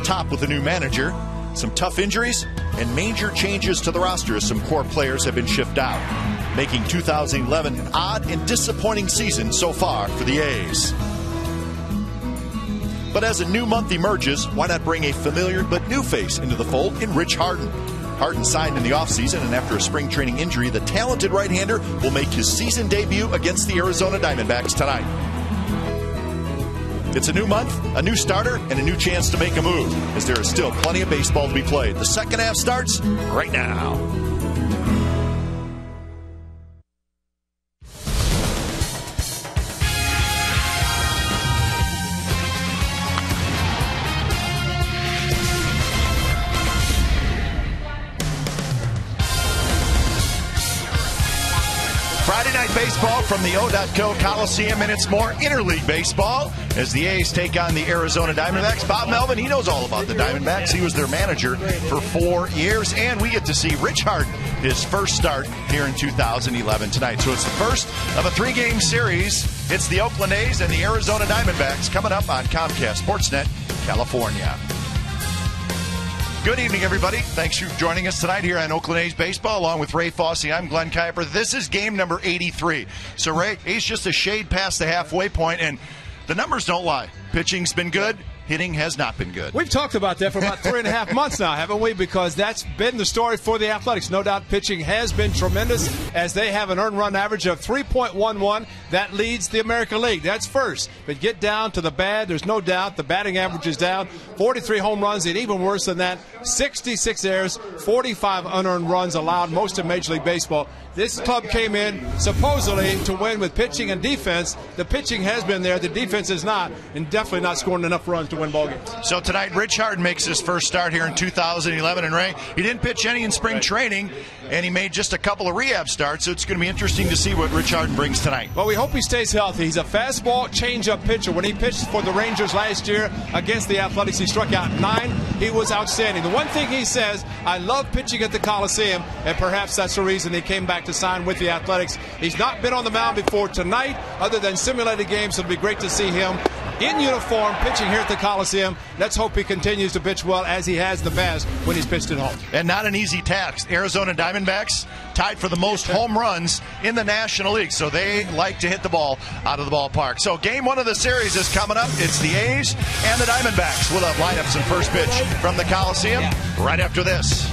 top with a new manager, some tough injuries, and major changes to the roster as some core players have been shipped out, making 2011 an odd and disappointing season so far for the A's. But as a new month emerges, why not bring a familiar but new face into the fold in Rich Harden? Harden signed in the offseason, and after a spring training injury, the talented right-hander will make his season debut against the Arizona Diamondbacks tonight. It's a new month, a new starter, and a new chance to make a move, as there is still plenty of baseball to be played. The second half starts right now. Friday night baseball from the O.co Coliseum, and it's more interleague baseball as the A's take on the Arizona Diamondbacks. Bob Melvin, he knows all about the Diamondbacks. He was their manager for 4 years, and we get to see Rich Harden, his first start here in 2011 tonight. So it's the first of a 3-game series. It's the Oakland A's and the Arizona Diamondbacks coming up on Comcast Sportsnet, California. Good evening, everybody. Thanks for joining us tonight here on Oakland A's Baseball, along with Ray Fosse. I'm Glenn Kuiper. This is game number 83. So, Ray, A's just a shade past the halfway point, and the numbers don't lie. Pitching's been good. Hitting has not been good. We've talked about that for about 3.5 months now, haven't we? Because that's been the story for the Athletics. No doubt pitching has been tremendous as they have an earned run average of 3.11. That leads the American League. That's first. But get down to the bad, there's no doubt the batting average is down. 43 home runs, and even worse than that, 66 errors, 45 unearned runs allowed, most in Major League Baseball. This club came in supposedly to win with pitching and defense. The pitching has been there, the defense is not, and definitely not scoring enough runs to win ball games. So tonight, Rich Harden makes his first start here in 2011. And Ray, he didn't pitch any in spring training, and he made just a couple of rehab starts. So it's going to be interesting to see what Rich Harden brings tonight. Well, we hope he stays healthy. He's a fastball changeup pitcher. When he pitched for the Rangers last year against the Athletics, he struck out 9. He was outstanding. The one thing he says, I love pitching at the Coliseum, and perhaps that's the reason he came back to sign with the Athletics. He's not been on the mound before tonight, other than simulated games. It'll be great to see him in uniform pitching here at the Coliseum. Let's hope he continues to pitch well as he has in the past when he's pitched at home. And not an easy task. Arizona Diamondbacks tied for the most home runs in the National League, so they like to hit the ball out of the ballpark. So game 1 of the series is coming up. It's the A's and the Diamondbacks. We'll have lineups and first pitch from the Coliseum right after this.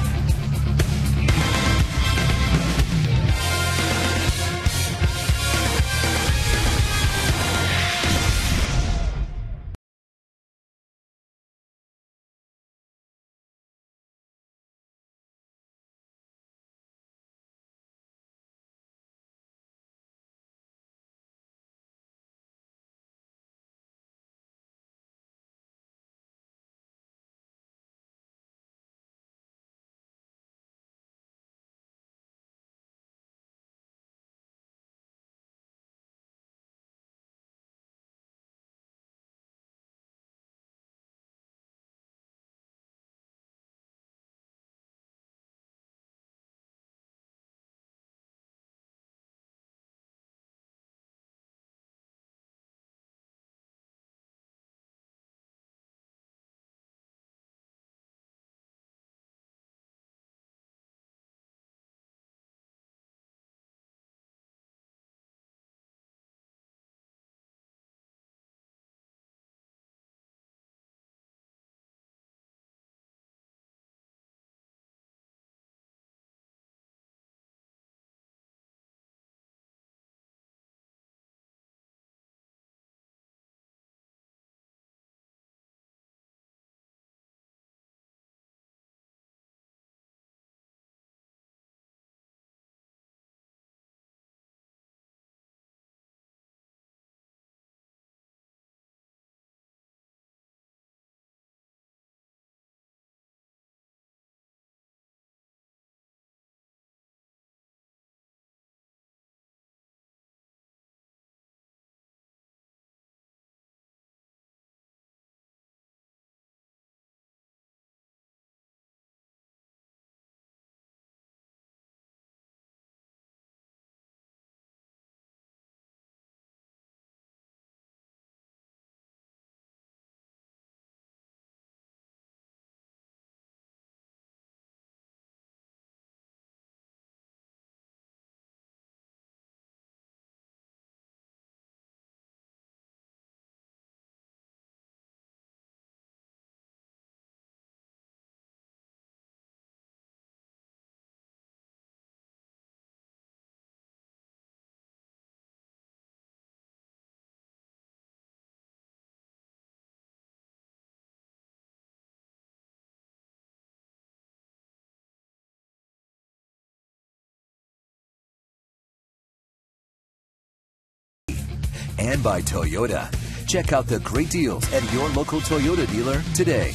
and by Toyota. Check out the great deals at your local Toyota dealer today.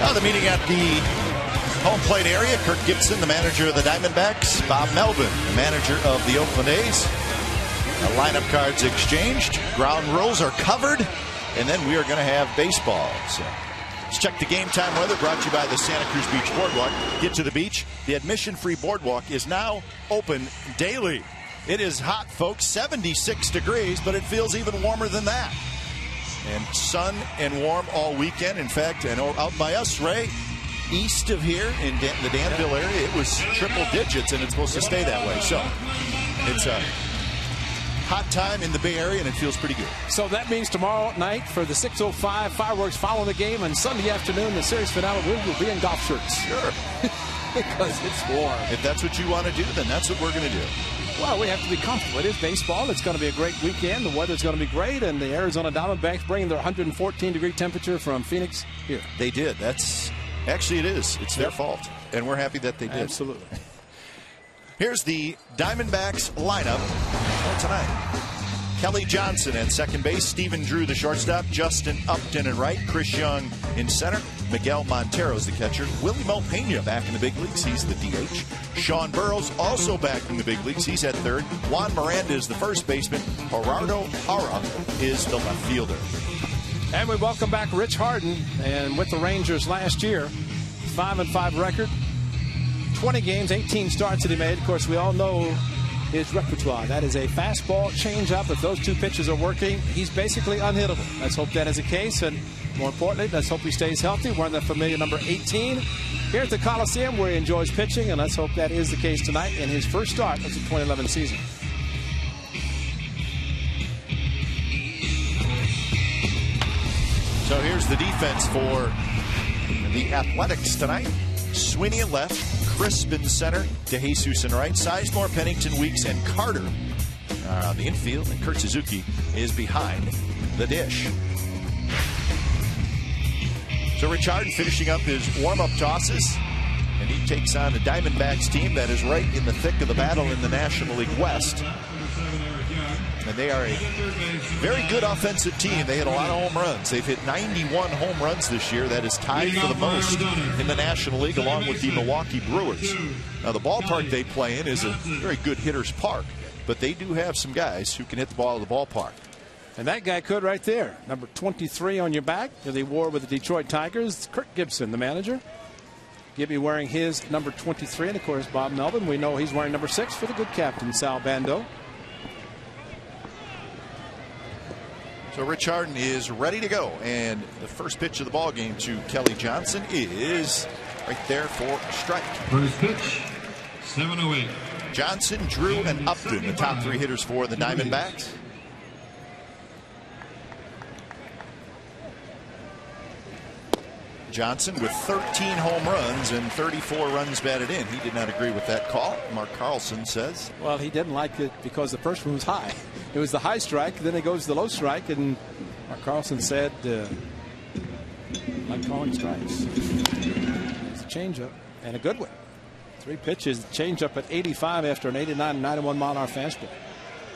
Now the meeting at the home plate area. Kirk Gibson, the manager of the Diamondbacks. Bob Melvin, the manager of the Oakland A's. The lineup cards exchanged. Ground rules are covered. And then we are going to have baseball. So let's check the game time weather, brought to you by the Santa Cruz Beach Boardwalk. Get to the beach. The admission-free boardwalk is now open daily. It is hot, folks, 76 degrees, but it feels even warmer than that. And sun and warm all weekend. In fact, and out by us, Ray, east of here in the Danville area, it was triple digits, and it's supposed to stay that way. So it's a hot time in the Bay Area, and it feels pretty good. So that means tomorrow night for the 6:05 fireworks follow the game, and Sunday afternoon the series finale will be in golf shirts. Sure. Because it's warm. If that's what you want to do, then that's what we're going to do. Well, we have to be comfortable. It is baseball. It's going to be a great weekend. The weather's going to be great, and the Arizona Diamondbacks bringing their 114-degree temperature from Phoenix here. They did. Actually, it is. It's their fault, and we're happy that they did. Absolutely. Here's the Diamondbacks lineup for tonight. Kelly Johnson at second base, Stephen Drew the shortstop, Justin Upton at right, Chris Young in center, Miguel Montero is the catcher, Willie Bloomquist back in the big leagues, he's the DH, Sean Burroughs also back in the big leagues, he's at third, Juan Miranda is the first baseman, Gerardo Jara is the left fielder. And we welcome back Rich Harden, and with the Rangers last year, 5-5 record, 20 games, 18 starts that he made. Of course, we all know his repertoire. That is a fastball, changeup. If those two pitches are working, he's basically unhittable. Let's hope that is the case, and more importantly, let's hope he stays healthy. Wearing the familiar number 18 here at the Coliseum, where he enjoys pitching, and let's hope that is the case tonight in his first start of the 2011 season. So here's the defense for the Athletics tonight. Sweeney at left, Crisp in center, DeJesus in right, Sizemore, Pennington, Weeks, and Carter on the infield, and Kurt Suzuki is behind the dish. So Rich Harden finishing up his warm-up tosses, and he takes on the Diamondbacks team that is right in the thick of the battle in the National League West. And they are a very good offensive team. They hit a lot of home runs. They've hit 91 home runs this year. That is tied for the most in the National League, along with the Milwaukee Brewers. Now, the ballpark they play in is a very good hitter's park, but they do have some guys who can hit the ball at the ballpark. And that guy could right there. Number 23 on your back. They wore with the Detroit Tigers. Kirk Gibson, the manager. Gibby wearing his number 23. And, of course, Bob Melvin. We know he's wearing number 6 for the good captain, Sal Bando. So Rich Harden is ready to go, and the first pitch of the ball game to Kelly Johnson is right there for strike. First pitch, 7:08. Johnson, Drew, and Upton, the top three hitters for the Diamondbacks. Johnson with 13 home runs and 34 runs batted in. He did not agree with that call, Mark Carlson says. Well, he didn't like it because the first one was high. It was the high strike, then it goes to the low strike, and Mark Carlson said, like calling strikes. It's a changeup, and a good one. 3 pitches, changeup at 85 after an 89 91 mile an hour fastball.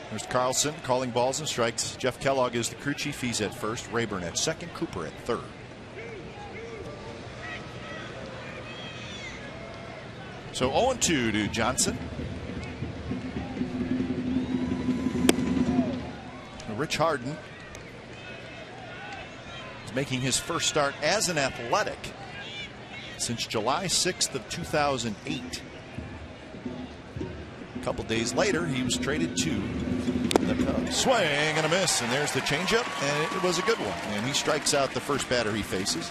There's Carlson calling balls and strikes. Jeff Kellogg is the crew chief. He's at first. Rayburn at second. Cooper at third. So 0-2 to Johnson. Rich Harden is making his first start as an Athletic since July 6th of 2008. A couple days later, he was traded to the Cubs. Swing and a miss, and there's the changeup, and it was a good one. And he strikes out the first batter he faces.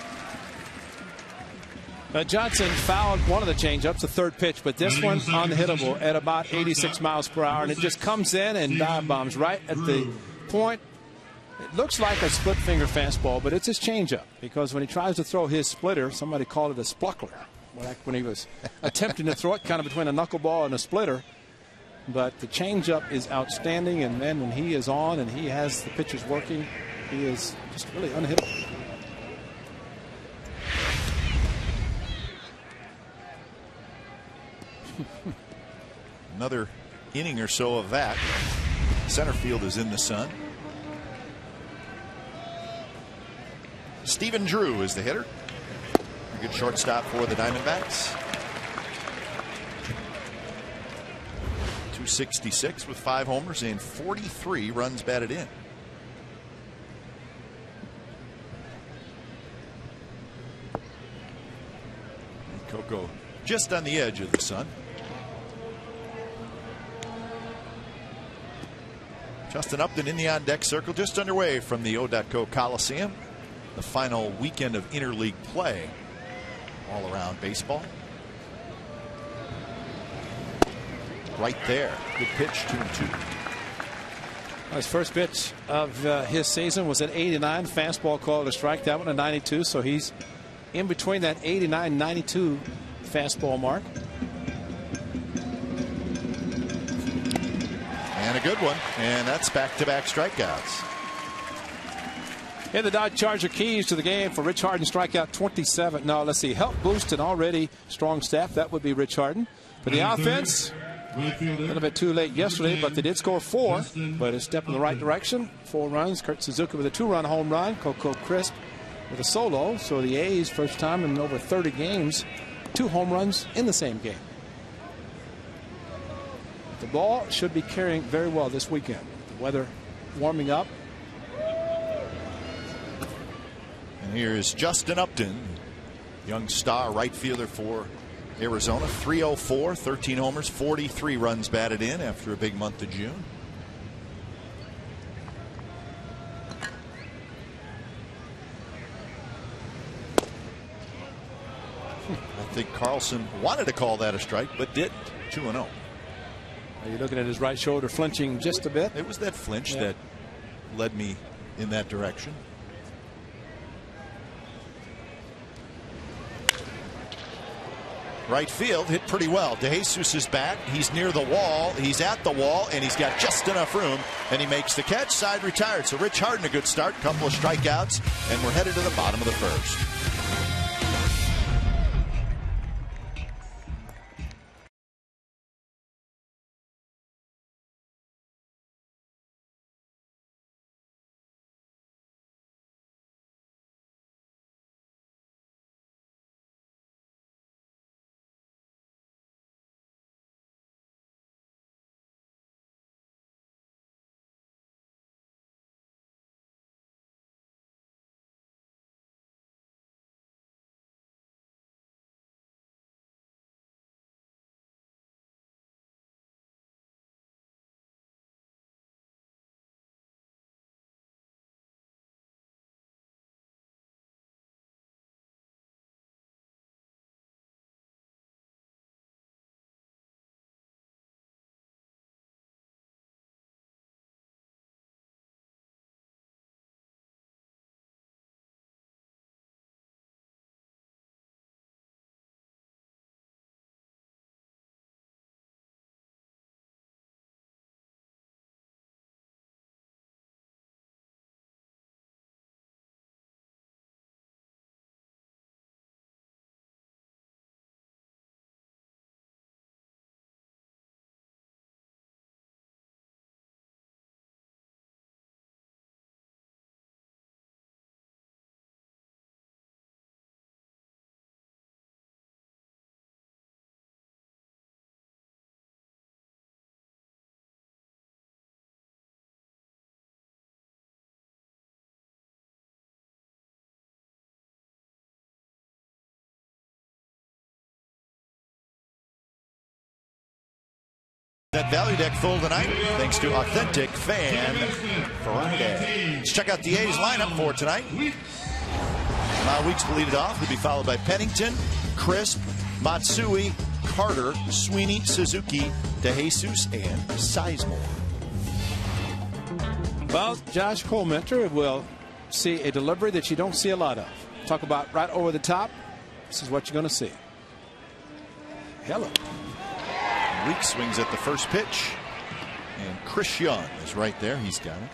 Johnson fouled one of the changeups, the third pitch, but this one unhittable at about 86 miles per hour, and it just comes in and dive bombs right at the point. It looks like a split finger fastball, but it's his changeup, because when he tries to throw his splitter, somebody called it a spluckler. When he was attempting to throw it kind of between a knuckleball and a splitter. But the changeup is outstanding, and then when he is on and he has the pitches working, he is just really unhittable. Another inning or so of that. Center field is in the sun. Stephen Drew is the hitter. A good shortstop for the Diamondbacks. 266 with 5 homers and 43 runs batted in. And Coco just on the edge of the sun. Justin Upton in the on-deck circle, just underway from the O.co Coliseum. The final weekend of interleague play all around baseball. Right there. Good pitch, 2-2. His first pitch of his season was at 89. Fastball called a strike. That one a 92. So he's in between that 89-92 fastball mark. And a good one. And that's back-to-back strikeouts. And the Dodge Charger keys to the game for Rich Harden, strikeout 27. No, let's see. Help boost an already strong staff. That would be Rich Harden. For the offense, a little bit too late yesterday, but they did score 4. But a step in the right direction. 4 runs. Kurt Suzuki with a 2-run home run. Coco Crisp with a solo. So the A's, first time in over 30 games, 2 home runs in the same game. The ball should be carrying very well this weekend. The weather warming up. And here's Justin Upton, young star right fielder for Arizona. 304, 13 homers, 43 runs batted in after a big month of June. I think Carlson wanted to call that a strike, but didn't. 2-0. Are you looking at his right shoulder flinching just a bit? It was that flinch that led me in that direction. Right field hit pretty well. DeJesus is back. He's near the wall. He's at the wall, and he's got just enough room, and he makes the catch. Side retired. So Rich Harden, a good start. Couple of strikeouts, and we're headed to the bottom of the first. That Valley Deck full tonight, thanks to Authentic Fan Friday. Let's check out the A's lineup for tonight. Weeks will lead it off. They'll be followed by Pennington, Crisp, Matsui, Carter, Sweeney, Suzuki, DeJesus, and Sizemore. Well, Josh Colementor will see a delivery that you don't see a lot of. Talk about right over the top. This is what you're going to see. Hello. Weeks swings at the first pitch, and Chris Young is right there. He's got it.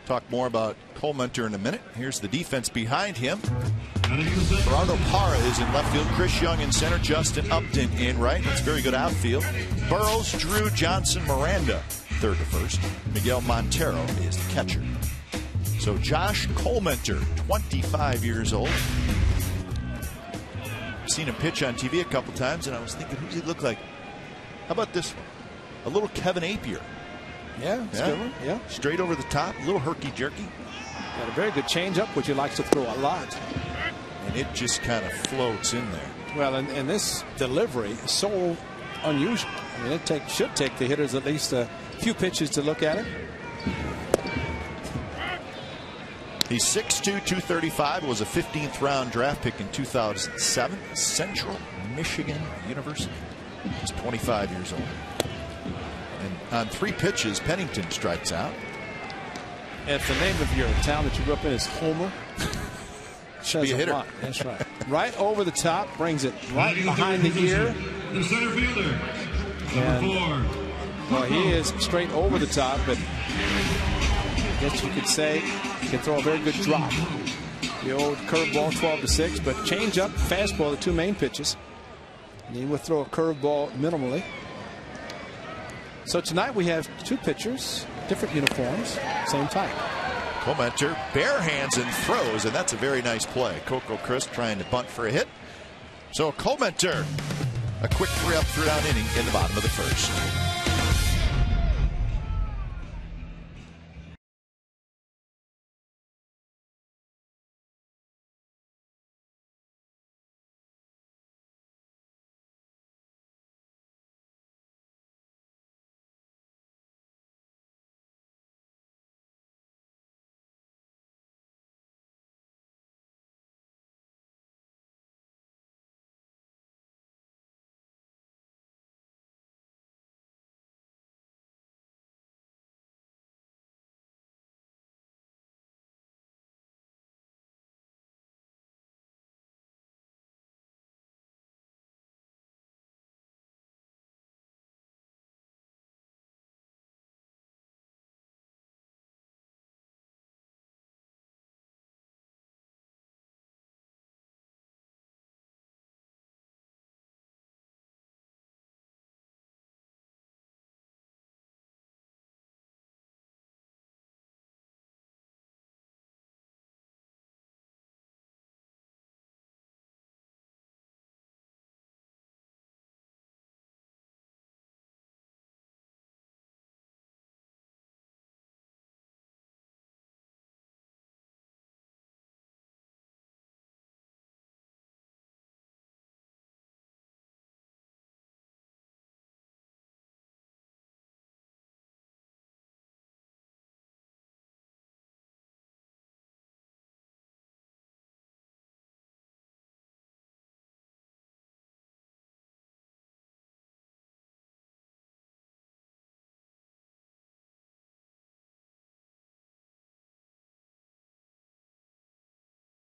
Talk more about Colementor in a minute. Here's the defense behind him. Gerardo Parra is in left field. Chris Young in center. Justin Upton in right. That's very good outfield. Burrows, Drew, Johnson, Miranda, third to first. Miguel Montero is the catcher. So Josh Colmenter, 25 years old. Seen him pitch on TV a couple times, and I was thinking, who does he look like? How about this one? A little Kevin Apier. Yeah, it's a good one. Yeah. Straight over the top, a little herky-jerky. Got a very good changeup, which he likes to throw a lot. And it just kind of floats in there. Well, and this delivery is so unusual. I mean, it should take the hitters at least a few pitches to look at it. He's 6'2", 235, was a 15th round draft pick in 2007. Central Michigan University. He's 25 years old. And on 3 pitches, Pennington strikes out. If the name of your town that you grew up in is Homer, should be a hitter. That's right. Right over the top, brings it right behind the ear. The center fielder, number 4. Well, he is straight over the top, but I guess you could say he can throw a very good drop. The old curveball, 12-6, but changeup, fastball, the 2 main pitches. And he will throw a curveball minimally. So tonight we have 2 pitchers, different uniforms, same type. Colmenter bare hands and throws, and that's a very nice play. Coco Crisp trying to bunt for a hit. So Colmenter, a quick 3-up, 3-down inning in the bottom of the first.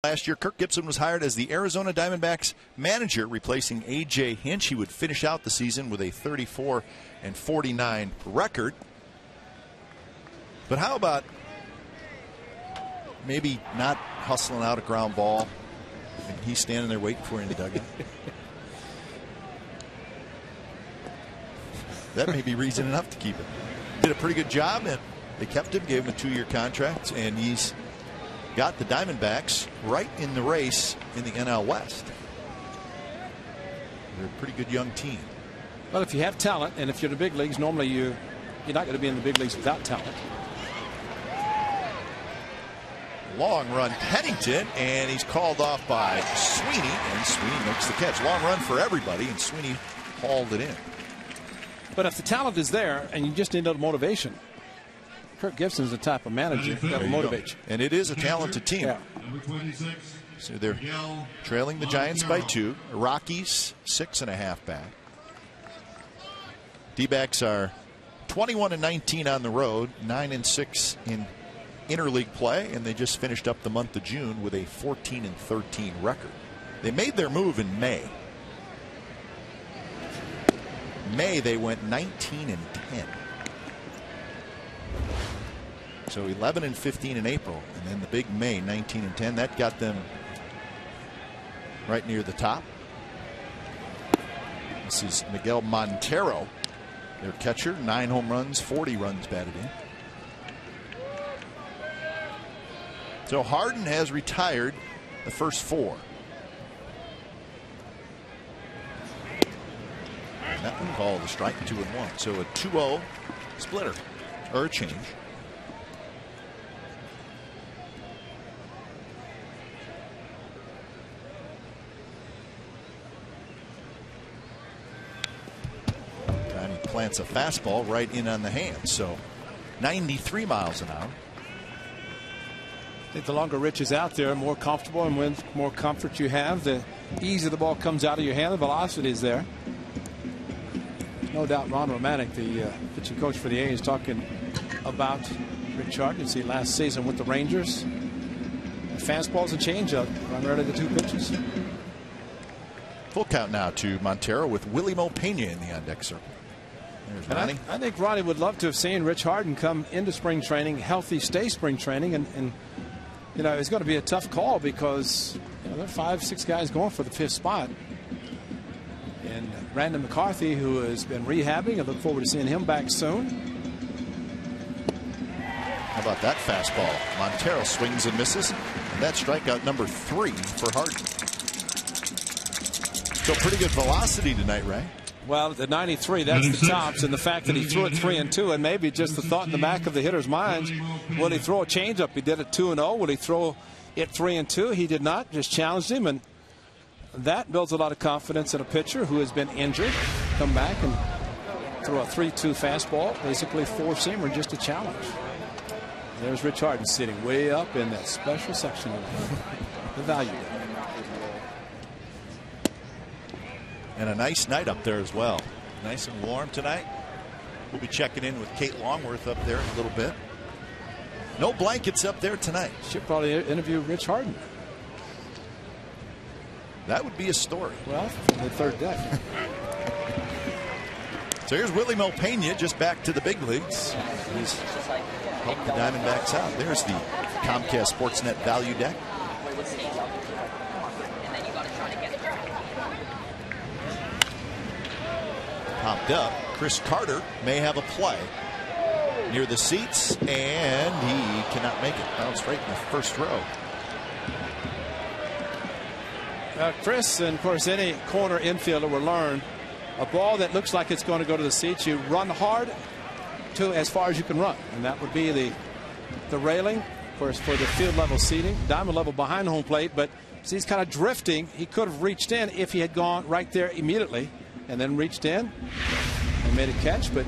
Last year, Kirk Gibson was hired as the Arizona Diamondbacks manager, replacing A.J. Hinch. He would finish out the season with a 34-49 record. But how about maybe not hustling out a ground ball and he's standing there waiting for you in the dugout? That may be reason enough to keep him. Did a pretty good job, and they kept him, gave him a 2-year contract, and he's got the Diamondbacks right in the race in the NL West. They're a pretty good young team. Well, if you have talent, and if you're in the big leagues, normally you're not going to be in the big leagues without talent. Long run, Pennington, and he's called off by Sweeney, and Sweeney makes the catch. Long run for everybody, and Sweeney hauled it in. But if the talent is there and you just need a little motivation, Kirk Gibson is the type of manager that will motivate you. And it is a talented team. Yeah. So they're trailing the Giants by 2. Rockies 6.5 back. D-backs are 21-19 on the road, 9-6 in interleague play, and they just finished up the month of June with a 14-13 record. They made their move in May. They went 19-10. So 11-15 in April, and then the big May, 19-10. That got them right near the top. This is Miguel Montero, their catcher. 9 home runs, 40 runs batted in. So Harden has retired the first 4. And that one called a strike, 2-1. So a 2-0 splitter, or a change. And he plants a fastball right in on the hand. So 93 miles an hour. I think the longer Rich is out there, the more comfortable, and when more comfort you have, the easier the ball comes out of your hand. The velocity is there. No doubt Ron Romanek, the pitching coach for the A's, talking about Rich Harden. See last season with the Rangers. The fastball's a changeup, primarily the 2 pitches. Full count now to Montero with Willie Pena in the on-deck circle. There's Ronnie. I think Ronnie would love to have seen Rich Harden come into spring training healthy, stay spring training, and you know, it's going to be a tough call because there are 5, 6 guys going for the 5th spot. And Brandon McCarthy, who has been rehabbing, I look forward to seeing him back soon. How about that fastball? Montero swings and misses. And that's strikeout number 3 for Harden. So pretty good velocity tonight, Ray. Well, the 93, that's the tops, and the fact that he threw it 3-2, and maybe just the thought in the back of the hitter's minds, will he throw a changeup? He did it 2-0. Will he throw it 3-2? He did not. Just challenged him, and that builds a lot of confidence in a pitcher who has been injured. Come back and throw a 3-2 fastball, basically 4-seamer, just a challenge. There's Rich Harden sitting way up in that special section of the value. And a nice night up there as well. Nice and warm tonight. We'll be checking in with Kate Longworth up there in a little bit. No blankets up there tonight. Should probably interview Rich Harden. That would be a story. Well, from the 3rd deck. So here's Willie Pena just back to the big leagues. He's helped the Diamondbacks out. There's the Comcast Sportsnet value deck. Popped up. Chris Carter may have a play near the seats, and he cannot make it. Bounced right in the first row. Chris, and of course any corner infielder will learn a ball that looks like it's going to go to the seats, you run hard to as far as you can run, and that would be the railing, of course, for the field level seating, diamond level behind home plate. But see, he's kind of drifting. He could have reached in if he had gone right there immediately and then reached in and made a catch, but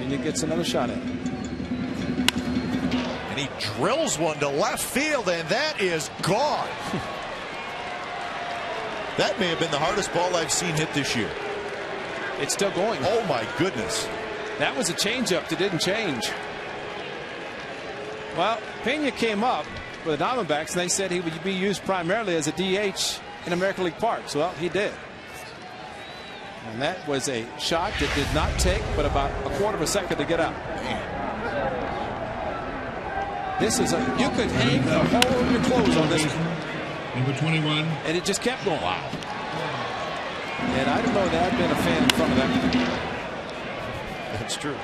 he gets another shot at it. And he drills one to left field, and that is gone. That may have been the hardest ball I've seen hit this year. It's still going. Oh my goodness. That was a changeup that didn't change. Well, Pena came up with the Diamondbacks, and they said he would be used primarily as a DH in American League Park. Well, he did. And that was a shot that did not take but about a quarter of a second to get out. Man. This is you could hang all of your clothes on this one. Number 21. And it just kept going. Wow. And I don't know that I've been a fan in front of that. That's true.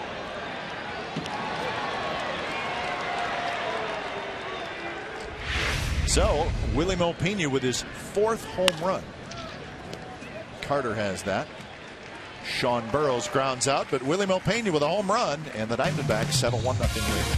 So Willie Pena with his 4th home run. Carter has that. Sean Burroughs grounds out, but Willie Pena with a home run, and the Diamondbacks settle 1-0 lead.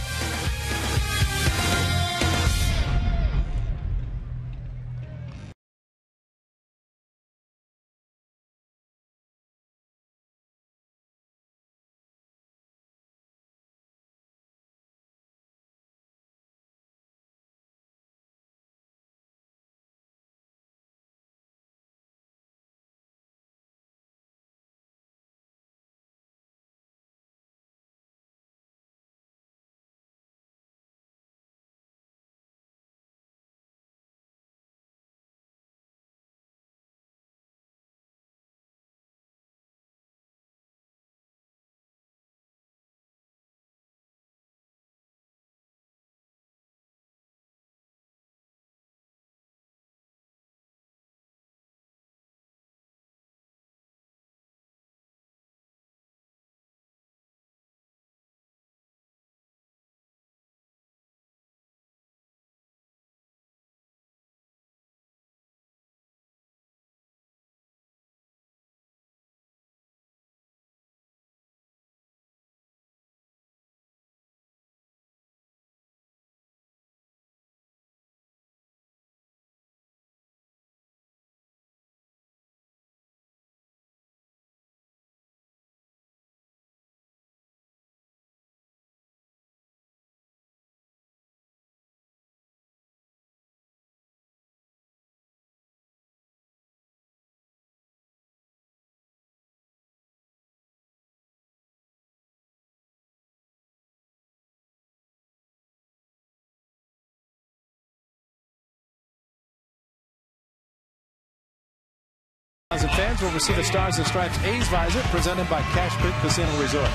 Times, where we see the Stars and Stripes A's visor presented by Cache Creek Casino Resort.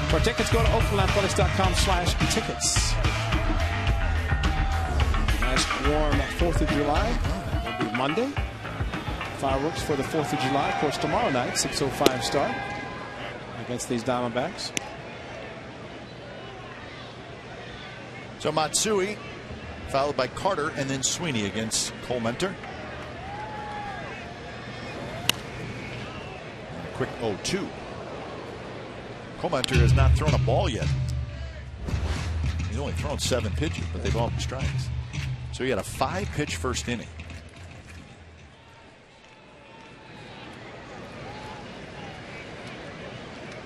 For tickets, go to OaklandAthletics.com/tickets. Nice warm 4th of July. That will be Monday. Fireworks for the 4th of July. Of course, tomorrow night, 6:05 start against these Diamondbacks. So Matsui followed by Carter and then Sweeney against Cole Mentor. Quick 0-2. Cole Mentor has not thrown a ball yet. He's only thrown 7 pitches, but they've all been strikes. So he had a 5-pitch first inning.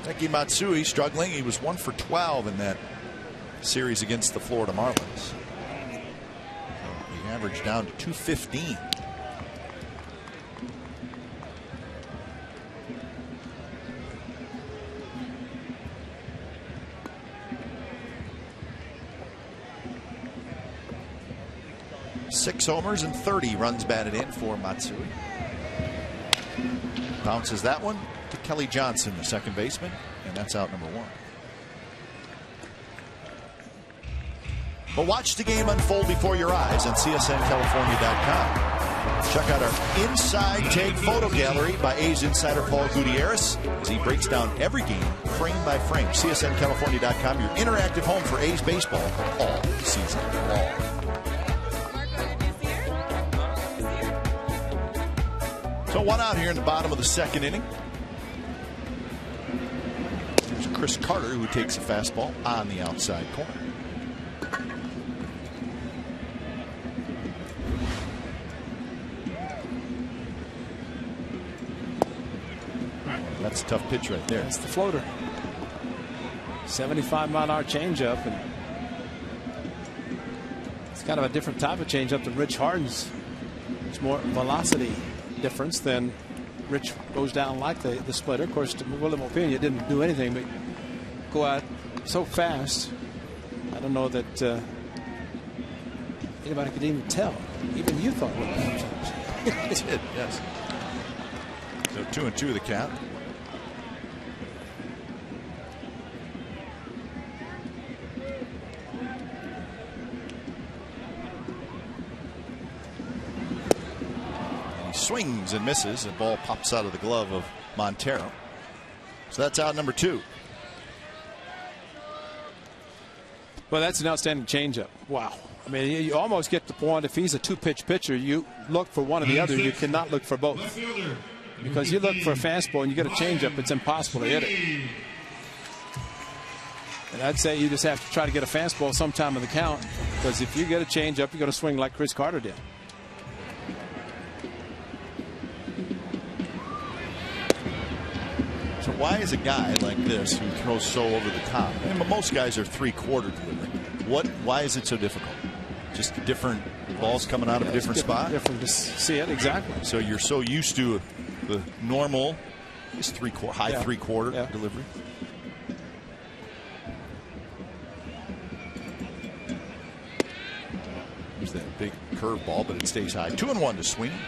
Neki Matsui struggling. He was 1 for 12 in that series against the Florida Marlins. He averaged down to 215. Six homers and 30 runs batted in for Matsui. Bounces that one to Kelly Johnson, the second baseman, and that's out number 1. But watch the game unfold before your eyes on CSNCalifornia.com. Check out our Inside Take photo gallery by A's insider Paul Gutierrez as he breaks down every game frame by frame. CSNCalifornia.com, your interactive home for A's baseball all season long. So 1 out here in the bottom of the 2nd inning. Here's Chris Carter, who takes a fastball on the outside corner. That's a tough pitch right there. It's the floater. 75-mile-an-hour changeup, and it's kind of a different type of changeup than Rich Harden's. It's more velocity difference than Rich goes down like the splitter. Of course, to Willie Bloomquist, didn't do anything but go out so fast. I don't know that anybody could even tell. Even you thought Willie It did, yes. So 2-2 the count. Swings and misses. The ball pops out of the glove of Montero. So that's out number 2. Well, that's an outstanding changeup. Wow. I mean, you almost get the point. If he's a 2-pitch pitcher, you look for one or the other. You cannot look for both. Because you look for a fastball and you get a changeup, it's impossible to hit it. And I'd say you just have to try to get a fastball sometime in the count. Because if you get a changeup, you're going to swing like Chris Carter did. So why is a guy like this who throws so over the top? I mean, most guys are 3/4 delivery. Why is it so difficult? Just different balls coming out of a different spot? Different to see it, exactly. So you're so used to the normal, just 3/4, high 3/4 delivery. There's that big curve ball, but it stays high. 2-1 to Sweeney.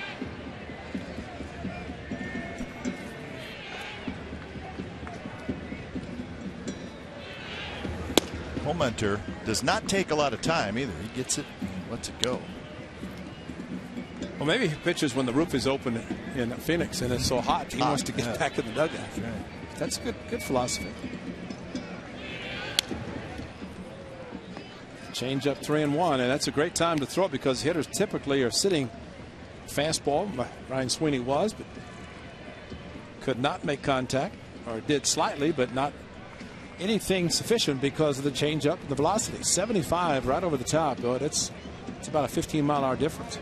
Cole Mentor does not take a lot of time either. He gets it and lets it go. Well, maybe he pitches when the roof is open in Phoenix and it's so hot. He wants to get back in the dugout. Right. That's good philosophy. Change up 3-1, and that's a great time to throw it because hitters typically are sitting fastball. Ryan Sweeney was, but could not make contact, or did slightly, but not anything sufficient because of the changeup and the velocity. 75 right over the top. Oh, it's about a 15-mile-an-hour difference.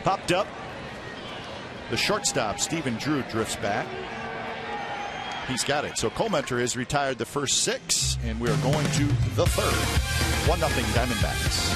Popped up. The shortstop, Stephen Drew, drifts back. He's got it. So Cole Mentor has retired the first 6, and we are going to the 3rd. 1-0 Diamondbacks.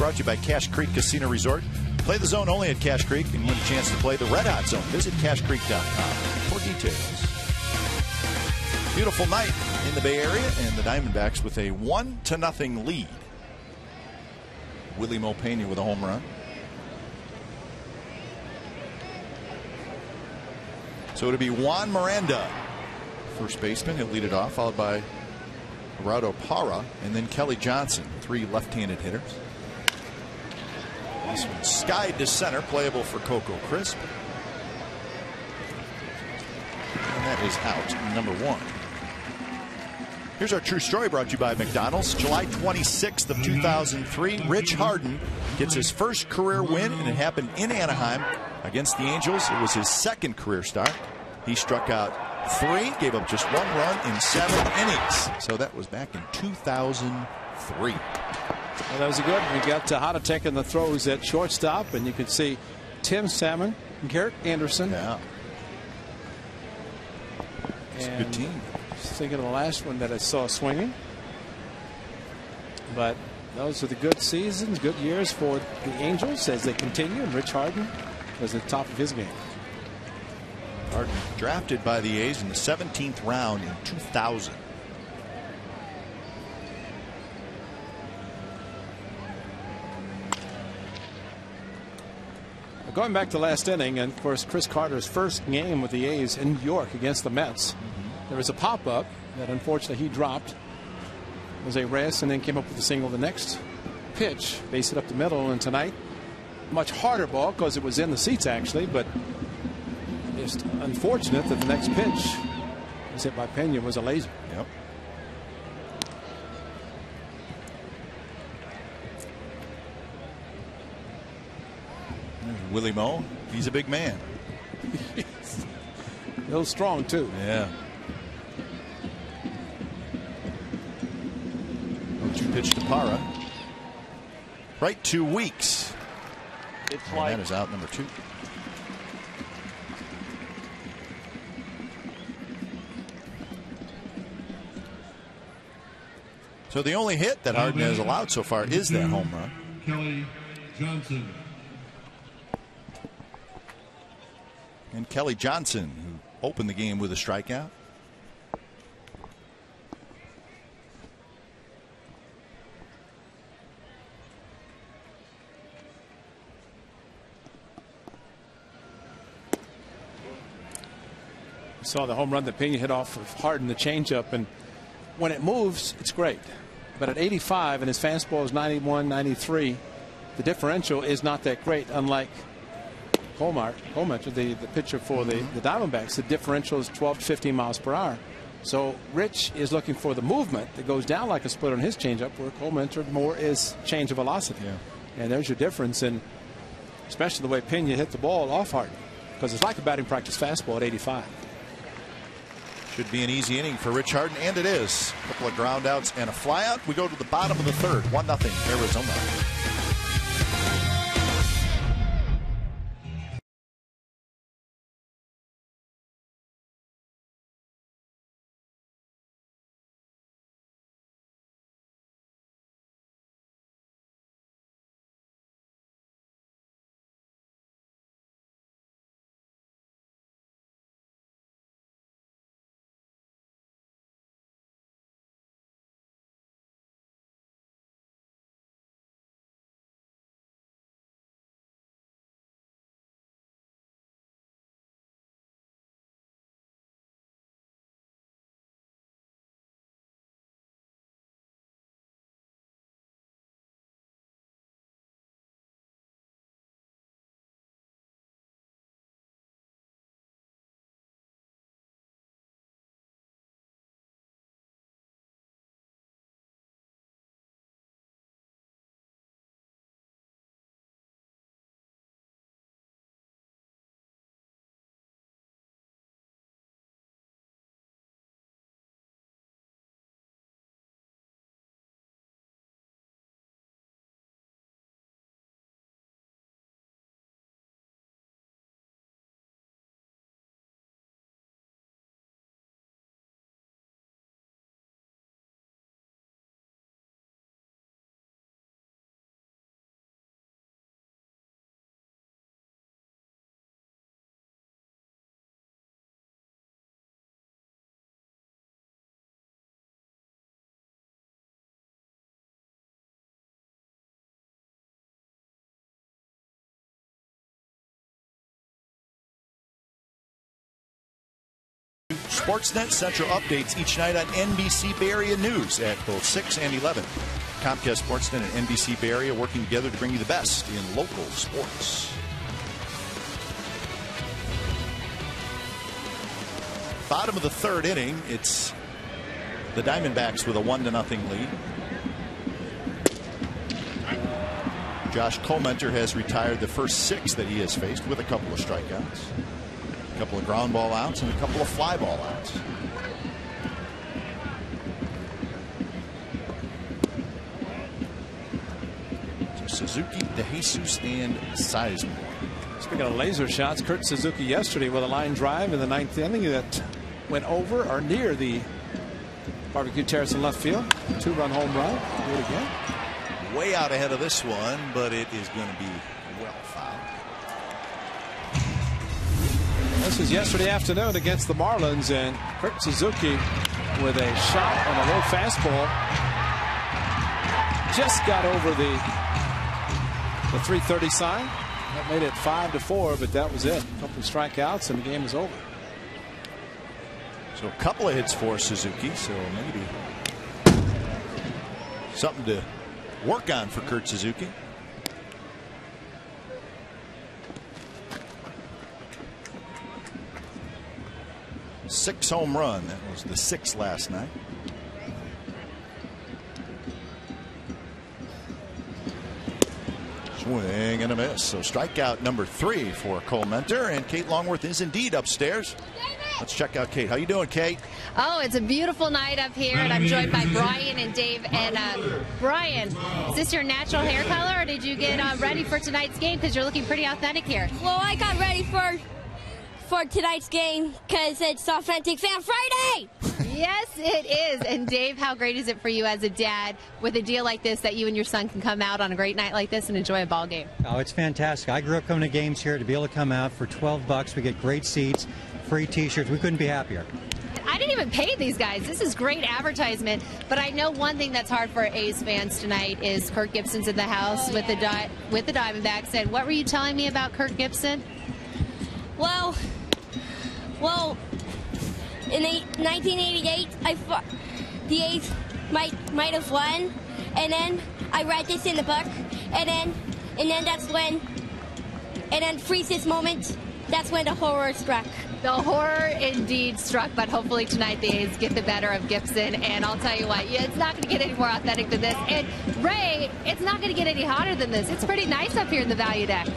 brought to you by Cache Creek Casino Resort. Play the zone only at Cache Creek and win a chance to play the Red Hot Zone. Visit cachecreek.com for details. Beautiful night in the Bay Area, and the Diamondbacks with a 1-0 lead. Willie Bloomquist with a home run. So it'll be Juan Miranda, first baseman. He'll lead it off, followed by Gerardo Parra, and then Kelly Johnson, 3 left-handed hitters. This one skied to center, playable for Coco Crisp. And that is out, number 1. Here's our true story brought to you by McDonald's. July 26th of 2003, Rich Harden gets his first career win, and it happened in Anaheim against the Angels. It was his second career start. He struck out 3, gave up just 1 run in 7 innings. So that was back in 2003. Well, that was good. We got Tejada taking the throws at shortstop, and you can see Tim Salmon, Garrett Anderson. Yeah. It's a good team. Thinking of the last one that I saw swinging. But those are the good seasons, good years for the Angels as they continue. And Rich Harden was at the top of his game. Harden drafted by the A's in the 17th round in 2000. Going back to last inning, and of course Chris Carter's first game with the A's in New York against the Mets. There was a pop-up that unfortunately he dropped. It was a rest, and then came up with a single the next pitch, base it up the middle. And tonight, much harder ball because it was in the seats actually, but just unfortunate that the next pitch was hit by Pena was a laser. Yep. Willie Mo, he's a big man. A little strong too. Yeah. 0-2 pitch to Parra. Right 2 weeks. It's And like that is out, number 2. So the only hit that Harden has allowed so far is that home run. Kelly Johnson. And Kelly Johnson, who opened the game with a strikeout. Saw the home run that Pena hit off of Harden, the changeup, and when it moves, it's great. But at 85 and his fastball is 91, 93, the differential is not that great. Unlike Colmeter, the pitcher for the Diamondbacks, the differential is 12 to 15 miles per hour. So Rich is looking for the movement that goes down like a split on his changeup, where Colmeter more is change of velocity. Yeah. And there's your difference, and especially the way Pena hit the ball off Harden, because it's like a batting practice fastball at 85. Should be an easy inning for Rich Harden, and it is. A couple of ground outs and a flyout. We go to the bottom of the 3rd. 1-0 Arizona. Sportsnet Central updates each night on NBC Bay Area News at both 6 and 11. Comcast Sportsnet and NBC Bay Area working together to bring you the best in local sports. Bottom of the third inning, it's the Diamondbacks with a 1-0 lead. Josh Comenter has retired the first 6 that he has faced with a couple of strikeouts, a couple of ground ball outs, and a couple of fly ball outs. So Suzuki, DeJesus, and Sizemore. Speaking of laser shots, Kurt Suzuki yesterday with a line drive in the 9th inning that went over or near the barbecue terrace in left field. 2-run home run. Do it again. Way out ahead of this one, but it is going to be well fouled. This was yesterday afternoon against the Marlins, and Kurt Suzuki with a shot on a low fastball just got over the 330 sign. That made it 5-4, but that was it. A couple of strikeouts and the game was over. So a couple of hits for Suzuki, so maybe something to work on for Kurt Suzuki. Six home run. That was the 6th last night. Swing and a miss. So strikeout number 3 for Comenter, and Kate Longworth is indeed upstairs. Let's check out Kate. How you doing, Kate? Oh, it's a beautiful night up here, and I'm joined by Brian and Dave. And Brian, is this your natural hair color, or did you get ready for tonight's game? Because you're looking pretty authentic here. Well, I got ready for tonight's game because it's Authentic Fan Friday. Yes, it is. And Dave, how great is it for you as a dad with a deal like this that you and your son can come out on a great night like this and enjoy a ball game? Oh, it's fantastic. I grew up coming to games here. To be able to come out for $12, we get great seats, free T-shirts. We couldn't be happier. I didn't even pay these guys. This is great advertisement. But I know one thing that's hard for A's fans tonight is Kirk Gibson's in the house with the Diamondbacks. And what were you telling me about Kirk Gibson? Well, in 1988, the A's might have won, and then I read this in the book, and then freeze this moment. That's when the horror struck. The horror indeed struck, but hopefully tonight the A's get the better of Gibson. And I'll tell you what, it's not going to get any more authentic than this. And Ray, it's not going to get any hotter than this. It's pretty nice up here in the value deck.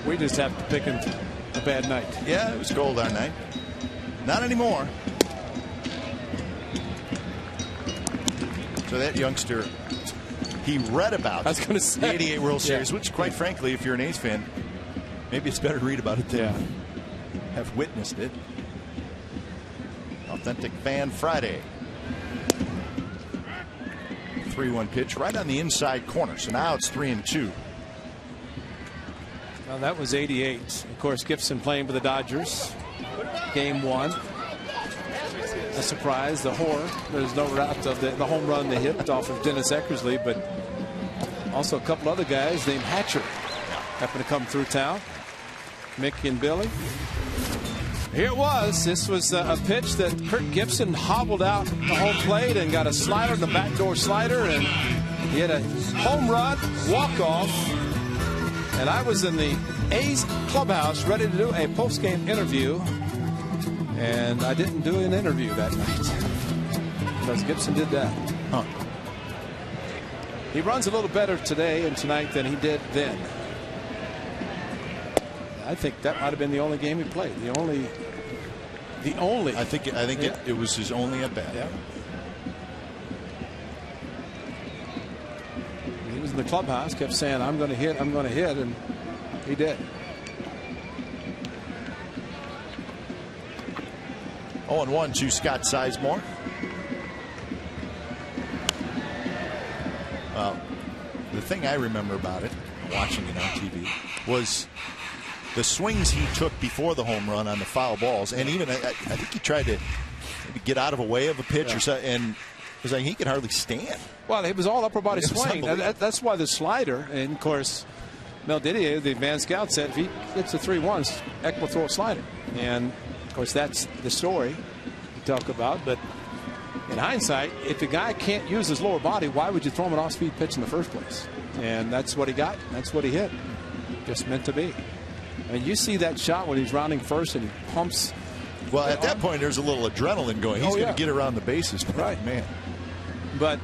We just have to pick a bad night. Yeah, it was cold our night. Not anymore. So that youngster, he read about the 88 World Series, which quite frankly, if you're an A's fan, maybe it's better to read about it than have witnessed it. Authentic Fan Friday. 3-1 pitch right on the inside corner. So now it's 3-2. Well, that was 88. Of course, Gibson playing for the Dodgers. Game 1. A surprise, the horror. There's no doubt of the home run they hit off of Dennis Eckersley, but also a couple other guys named Hatcher happened to come through town. Mickey and Billy. Here it was. This was a pitch that Kirk Gibson hobbled out the home plate and got a slider, the backdoor slider, and he had a home run, walk-off. And I was in the A's clubhouse ready to do a post-game interview, and I didn't do an interview that night because Gibson did that. He runs a little better today and tonight than he did then. I think that might have been the only game he played. The only. I think it was his only at bat. Yeah. He was in the clubhouse, kept saying, "I'm going to hit, I'm going to hit," and he did. 0-1 to Scott Sizemore. The thing I remember about it, watching it on TV, was the swings he took before the home run on the foul balls, and even I think he tried to maybe get out of a way of a pitch or something, and it was like he could hardly stand. Well, it was all upper body swing. That's why the slider, and of course, Mel Didier, the man scout, said if he gets the 3-1s, Eck will throw a slider. And, of course, that's the story you talk about. But in hindsight, if the guy can't use his lower body, why would you throw him an off-speed pitch in the first place? And that's what he got. That's what he hit. Just meant to be. I mean, you see that shot when he's rounding first and he pumps. Well, at that point, there's a little adrenaline going. He's going to get around the bases. Right. Man. But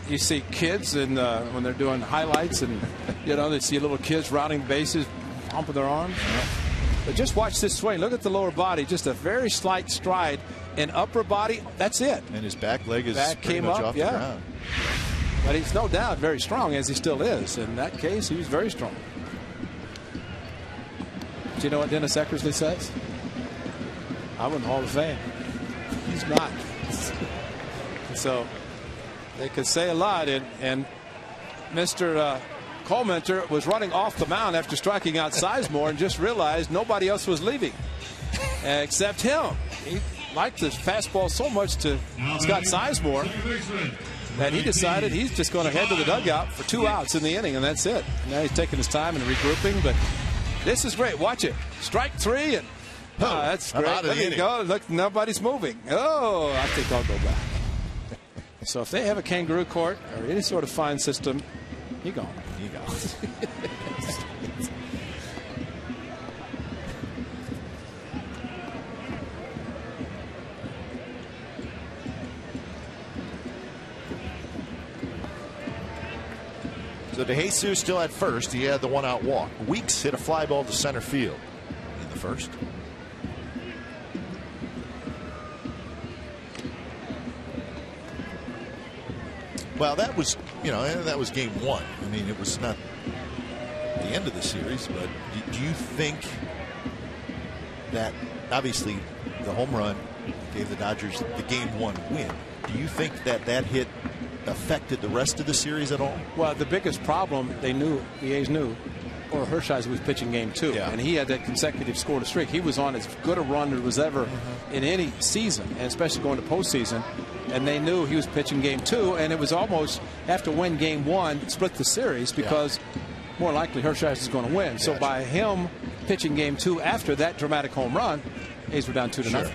you see kids and when they're doing highlights and, they see little kids rounding bases, pumping their arms. But just watch this swing. Look at the lower body. Just a very slight stride. And upper body, that's it. And his back leg is pretty came much up, off the ground. But he's no doubt very strong, as he still is. In that case, he was very strong. Do you know what Dennis Eckersley says? I wouldn't Hall of Fame. He's not. So they could say a lot. And Mr. Colementor was running off the mound after striking out Sizemore and just realized nobody else was leaving except him. He liked the fastball so much to Scott Sizemore that he decided he's just going to head to the dugout for 2 outs in the inning, and that's it. Now he's taking his time and regrouping, but this is great. Watch it. Strike 3, and that's great. There you go. Look, nobody's moving. Oh, I think I'll go back. So if they have a kangaroo court or any sort of fine system, he gone. He gone. So DeJesus still at first. He had the 1-out walk. Weeks hit a fly ball to center field in the first. Well, that was, that was game 1. I mean, it was not the end of the series, but do you think that obviously the home run gave the Dodgers the game 1 win? Do you think that hit affected the rest of the series at all? Well, the biggest problem the A's knew, or Hershiser was pitching game 2, and he had that consecutive scoreless streak. He was on as good a run as was ever in any season, and especially going to postseason. And they knew he was pitching game 2, and it was almost have to win game 1, split the series, because more likely Hershiser is going to win. So by him pitching game 2 after that dramatic home run, A's were down 2-0.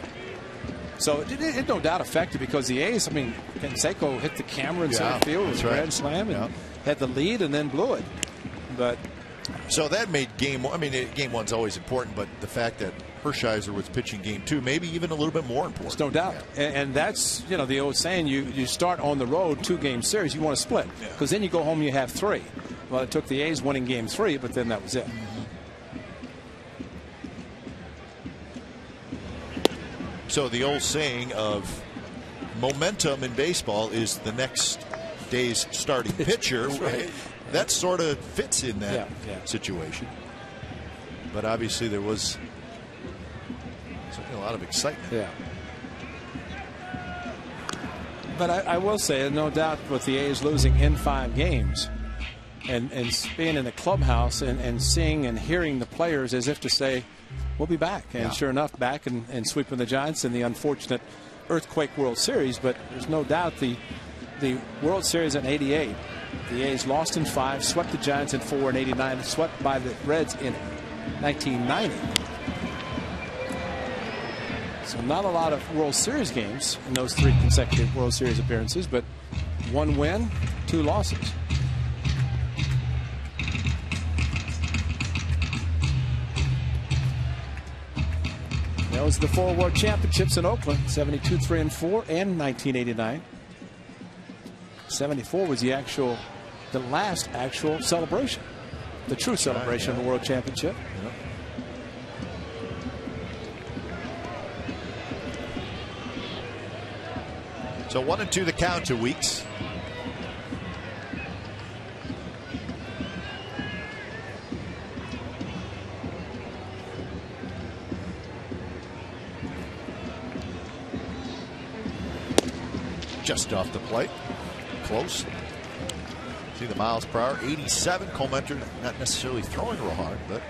So it no doubt affected, because the A's, I mean, Canseco hit the camera in center field with a grand slam and had the lead and then blew it. But so that made game 1. I mean, game 1's always important, but the fact that Hershiser was pitching game 2, maybe even a little bit more important. No doubt. And that's, the old saying, you start on the road 2-game series, you want to split, because then you go home, you have 3. Well, it took the A's winning game 3, but then that was it. So the old saying of momentum in baseball is the next day's starting pitcher. That sort of fits in that situation. But obviously there was a lot of excitement. But I will say, no doubt, with the A's losing in 5 games and being in the clubhouse and seeing and hearing the players as if to say, we'll be back. And sure enough, back and sweeping the Giants in the unfortunate Earthquake World Series. But there's no doubt the World Series in '88, the A's lost in 5, swept the Giants in 4 in '89, and swept by the Reds in 1990. So not a lot of World Series games in those 3 consecutive World Series appearances, but 1 win, 2 losses. That was the 4 World Championships in Oakland, 72, 3 and 4, and 1989. 74 was the last actual celebration, the true celebration of the World Championship. So 1-2 the count to Weeks. Just off the plate. Close. See the miles per hour, 87. Colementor not necessarily throwing real hard, but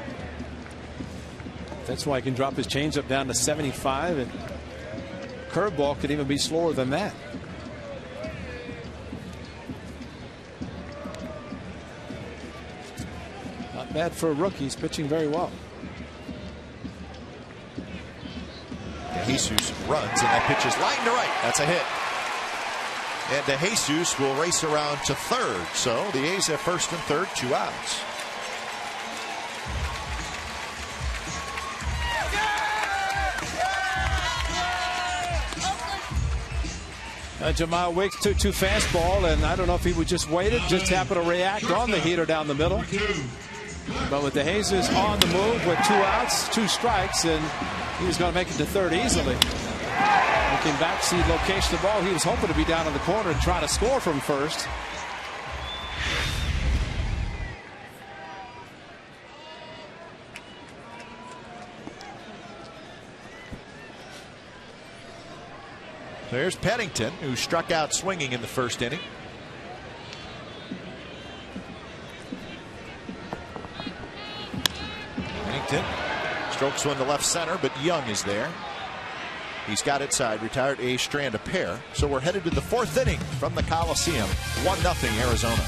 that's why he can drop his changeup down to 75, and curveball could even be slower than that. bad for a rookie. He's pitching very well. DeJesus runs, and that pitch is line to right. That's a hit. And DeJesus will race around to third. So the A's have first and third, 2 outs. Jamal Wicks 2-2 fastball, and I don't know if he would just waited, just happen to react on the heater down the middle. But with DeJesus on the move with 2 outs, 2 strikes, and he was going to make it to third easily. Looking back, see the location of the ball. He was hoping to be down in the corner and try to score from first. There's Pennington, who struck out swinging in the first inning. Pennington strokes one to left center, but Young is there. He's got it side, retired A strand a pair. So we're headed to the 4th inning from the Coliseum. 1-0 Arizona.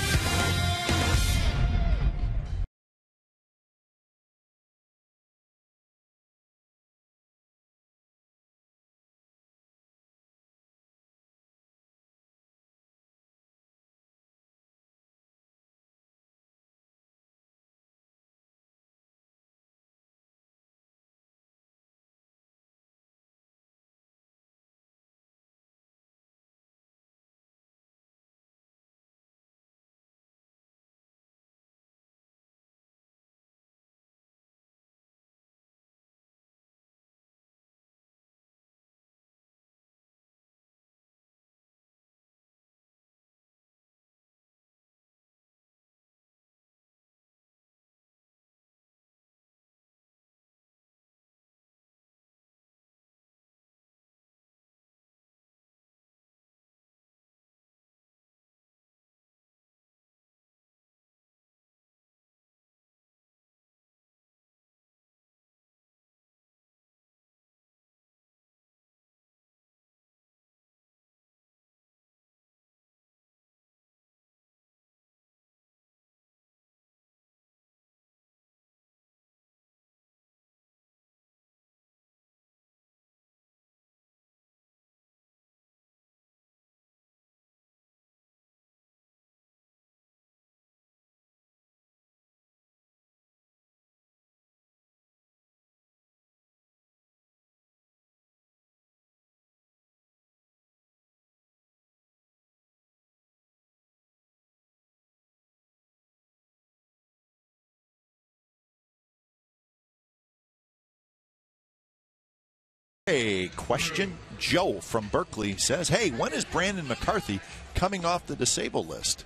A question. Joe from Berkeley says, hey, when is Brandon McCarthy coming off the disabled list?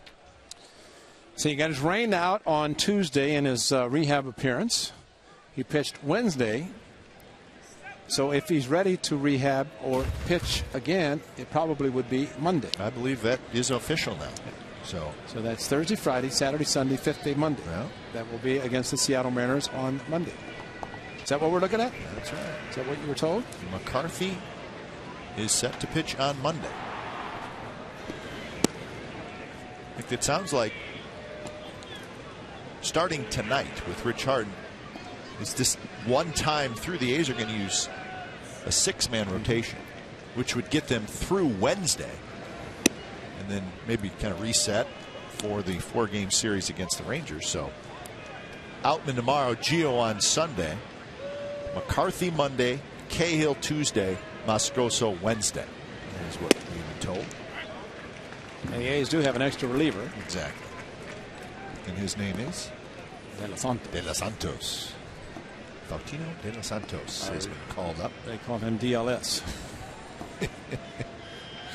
So he got his rain out on Tuesday in his rehab appearance. He pitched Wednesday. So if he's ready to rehab or pitch again, it probably would be Monday. I believe that is official now. So that's Thursday, Friday, Saturday, Sunday, 5th day Monday. Well, that will be against the Seattle Mariners on Monday. Is that what we're looking at? That's right. Is that what you were told? McCarthy is set to pitch on Monday. I think it sounds like starting tonight with Rich Harden is this one time through the A's are going to use a 6-man rotation, which would get them through Wednesday and then maybe kind of reset for the 4-game series against the Rangers. So Outman tomorrow, Gio on Sunday, McCarthy Monday, Cahill Tuesday, Moscoso Wednesday. That is what we've been told. And the A's do have an extra reliever. Exactly. And his name is? De Los Santos. De Los Santos. Faustino De Los Santos has been called up. They call him DLS.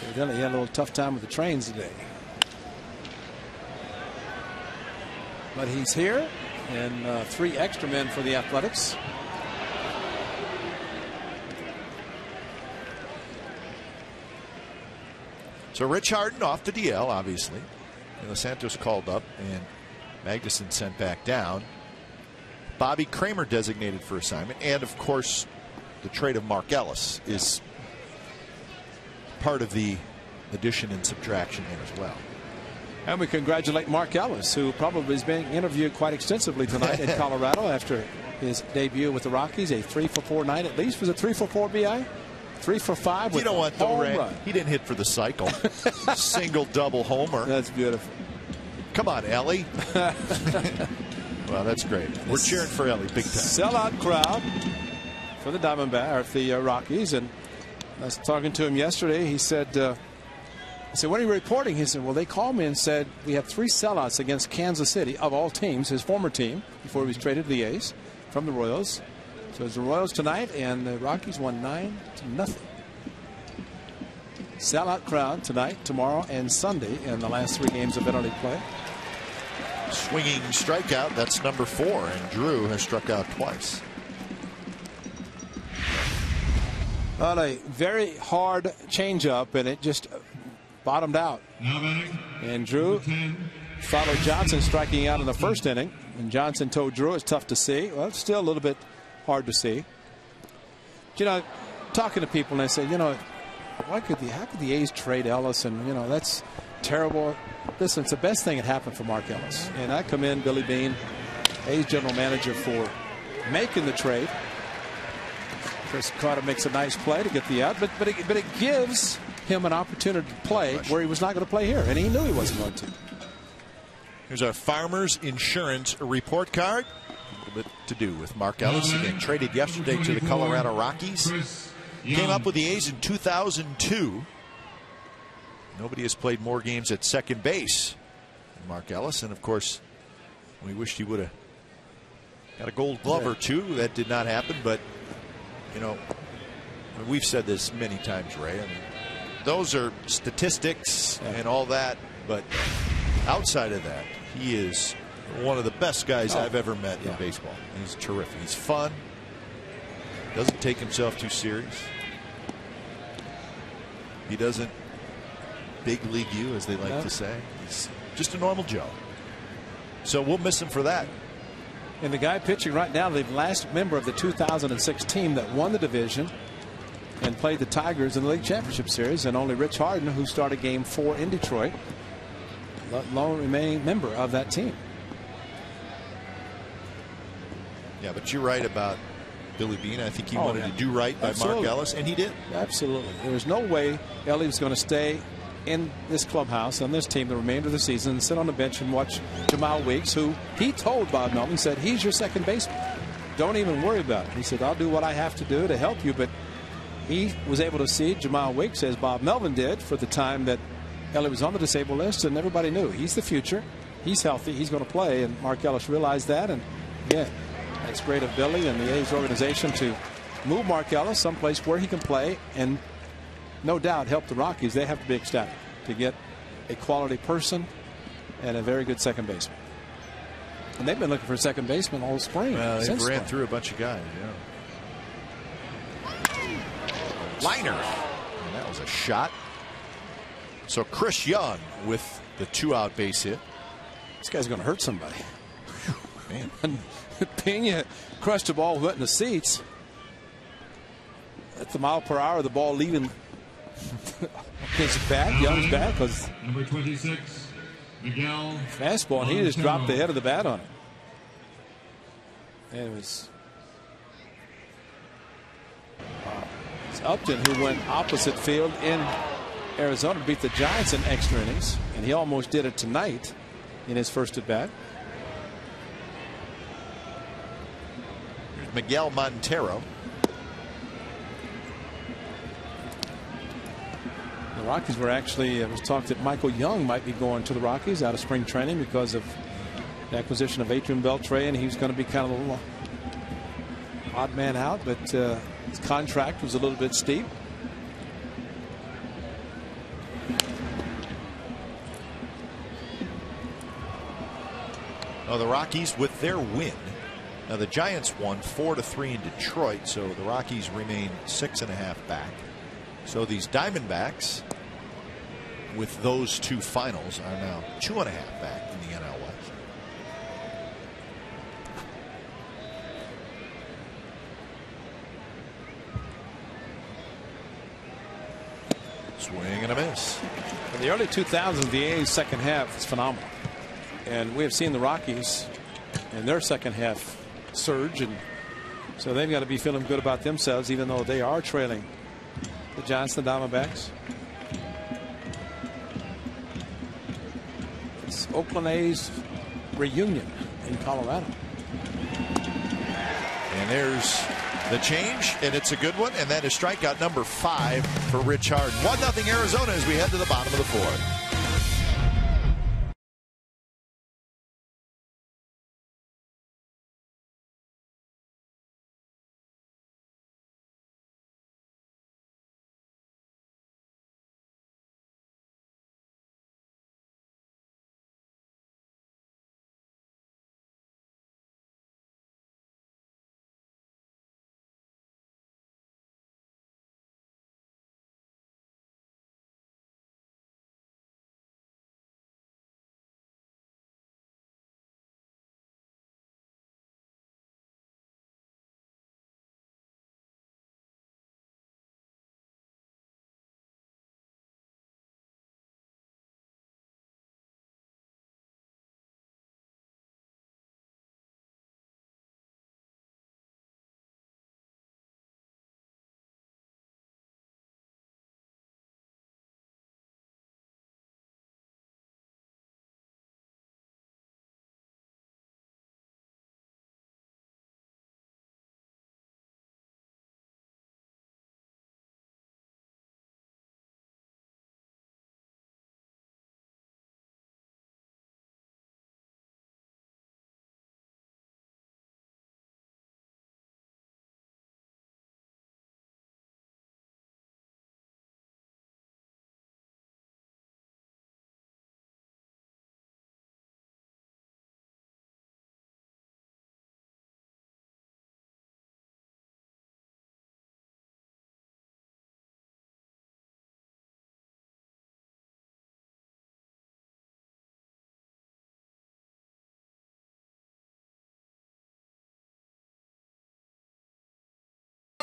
Evidently, he had a little tough time with the trains today. But he's here, and 3 extra men for the Athletics. So Rich Harden off the DL, obviously. De Los Santos called up, and Magnuson sent back down. Bobby Kramer designated for assignment, and of course the trade of Mark Ellis is part of the addition and subtraction here as well. And we congratulate Mark Ellis, who probably is being interviewed quite extensively tonight in Colorado after his debut with the Rockies. A 3-for-4 night at least. Was it 3-for-4, B.I.? 3-for-5 with you know what, though, Ray? run. He didn't hit for the cycle. Single, double homer. That's beautiful. Come on, Ellie. Well, that's great. We're cheering for Ellie big time. Sellout crowd for the Diamondbacks, or the Rockies. And I was talking to him yesterday. He said, I said, when are you reporting? He said, well, they called me and said we have 3 sellouts against Kansas City, of all teams, his former team, before he was traded to the A's from the Royals. So it's the Royals tonight, and the Rockies won 9-0. Sellout crowd tonight, tomorrow, and Sunday in the last 3 games of interleague play. Swinging strikeout, that's number 4, and Drew has struck out twice. On a very hard changeup, and it just bottomed out. And Drew followed Johnson striking out in the first inning. And Johnson told Drew it's tough to see. Well, it's still a little bit hard to see. You know, talking to people, and they say, you know, how could the A's trade Ellis? And, you know, that's terrible. Listen, it's the best thing that happened for Mark Ellis. And I commend Billy Beane, A's general manager, for making the trade. Chris Carter makes a nice play to get the out, but it gives him an opportunity to play where he was not going to play here, and he knew he wasn't going to. Here's our Farmers Insurance report card. A little bit to do with Mark Ellis. Again, traded yesterday to the Colorado Rockies. Came up with the A's in 2002. Nobody has played more games at second base than Mark Ellis, and of course, we wished he would have got a Gold Glove or 2. That did not happen, but you know, we've said this many times, Ray. I mean, those are statistics and all that, but outside of that, he is one of the best guys I've ever met in baseball. He's terrific. He's fun. Doesn't take himself too serious. He doesn't big league you, as they like to say. He's just a normal Joe. So we'll miss him for that. And the guy pitching right now, the last member of the 2006 team that won the division and played the Tigers in the League Championship Series, and only Rich Harden, who started Game 4 in Detroit, the lone remaining member of that team. Yeah, but you're right about Billy Beane. I think he wanted to do right by Mark Ellis, and he did. Absolutely. There was no way Ellie was going to stay in this clubhouse on this team the remainder of the season and sit on the bench and watch Jamal Weeks, who he told Bob Melvin, said, he's your second baseman. Don't even worry about it. He said, I'll do what I have to do to help you. But he was able to see Jamal Weeks, as Bob Melvin did, for the time that Ellie was on the disabled list, and everybody knew he's the future. He's healthy. He's going to play. And Mark Ellis realized that. And again, it's great of Billy and the A's organization to move Mark Ellis someplace where he can play and no doubt help the Rockies. They have to be ecstatic to get a quality person and a very good second baseman. And they've been looking for a second baseman all spring. Well, they've ran through a bunch of guys. Liner. And that was a shot. So Chris Young with the 2-out base hit. This guy's going to hurt somebody. Man. Pena crushed the ball, went in the seats. At the mile per hour, the ball leaving his bat, Young's bat, because number 26, Miguel fastball, and he just dropped the head of the bat on it. And it was it's Upton who went opposite field in Arizona, beat the Giants in extra innings, and he almost did it tonight in his first at bat. Here's Miguel Montero. The Rockies were actually, it was talked that Michael Young might be going to the Rockies out of spring training because of the acquisition of Adrian Beltre, and he was going to be kind of a little odd man out, but his contract was a little bit steep. The Rockies with their win. Now the Giants won 4-3 in Detroit, so the Rockies remain 6.5 back. So these Diamondbacks, with those 2 finals, are now 2.5 back in the NL West. Swing and a miss. In the early 2000s, the A's second half is phenomenal. And we have seen the Rockies in their second half surge. And so they've got to be feeling good about themselves, even though they are trailing the Giants, the Diamondbacks. It's Oakland A's reunion in Colorado. And there's the change, and it's a good one, and that is strikeout number 5 for Rich Harden. 1-0 Arizona as we head to the bottom of the 4th.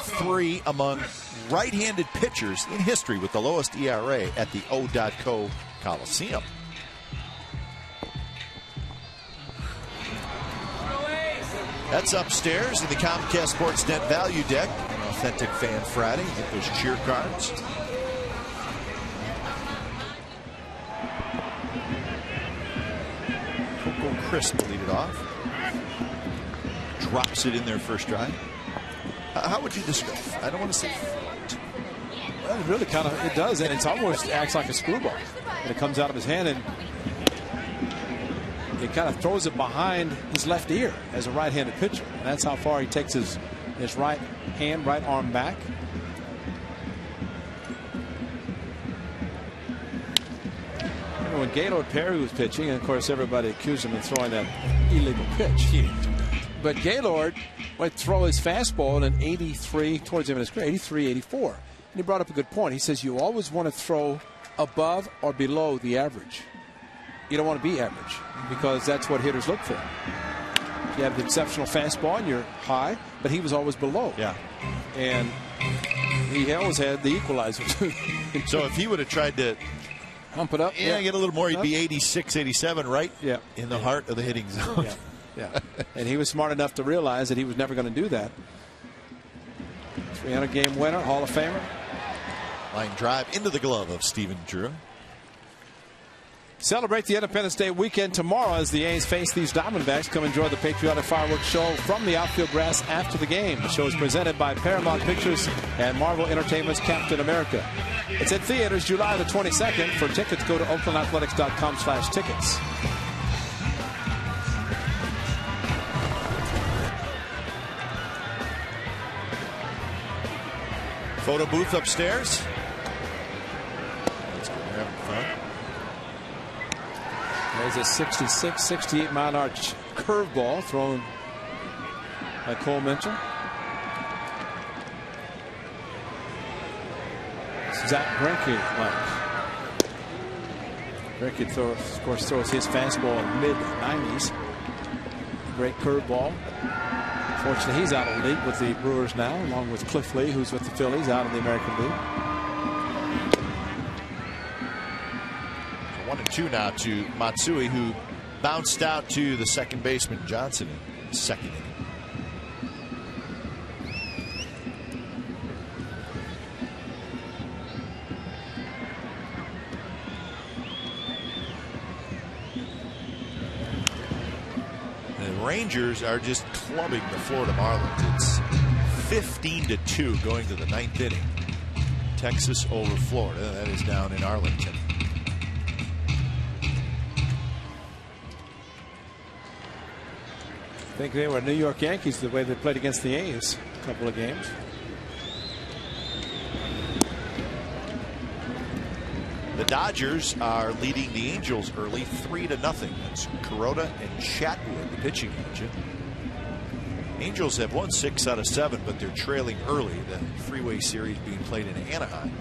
Three among right-handed pitchers in history with the lowest ERA at the O.co Coliseum. That's upstairs in the Comcast Sportsnet Value Deck. An authentic fan Friday. Get those cheer cards. Coco Crisp lead it off. Drops it in their first drive. How would you describe it? I don't want to say flat. Well, it really kind of, it does, and it almost acts like a screwball. And it comes out of his hand, and he kind of throws it behind his left ear as a right-handed pitcher. And that's how far he takes his right hand, right arm back. Remember when Gaylord Perry was pitching, and of course everybody accused him of throwing that illegal pitch. But Gaylord would throw his fastball in 83, towards the end of his career, 83, 84. And he brought up a good point. He says you always want to throw above or below the average. You don't want to be average because that's what hitters look for. You have the exceptional fastball and you're high, but he was always below. Yeah. And he always had the equalizer. So if he would have tried to hump it up, get a little more, he'd be 86, 87, right? Yeah. In the heart of the hitting zone. Yeah. Yeah. And he was smart enough to realize that he was never going to do that. 300 game winner, Hall of Famer. Line drive into the glove of Stephen Drew. Celebrate the Independence Day weekend tomorrow as the A's face these Diamondbacks. Come enjoy the patriotic fireworks show from the outfield grass after the game. The show is presented by Paramount Pictures and Marvel Entertainment's Captain America. It's at theaters July the 22nd. For tickets, go to oaklandathletics.com/tickets. Photo booth upstairs. Let's go there in front. There's a 66, 68 mile an hour curveball thrown by Cole Mitchell. Zach Greinke, Greinke of course throws his fastball in mid-90s. Great curveball. Fortunately, he's out of the league with the Brewers now, along with Cliff Lee, who's with the Phillies, out of the American League. 2 now to Matsui, who bounced out to the second baseman Johnson in the second inning. Rangers are just clubbing the Florida Marlins. It's 15-2 going to the 9th inning. Texas over Florida. That is down in Arlington. I think they were New York Yankees the way they played against the A's a couple of games. The Dodgers are leading the Angels early 3-0. That's Kuroda and Chatwood, the pitching agent. Angels have won 6 out of 7, but they're trailing early. The freeway series being played in Anaheim.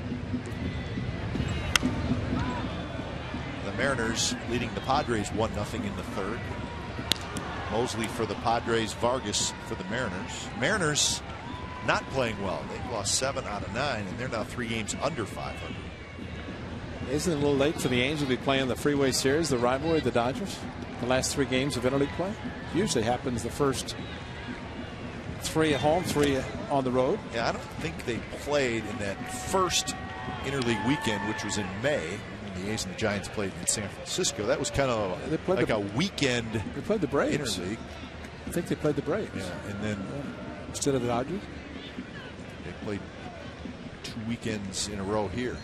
The Mariners leading the Padres 1-0 in the 3rd. Mosley for the Padres, Vargas for the Mariners. Mariners not playing well. They've lost 7 out of 9, and they're now 3 games under 500. Isn't it a little late for the Angels to be playing the freeway series, the rivalry of the Dodgers? The last 3 games of interleague play usually happens the first 3 at home, 3 on the road. Yeah, I don't think they played in that first interleague weekend, which was in May. When the A's and the Giants played in San Francisco. That was kind of like a weekend. They played the Braves. Interleague. I think they played the Braves. Yeah, and then instead of the Dodgers, they played 2 weekends in a row here.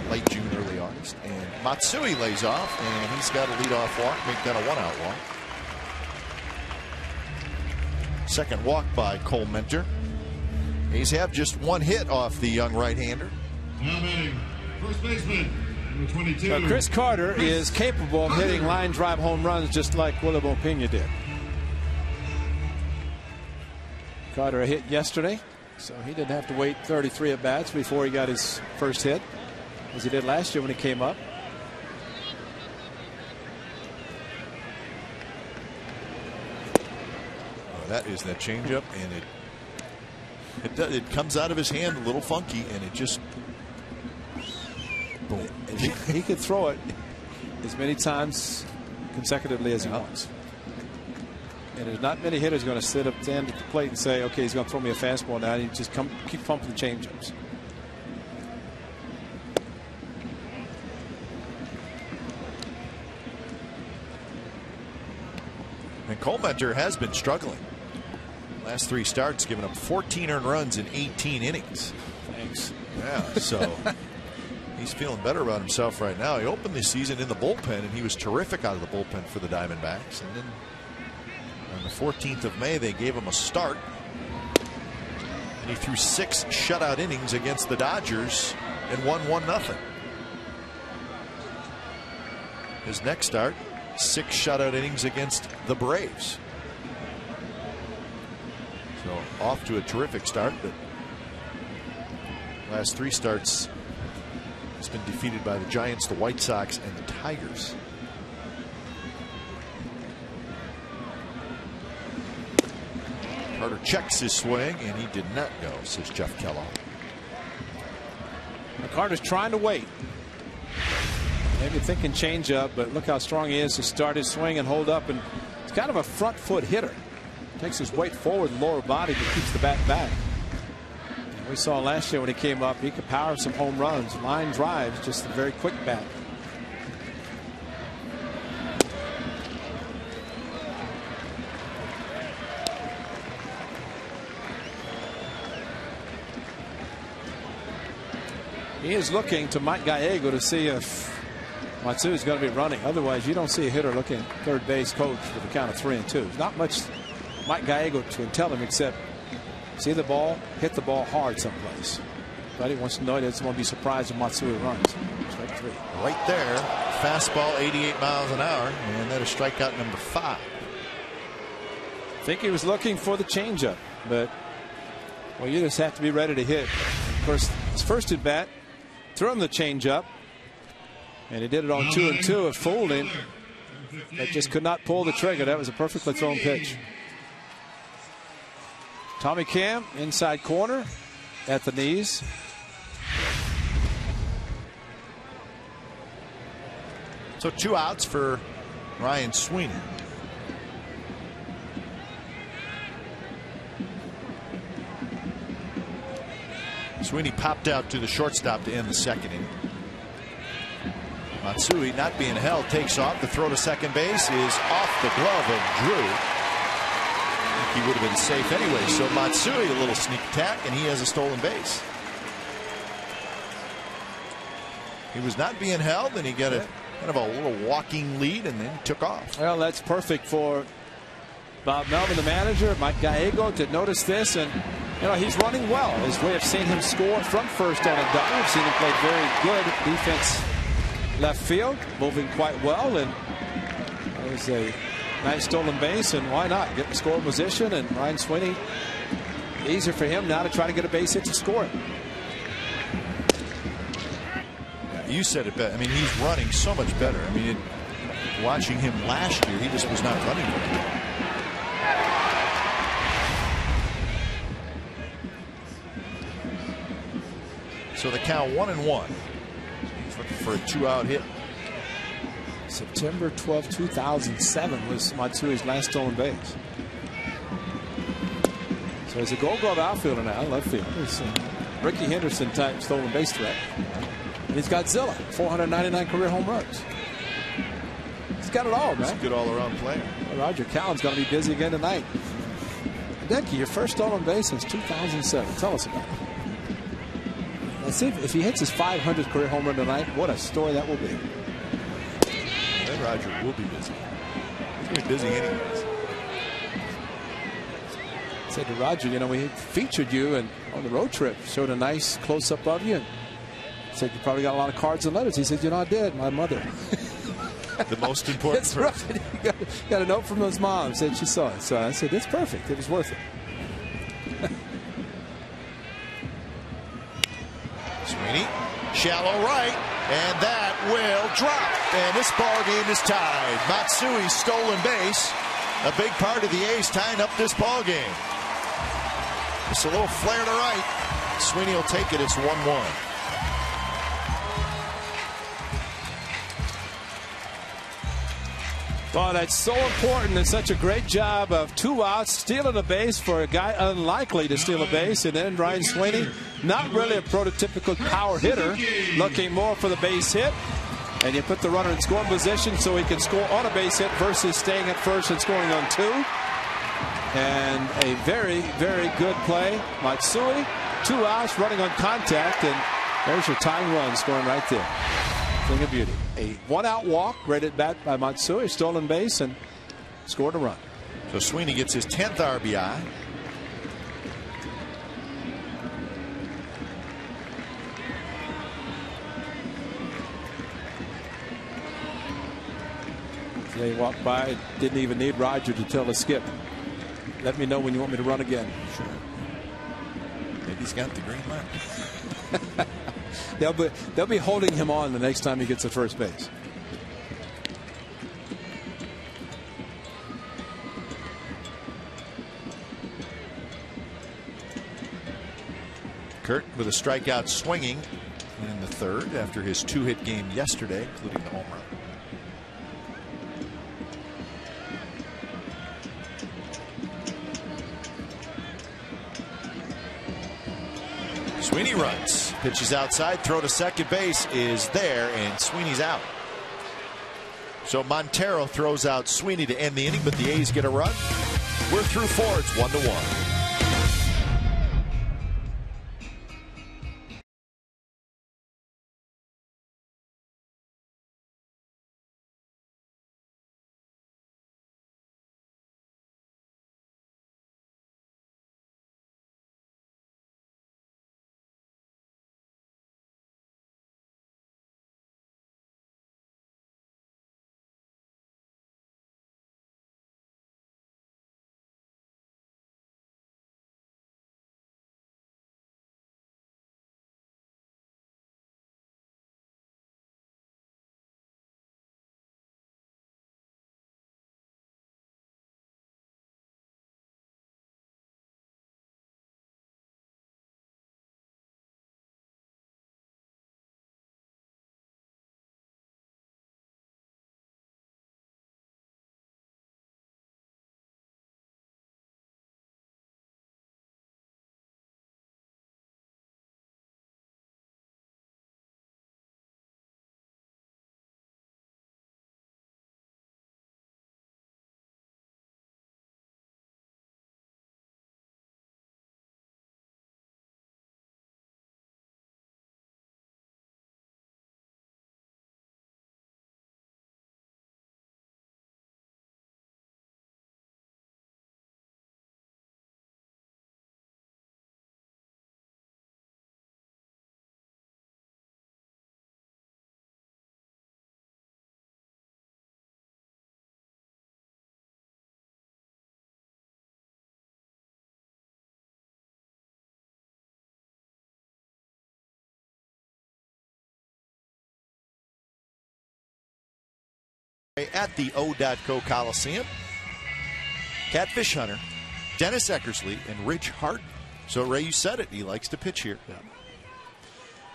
Late June, early August. And Matsui lays off, and he's got a leadoff walk, make that a 1-out walk. Second walk by Cole Mentor. A's have just 1 hit off the young right-hander. Now batting, first baseman, number 22. Now Chris Carter is capable of hitting line drive home runs just like Willie Bloomquist did. Carter hit yesterday, so he didn't have to wait 33 at bats before he got his first hit, as he did last year when he came up. Oh, that is that changeup, and it comes out of his hand a little funky, and it just boom. He could throw it as many times consecutively as he wants. And there's not many hitters going to stand at the plate and say, okay, he's going to throw me a fastball now. And you just keep pumping the changeups. And Cole Mentor has been struggling. Last 3 starts, giving up 14 earned runs in 18 innings. Thanks. Yeah, so he's feeling better about himself right now. He opened the season in the bullpen, and he was terrific out of the bullpen for the Diamondbacks. And then on the 14th of May, they gave him a start. And he threw 6 shutout innings against the Dodgers and won 1-0. His next start, 6 shutout innings against the Braves. So off to a terrific start, but last 3 starts has been defeated by the Giants, the White Sox, and the Tigers. Carter checks his swing, and he did not go, says Jeff Kellogg. Carter's trying to wait. Maybe thinking change up, but look how strong he is to start his swing and hold up. And it's kind of a front foot hitter. Takes his weight forward, lower body, but keeps the bat back. And we saw last year when he came up, he could power some home runs, line drives, just a very quick bat. He is looking to Mike Gallego to see if Matsui is going to be running. Otherwise, you don't see a hitter looking third base coach for the count of 3-2. There's not much Mike Gallego to tell him except see the ball, hit the ball hard someplace. But he wants to know he doesn't want to be surprised if Matsui runs. Strike 3. Right there, fastball 88 miles an hour, and that is strikeout number 5. I think he was looking for the changeup, but well, you just have to be ready to hit. Of course, his first at bat threw him the changeup, and he did it on 2-2. It fooled him. That just could not pull the trigger. That was a perfectly thrown pitch. Tommy Cam inside corner at the knees. So 2 outs for Ryan Sweeney. Sweeney popped out to the shortstop to end the second inning. Matsui, not being held, takes off. The throw to second base is off the glove of Drew. I think he would have been safe anyway. So Matsui, a little sneak attack, and he has a stolen base. He was not being held, and he got a kind of a little walking lead, and then took off. Well, that's perfect for Bob Melvin, the manager. Mike Gallego to notice this, and he's running well. As we have seen him score from first on a double. We've seen him play very good defense left field, moving quite well, and that was a nice stolen base, and why not get the score position? And Ryan Sweeney, easier for him now to try to get a base hit to score it. You said it better. I mean, he's running so much better. I mean, watching him last year, he just was not running very well. So the count 1-1. He's looking for a 2-out hit. September 12, 2007 was Matsui's last stolen base. So he's a Gold Glove outfielder now, left field. He's a Ricky Henderson type stolen base threat. He's got Zilla, 499 career home runs. He's got it all, man. He's a good all-around player. Roger Callen's going to be busy again tonight. Denke, your first stolen base since 2007. Tell us about it. Let's see if he hits his 500th career home run tonight. What a story that will be. Then Roger will be busy. He's going to be busy anyways. I said to Roger, we featured you and on the road trip, showed a nice close-up of you. And said you probably got a lot of cards and letters. He said, I did. My mother. The most important That's person. Right. He got a note from his mom. Said she saw it. So I said, it's perfect. It was worth it. Sweeney, shallow right, and that will drop. And this ball game is tied. Matsui's stolen base, a big part of the A's tying up this ball game. Just a little flare to right. Sweeney will take it. It's 1-1. Well, that's so important, and such a great job of 2 outs, stealing a base for a guy unlikely to steal a base. And then Ryan Sweeney, not really a prototypical power hitter, looking more for the base hit. And you put the runner in scoring position so he can score on a base hit versus staying at first and scoring on 2. And a very, very good play. Matsui, 2 outs, running on contact, and there's your tying run scoring right there. Thing of beauty. A 1-out walk, rated bat by Matsui, stolen base, and scored a run. So Sweeney gets his 10th RBI. They walked by, didn't even need Roger to tell the skip, let me know when you want me to run again. Sure. Maybe he's got the green light. They'll be holding him on the next time he gets to first base. Kurt with a strikeout swinging in the 3rd after his 2-hit game yesterday, including the home run. Sweeney runs, pitches outside, throw to second base is there, and Sweeney's out. So Montero throws out Sweeney to end the inning, but the A's get a run. We're through 4. It's 1-1. at the O.co Coliseum. Catfish Hunter, Dennis Eckersley, and Rich Harden. So, Ray, you said it. He likes to pitch here. Yeah.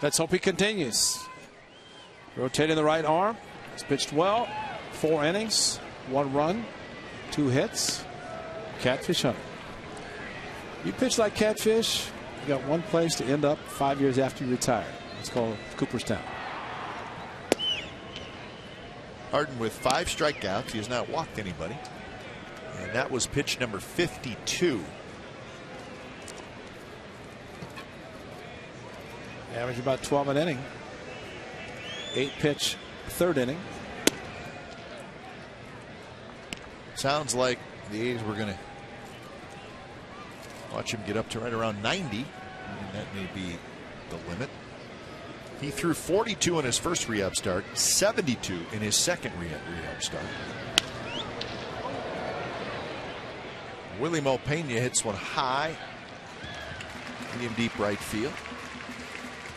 Let's hope he continues. Rotating the right arm. He's pitched well. 4 innings, 1 run, 2 hits. Catfish Hunter. You pitch like Catfish, you got one place to end up 5 years after you retire. It's called Cooperstown. Harden with 5 strikeouts. He has not walked anybody. And that was pitch number 52. Average about 12 an inning. 8 pitch, 3rd inning. Sounds like the A's were going to watch him get up to right around 90. And that may be the limit. He threw 42 in his first rehab start, 72 in his second rehab start. Willie Bloomquist hits one high, medium deep right field.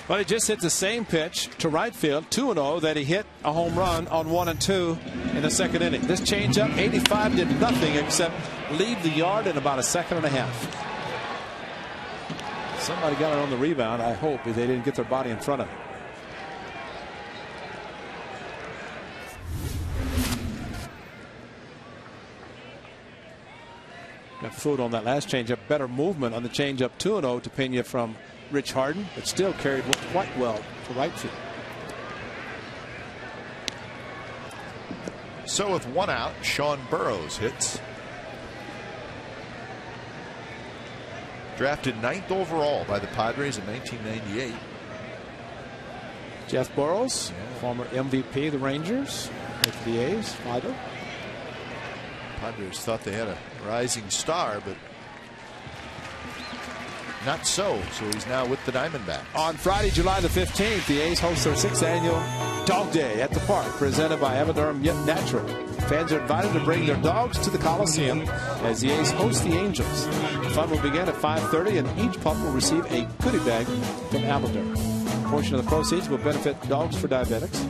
Well, he just hit the same pitch to right field, 2-0, that he hit a home run on 1 and 2 in the second inning. This changeup, 85, did nothing except leave the yard in about a second and a half. Somebody got it on the rebound. I hope they didn't get their body in front of it. Got food on that last changeup. Better movement on the changeup, 2-0 to Pena from Rich Harden, but still carried quite well to right field. So with 1 out, Sean Burroughs hits. Drafted 9th overall by the Padres in 1998. Jeff Burroughs, former MVP of the Rangers, with the A's, father. Padres thought they had a rising star, but not so. So he's now with the Diamondbacks. On Friday, July the 15th, the A's host their 6th annual Dog Day at the Park, presented by Aviderm Natural. Fans are invited to bring their dogs to the Coliseum as the A's host the Angels. The fun will begin at 5:30, and each pup will receive a goodie bag from Aviderm. A portion of the proceeds will benefit Dogs for Diabetics.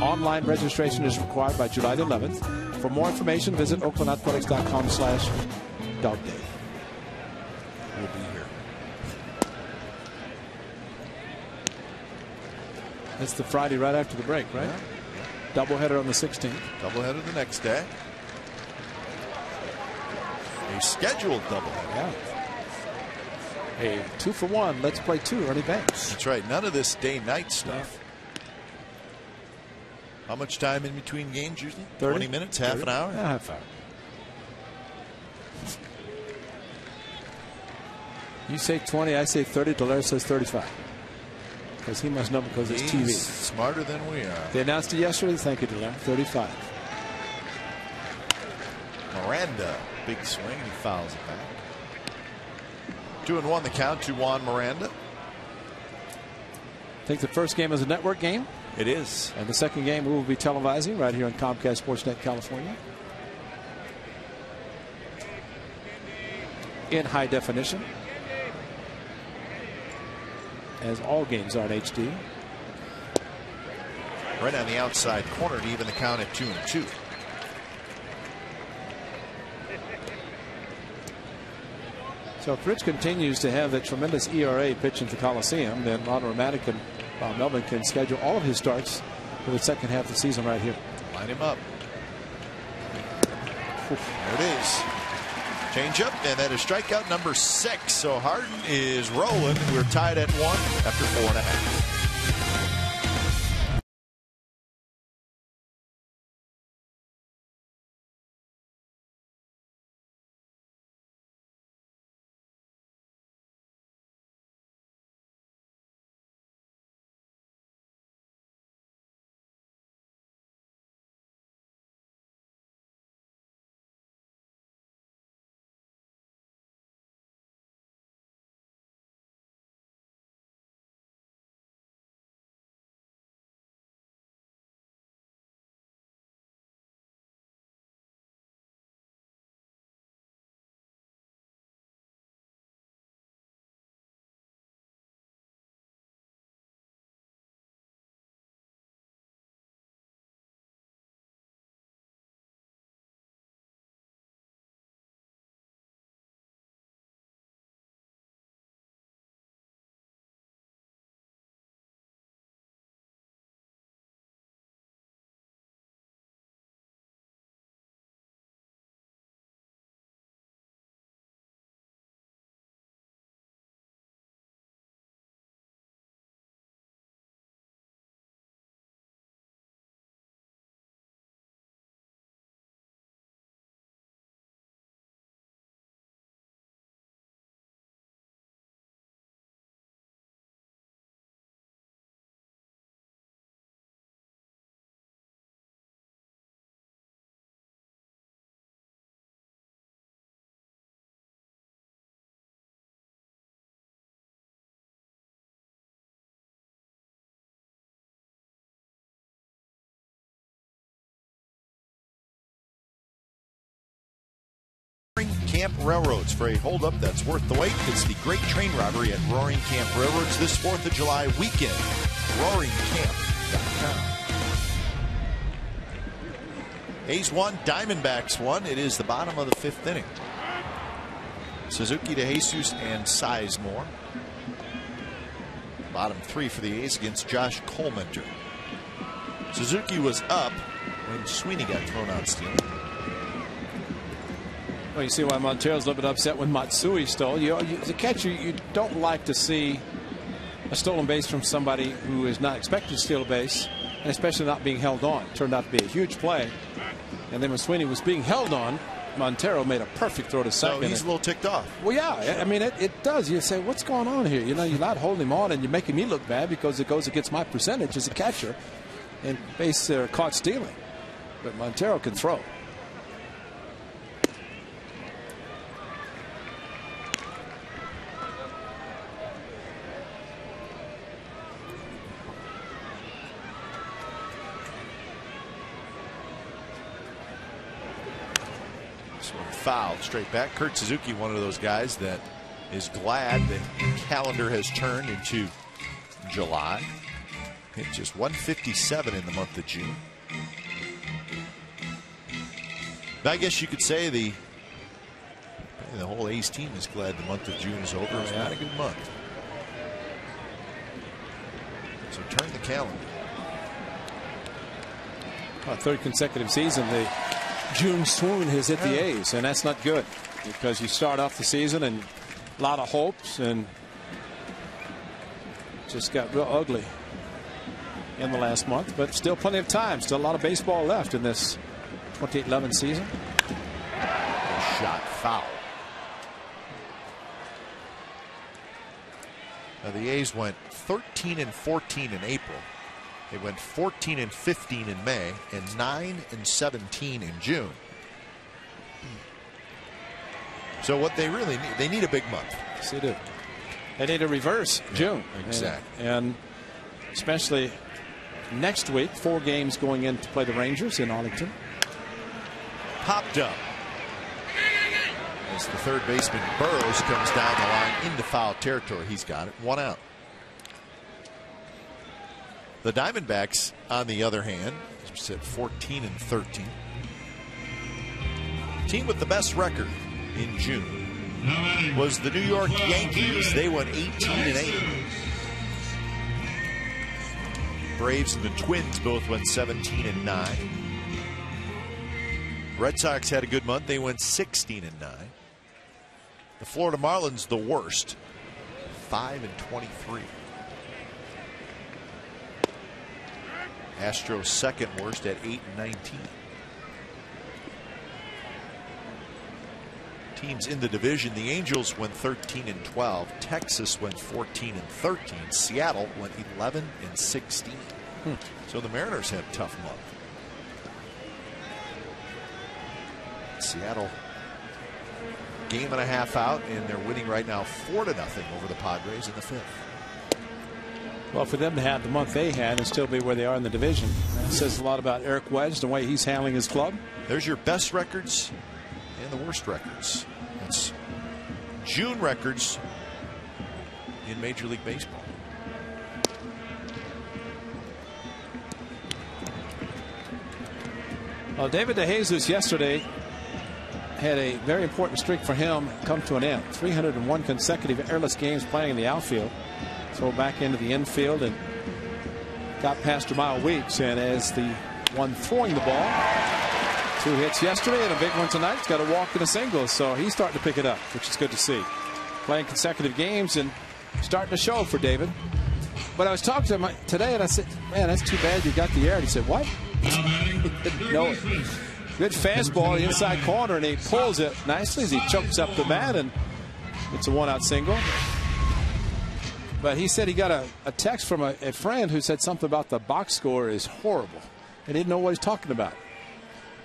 Online registration is required by July the 11th. For more information, visit oaklandathletics.com/dogday. We'll be here. That's the Friday right after the break, right? Yeah. Doubleheader on the 16th. Doubleheader the next day. A scheduled doubleheader. Yeah. A 2-for-1. Let's play 2. Ernie Banks. That's right. None of this day-night stuff. How much time in between games usually? 30 20 minutes, half an hour? Yeah, half hour. You say 20, I say 30. Delaire says 35. Because he must know because it's TV. Smarter than we are. They announced it yesterday. Thank you, Delaire. 35. Miranda, big swing. He fouls it back. 2-1 the count to Juan Miranda. I think the first game is a network game. It is. And the second game we will be televising right here on Comcast Sportsnet California. In high definition. As all games are in HD. Right on the outside corner to even the count at 2-2. So if Rich continues to have that tremendous ERA pitching to the Coliseum, then Ron Romatic and Bob Melvin can schedule all of his starts for the second half of the season right here. Line him up. There it is. Change up, and that is strikeout number 6. So Harden is rolling. We're tied at 1 after 4.5. Camp Railroads for a holdup that's worth the wait. It's the Great Train Robbery at Roaring Camp Railroads this 4th of July weekend. RoaringCamp.com. A's 1, Diamondbacks 1. It is the bottom of the 5th inning. Suzuki to Jesus and Sizemore. Bottom 3 for the A's against Josh Colmenter. Suzuki was up when Sweeney got thrown out stealing. Well, you see why Montero's a little bit upset when Matsui stole. As a catcher, you don't like to see a stolen base from somebody who is not expected to steal a base, and especially not being held on. It turned out to be a huge play. And then when Sweeney was being held on, Montero made a perfect throw to second. So he's a little ticked off. Well, yeah. I mean, it does. You say, what's going on here? You know, you're not holding him on, and you're making me look bad because it goes against my percentage as a catcher. And base caught stealing. But Montero can throw. Foul straight back. Kurt Suzuki, one of those guys that is glad that the calendar has turned into July. Hit just 157 in the month of June. I guess you could say the whole A's team is glad the month of June is over. It's not a good month. So turn the calendar. Third consecutive season, the June swoon has hit the A's, and that's not good because you start off the season and a lot of hopes, and just got real ugly in the last month. But still plenty of time, still a lot of baseball left in this 2011 season. A shot foul. Now the A's went 13-14 in April. They went 14-15 in May and 9-17 in June. So what they really need, they need a big month. Yes, they do. They need a reverse June. Exactly. And especially next week, 4 games going in to play the Rangers in Arlington. Popped up as the third baseman Burrows comes down the line into foul territory. He's got it. 1 out. The Diamondbacks, on the other hand, as we said, 14-13. Team with the best record in June was the New York Yankees. They went 18-8. Braves and the Twins both went 17-9. Red Sox had a good month. They went 16-9. The Florida Marlins, the worst, 5-23. Astros second worst at 8-19. Teams in the division: the Angels went 13-12. Texas went 14-13. Seattle went 11-16. So the Mariners had a tough month. Seattle game and a half out, and they're winning right now 4-0 over the Padres in the 5th. Well, for them to have the month they had and still be where they are in the division, that says a lot about Eric Wedge, the way he's handling his club. There's your best records and the worst records. That's June records in Major League Baseball. Well, David DeJesus yesterday had a very important streak for him come to an end. 301 consecutive airless games playing in the outfield. Throw back into the infield and got past Jamal Weeks. And as the one throwing the ball, 2 hits yesterday and a big one tonight. He's got a walk and a single, so he's starting to pick it up, which is good to see. Playing consecutive games and starting to show for David. But I was talking to him today and I said, man, that's too bad you got the air. And he said, what? He didn't know it. Good fastball inside corner, and he pulls it nicely as he chokes up the bat, and it's a 1-out single. But he said he got a text from a friend who said something about the box score is horrible. He didn't know what he's talking about.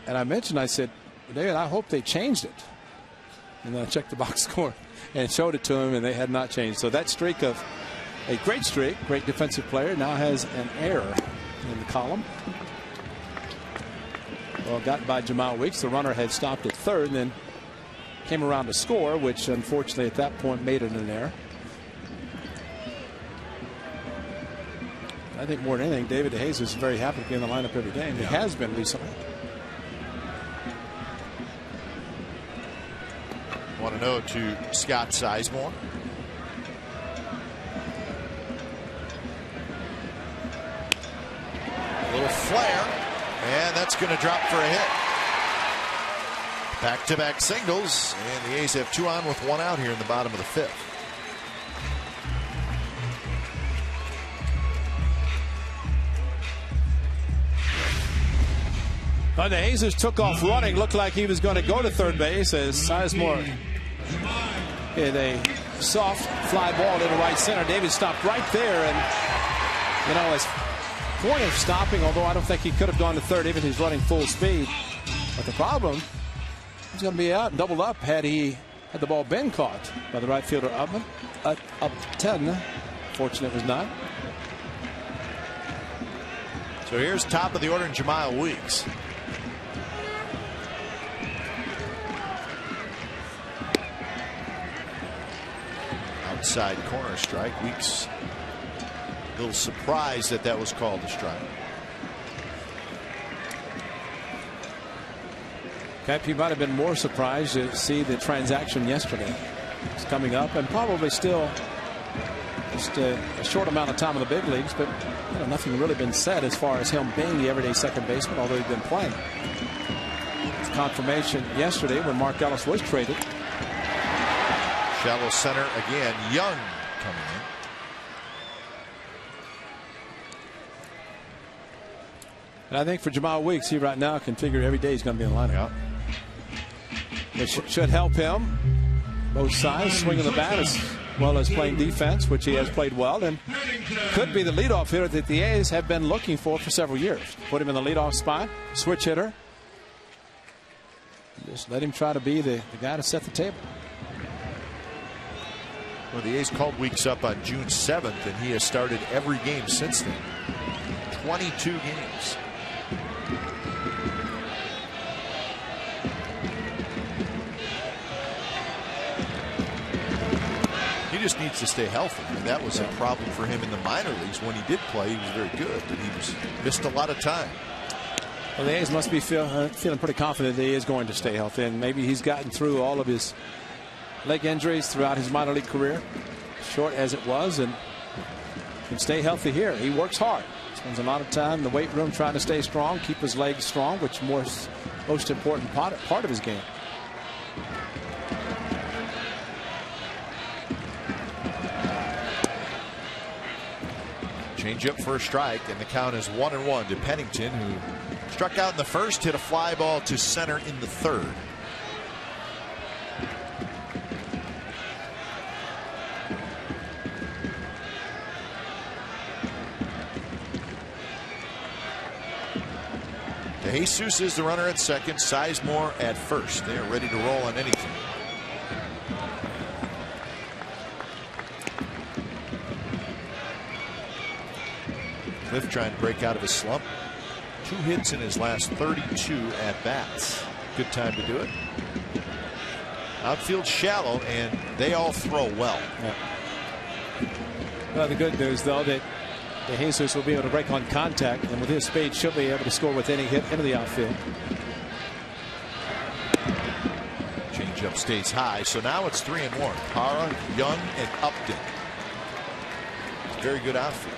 And I said, David, I hope they changed it. And then I checked the box score and showed it to him, and they had not changed. So that streak of a great streak, great defensive player, now has an error in the column. Well, got by Jamal Weeks. The runner had stopped at third and then came around to score, which unfortunately at that point made it an error. I think more than anything, David DeJesus is very happy to be in the lineup every game. He has been recently. Want to know to Scott Sizemore. A little flare, and that's going to drop for a hit. Back-to-back singles, and the A's have 2 on with 1 out here in the bottom of the 5th. The A's took off running. Looked like he was going to go to third base as Sizemore hit a soft fly ball to the right center. David stopped right there, and his point of stopping, although I don't think he could have gone to third even if he's running full speed. But the problem, he's going to be out and doubled up had the ball been caught by the right fielder Upton. Fortunately, it was not. So here's top of the order in Jemile Weeks. Outside corner strike. Weeks a little surprised that was called a strike. Cap, you might have been more surprised to see the transaction yesterday. It's coming up and probably still just a short amount of time in the big leagues, but nothing really been said as far as him being the everyday second baseman, although he's been playing. It's confirmation yesterday when Mark Ellis was traded. Shallow center again. Young coming in. And I think for Jemile Weeks, he right now can figure every day he's going to be in the lineup. It should help him. Both sides swinging the bat as well as playing defense, which he has played well, and could be the leadoff hitter that the A's have been looking for several years. Put him in the leadoff spot, switch hitter. Just let him try to be the guy to set the table. Well, the A's called Weeks up on June 7th, and he has started every game since then. 22 games. He just needs to stay healthy. And that was a problem for him in the minor leagues. When he did play, he was very good, but he missed a lot of time. Well, the A's must be feeling pretty confident that he is going to stay healthy, and maybe he's gotten through all of his leg injuries throughout his minor league career, short as it was, and can stay healthy here. He works hard, spends a lot of time in the weight room trying to stay strong, keep his legs strong, which is most important part of his game. Change up for a strike, and the count is 1-1 to Pennington, who struck out in the first, hit a fly ball to center in the third. Jesus is the runner at second, Sizemore at first. They're ready to roll on anything. Cliff trying to break out of his slump. 2 hits in his last 32 at bats. Good time to do it. Outfield shallow, and they all throw well. Yeah. Well, the good news, though, that Jesus will be able to break on contact, and with his speed, she'll be able to score with any hit into the outfield. Changeup stays high, so now it's 3-1. Hara, Young, and Upton. Very good outfield.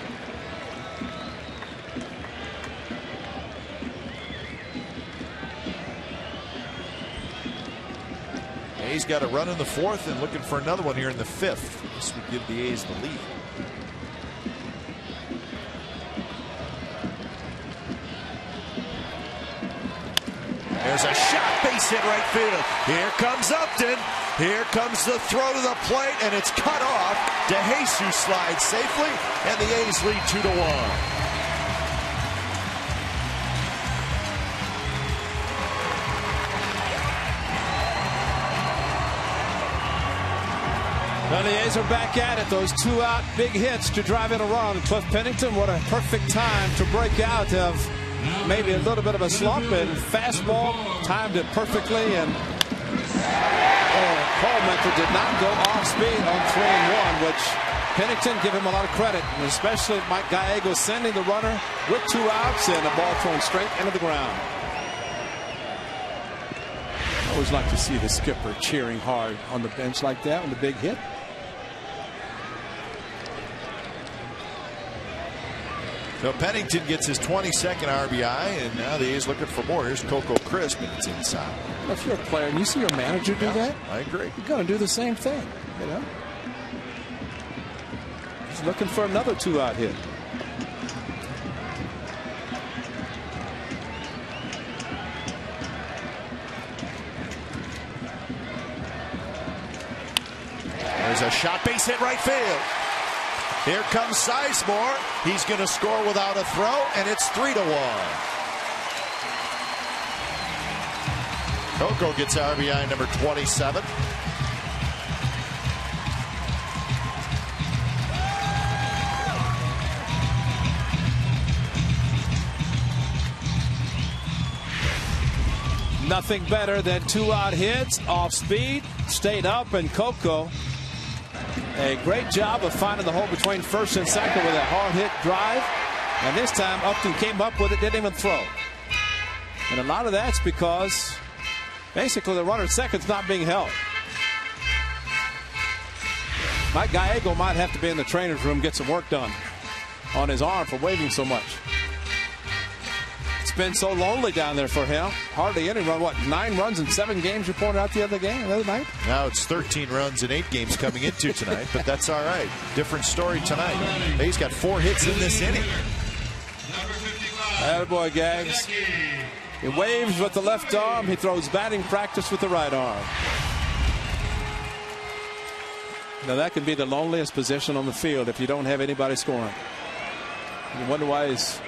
A's got a run in the 4th and looking for another one here in the 5th. This would give the A's the lead. There's a shot, base hit right field. Here comes Upton. Here comes the throw to the plate, and it's cut off. DeJesus slides safely, and the A's lead 2-1. Well, the A's are back at it. Those 2-out big hits to drive in a run. Cliff Pennington, what a perfect time to break out of maybe a little bit of a slump, and fastball timed it perfectly, and Colementer did not go off speed on 3-1, which Pennington give him a lot of credit, and especially Mike Gallego sending the runner with 2 outs and the ball thrown straight into the ground. I always like to see the skipper cheering hard on the bench like that on the big hit. So Pennington gets his 22nd RBI, and now the A's looking for more. Here's Coco Crisp, and it's inside. If you're a player and you see your manager do that, I agree. You're going to do the same thing, you know. He's looking for another 2-out hit. There's a shot, base hit right field. Here comes Sizemore. He's going to score without a throw, and it's 3-1. Coco gets RBI number 27. Nothing better than 2-out hits off speed, stayed up, and Coco a great job of finding the hole between first and second with a hard hit drive. And this time Upton came up with it, didn't even throw. And a lot of that's because basically the runner at second's not being held. Mike Gallego might have to be in the trainer's room, get some work done on his arm for waving so much. It's been so lonely down there for him. Hardly any run. What, 9 runs in 7 games you pointed out the other night? Now it's 13 runs in 8 games coming into tonight, but that's all right. Different story tonight. He's got 4 hits in this inning. Attaboy, Gags. He waves with the left arm. He throws batting practice with the right arm. Now that can be the loneliest position on the field if you don't have anybody scoring. You wonder why he's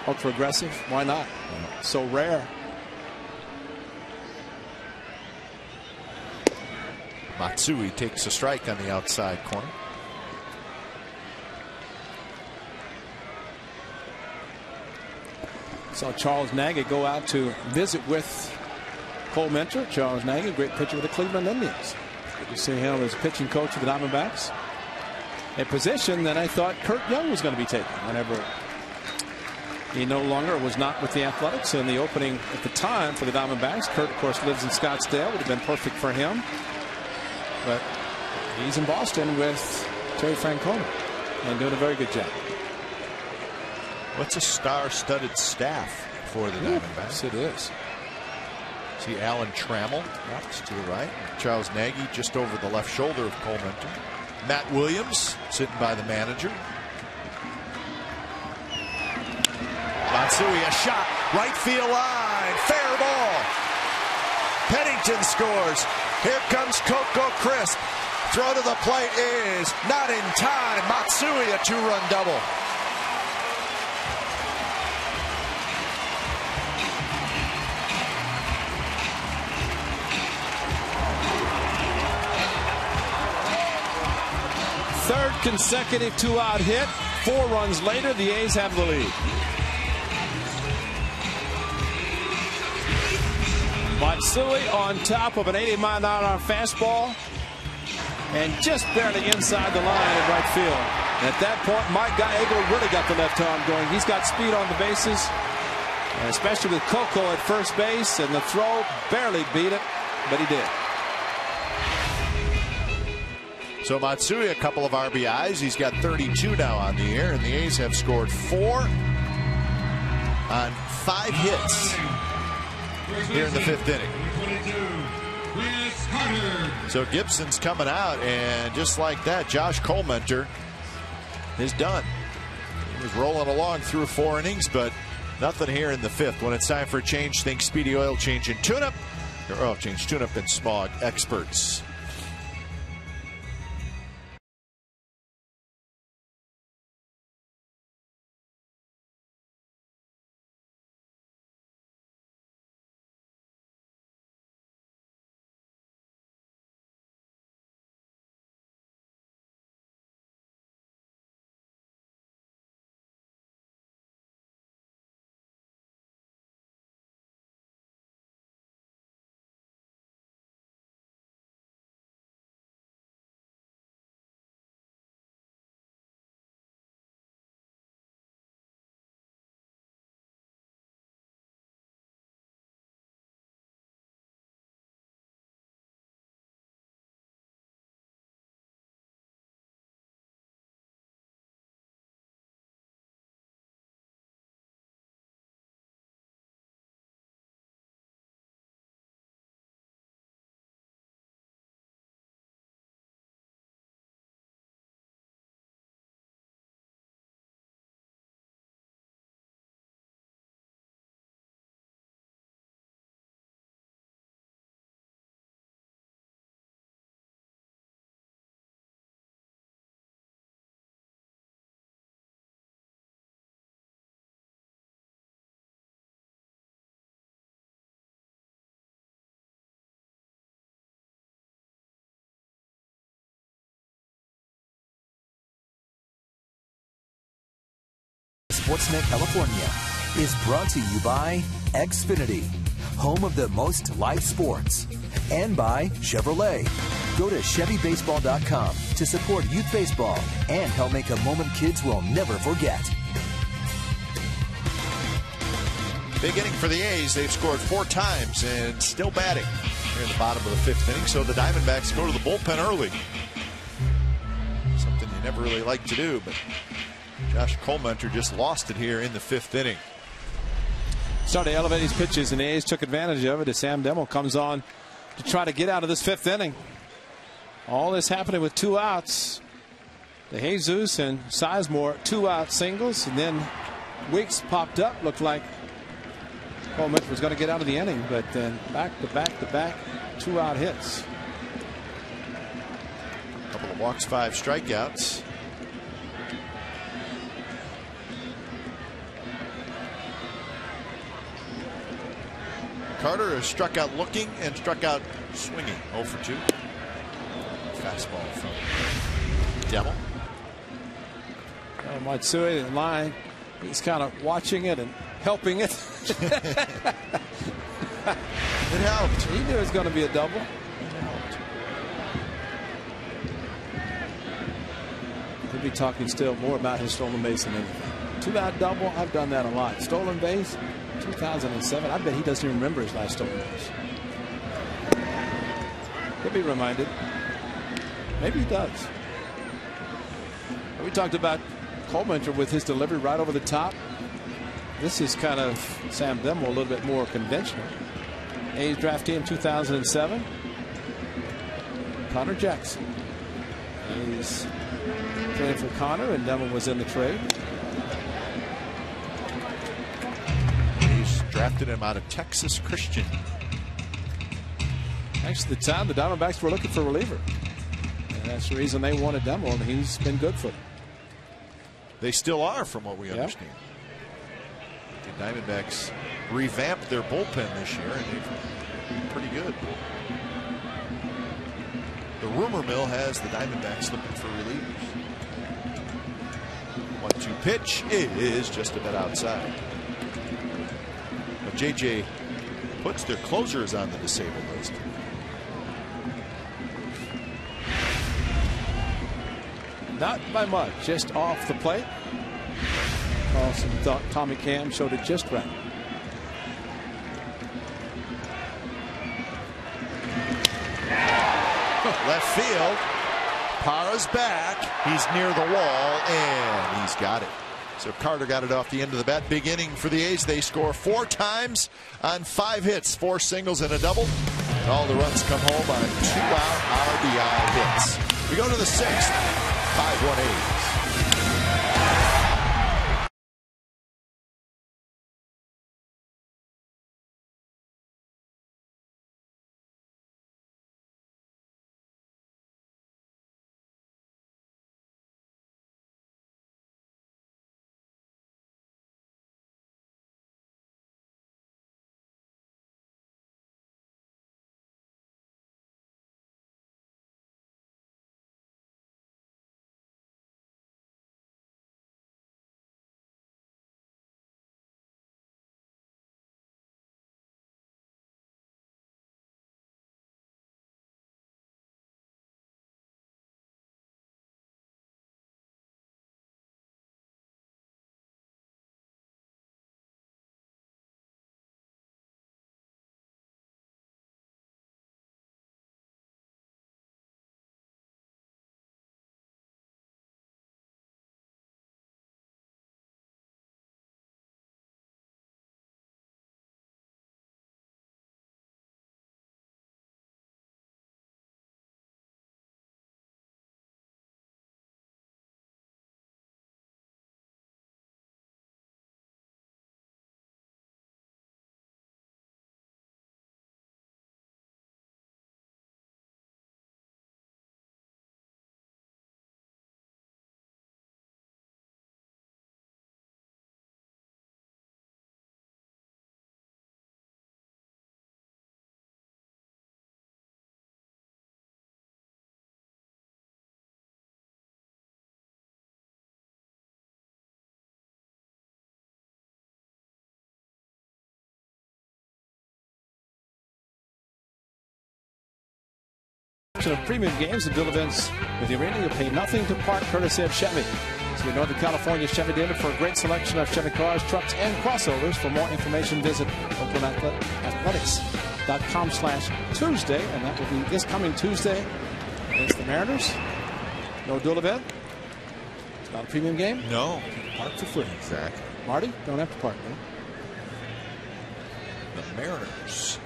ultra aggressive. Why not? So rare. Matsui takes a strike on the outside corner. Saw Charles Nagy go out to visit with Colementer. Charles Nagy, great pitcher with the Cleveland Indians. Good to see him as pitching coach of the Diamondbacks. A position that I thought Kurt Young was going to be taking whenever he no longer was not with the Athletics in the opening at the time for the Diamondbacks. Kurt, of course, lives in Scottsdale. Would have been perfect for him. But he's in Boston with Terry Francona and doing a very good job. What's a star-studded staff for the Diamondbacks? Yes, it is. See Alan Trammell, that's to the right. Charles Nagy just over the left shoulder of Colementer. Matt Williams sitting by the manager. Matsui, a shot, right field line, fair ball. Pennington scores. Here comes Coco Crisp. Throw to the plate is not in time. Matsui, a 2-run double. Third consecutive 2-out hit. 4 runs later, the A's have the lead. Matsui on top of an 80-mile-an-hour fastball and just barely inside the line in right field. And at that point, Mike Gallego really got the left arm going. He's got speed on the bases, especially with Coco at first base, and the throw barely beat it, but he did. So Matsui, a couple of RBIs. He's got 32 now on the year, and the A's have scored 4 on 5 hits here in the 5th inning. So Gibson's coming out, and just like that, Josh Colementer is done. He was rolling along through 4 innings, but nothing here in the 5th. When it's time for a change, think Speedy Oil Change and Tune-Up. Your oil change, tune-up, and smog experts. Sportsnet California is brought to you by Xfinity, home of the most live sports, and by Chevrolet. Go to ChevyBaseball.com to support youth baseball and help make a moment kids will never forget. Big inning for the A's. They've scored 4 times and still batting here in the bottom of the 5th inning. So the Diamondbacks go to the bullpen early. Something you never really like to do, but Josh Colementor just lost it here in the 5th inning. Started to elevate his pitches, and the A's took advantage of it as Sam Demmel comes on to try to get out of this 5th inning. All this happening with 2 outs. The Jesus and Sizemore 2-out singles, and then Weeks popped up. Looked like Colementor was going to get out of the inning, but then back to back 2-out hits. A couple of walks, 5 strikeouts. Carter has struck out looking and struck out swinging. 0 for 2. Fastball from Demmel. Matsui in line. He's kind of watching it and helping it. It helped. He knew it was going to be a double. We'll be talking still more about his stolen base than anything. 2-out double, I've done that a lot. Stolen base, 2007. I bet he doesn't even remember his last stolen base. He'll be reminded. Maybe he does. We talked about Colementor with his delivery right over the top. This is kind of Sam Demmel, a little bit more conventional. A's draftee in 2007. Connor Jackson. A's traded for Connor, and Demmel was in the trade. A's drafted him out of Texas Christian. Actually, at the time, the Diamondbacks were looking for a reliever. And that's the reason they wanted Demmel, and he's been good for them. They still are, from what we understand. The Diamondbacks revamped their bullpen this year, and they've been pretty good. The rumor mill has the Diamondbacks looking for relievers. 1-2 pitch is just a bit outside. But JJ puts their closers on the disabled list. Not by much, just off the plate. Carlson thought Tommy Cam showed it just right. Left field. Parra's back. He's near the wall, and he's got it. So Carter got it off the end of the bat. Big inning for the A's. They score 4 times on 5 hits, 4 singles and a double. And all the runs come home on 2-out RBI hits. We go to the 6th. 5-1 A's. Of premium games and deal events with the arena, you'll pay nothing to park, courtesy of Chevy. So your Northern California Chevy dealer for a great selection of Chevy cars, trucks, and crossovers. For more information, visit OaklandAthletics.com/Tuesday, and that will be this coming Tuesday against the Mariners. No dual event. It's not a premium game. No. Park for free. Exactly. Marty, don't have to park, man. The Mariners.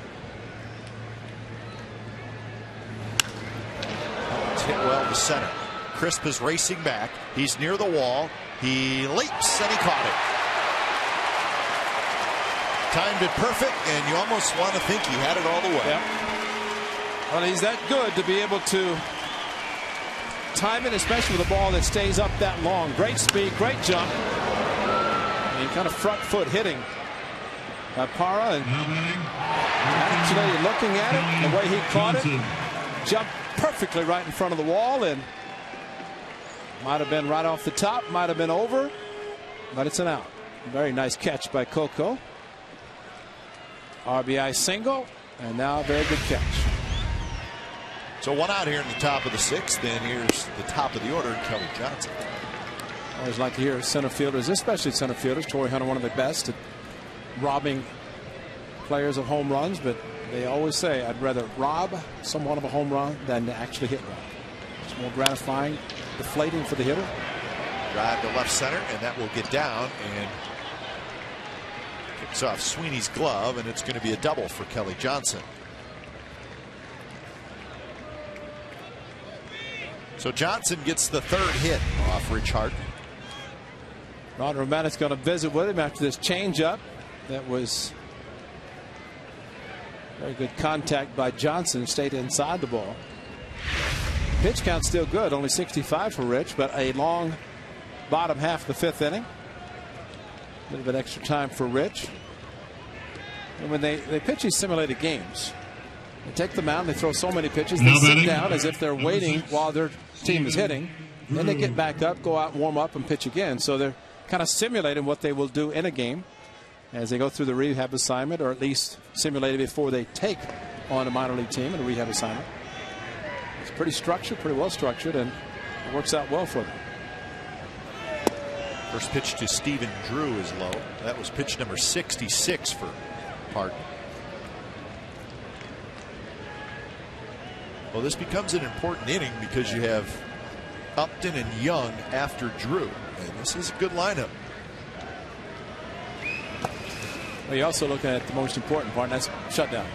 Hit well to center. Crisp is racing back. He's near the wall. He leaps and he caught it. Timed it perfect, and you almost want to think he had it all the way. Yep. Well, he's that good to be able to time it, especially with a ball that stays up that long. Great speed, great jump. And kind of front foot hitting by Parra. And actually looking at it, the way he caught it, jumped perfectly right in front of the wall, and might have been right off the top, might have been over, but it's an out. Very nice catch by Coco. RBI single, and now a very good catch. So one out here in the top of the sixth, and here's the top of the order, Kelly Johnson. Always like to hear center fielders, especially center fielders. Torrey Hunter, one of the best at robbing players of home runs, but they always say, I'd rather rob someone of a home run than to actually hit one. It's more gratifying, deflating for the hitter. Drive to left center, and that will get down and kicks off Sweeney's glove, and it's going to be a double for Kelly Johnson. So Johnson gets the third hit off Rich Hart. Ron Romanek's going to visit with him after this changeup. That was very good contact by Johnson, stayed inside the ball. Pitch count still good, only 65 for Rich, but a long bottom half of the fifth inning. A little bit extra time for Rich. And when they pitch these simulated games, they take the mound, they throw so many pitches, they sit down as if they're waiting while their team is hitting. Then they get back up, go out, warm up, and pitch again. So they're kind of simulating what they will do in a game as they go through the rehab assignment, or at least simulated before they take on a minor league team in a rehab assignment. It's pretty structured, pretty well structured, and it works out well for them. First pitch to Stephen Drew is low. That was pitch number 66 for Hart. Well, this becomes an important inning because you have Upton and Young after Drew, and this is a good lineup. Well, you're also looking at the most important part, and that's shutdown.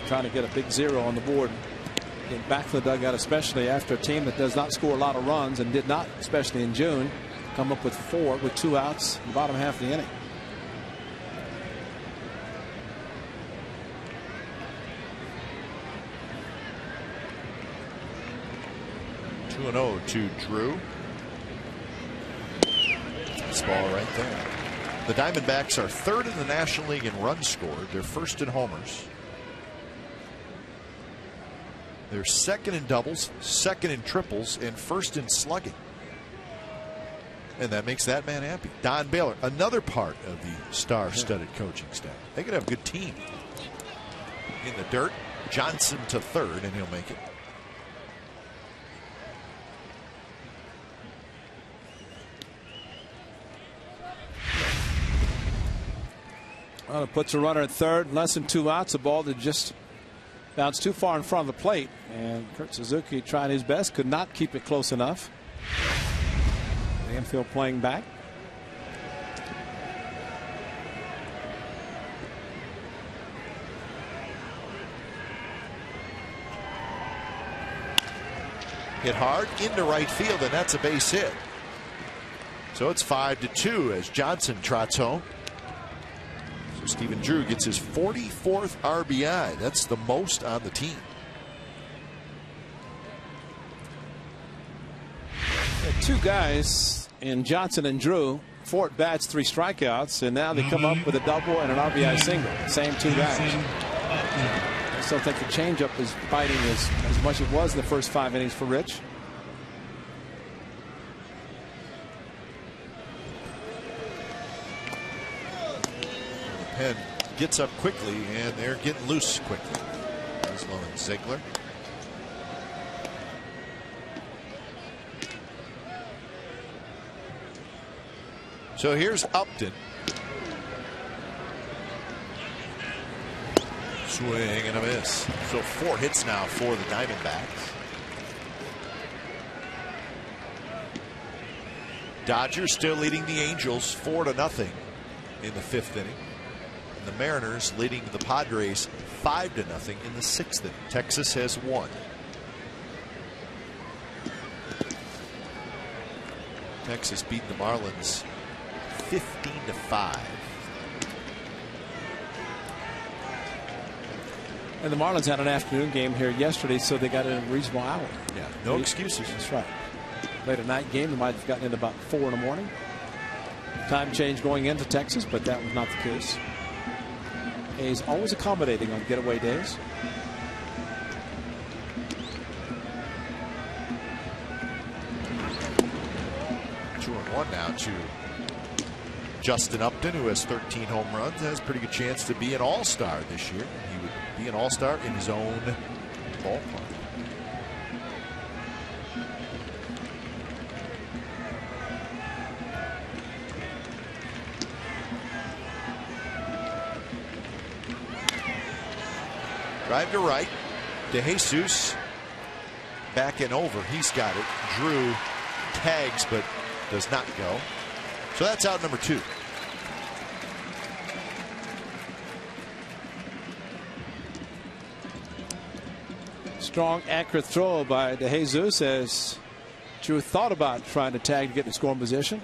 Trying to get a big zero on the board. Get back to the dugout, especially after a team that does not score a lot of runs and did not, especially in June, come up with 4 with 2 outs in the bottom half of the inning. Two 2-0 to Drew. This ball right there. The Diamondbacks are third in the National League in runs scored. They're first in homers. They're second in doubles, second in triples, and first in slugging. And that makes that man happy. Don Baylor, another part of the star-studded coaching staff. They could have a good team. In the dirt, Johnson to third, and he'll make it. Well, it puts a runner at third, less than 2 outs. A ball that just bounced too far in front of the plate, and Kurt Suzuki tried his best, could not keep it close enough. The infield playing back. Hit hard into right field, and that's a base hit. So it's 5-2 as Johnson trots home. So Stephen Drew gets his 44th RBI. That's the most on the team. Two guys in Johnson and Drew, 4 at bats, 3 strikeouts, and now they come up with a double and an RBI single. Same 2 guys. I still think the changeup is biting as much as it was in the first 5 innings for Rich. The pen gets up quickly, and they're getting loose quickly. Aslo and Ziegler. So here's Upton. Swing and a miss. So 4 hits now for the Diamondbacks. Dodgers still leading the Angels 4-0 in the 5th inning. And the Mariners leading the Padres 5-0 in the 6th inning. Texas has won. Texas beat the Marlins 15-5. And the Marlins had an afternoon game here yesterday, so they got in a reasonable hour. Yeah, no excuses. That's right. Late at night game, they might have gotten in about 4 in the morning. Time change going into Texas, but that was not the case. A's always accommodating on getaway days. Two and one now to Justin Upton, who has 13 home runs, has a pretty good chance to be an all-star this year. He would be an all-star in his own ballpark. Drive to right. DeJesus back and over. He's got it. Drew tags but does not go. So that's out number 2. Strong, accurate throw by DeJesus as Drew thought about trying to tag to get in scoring position.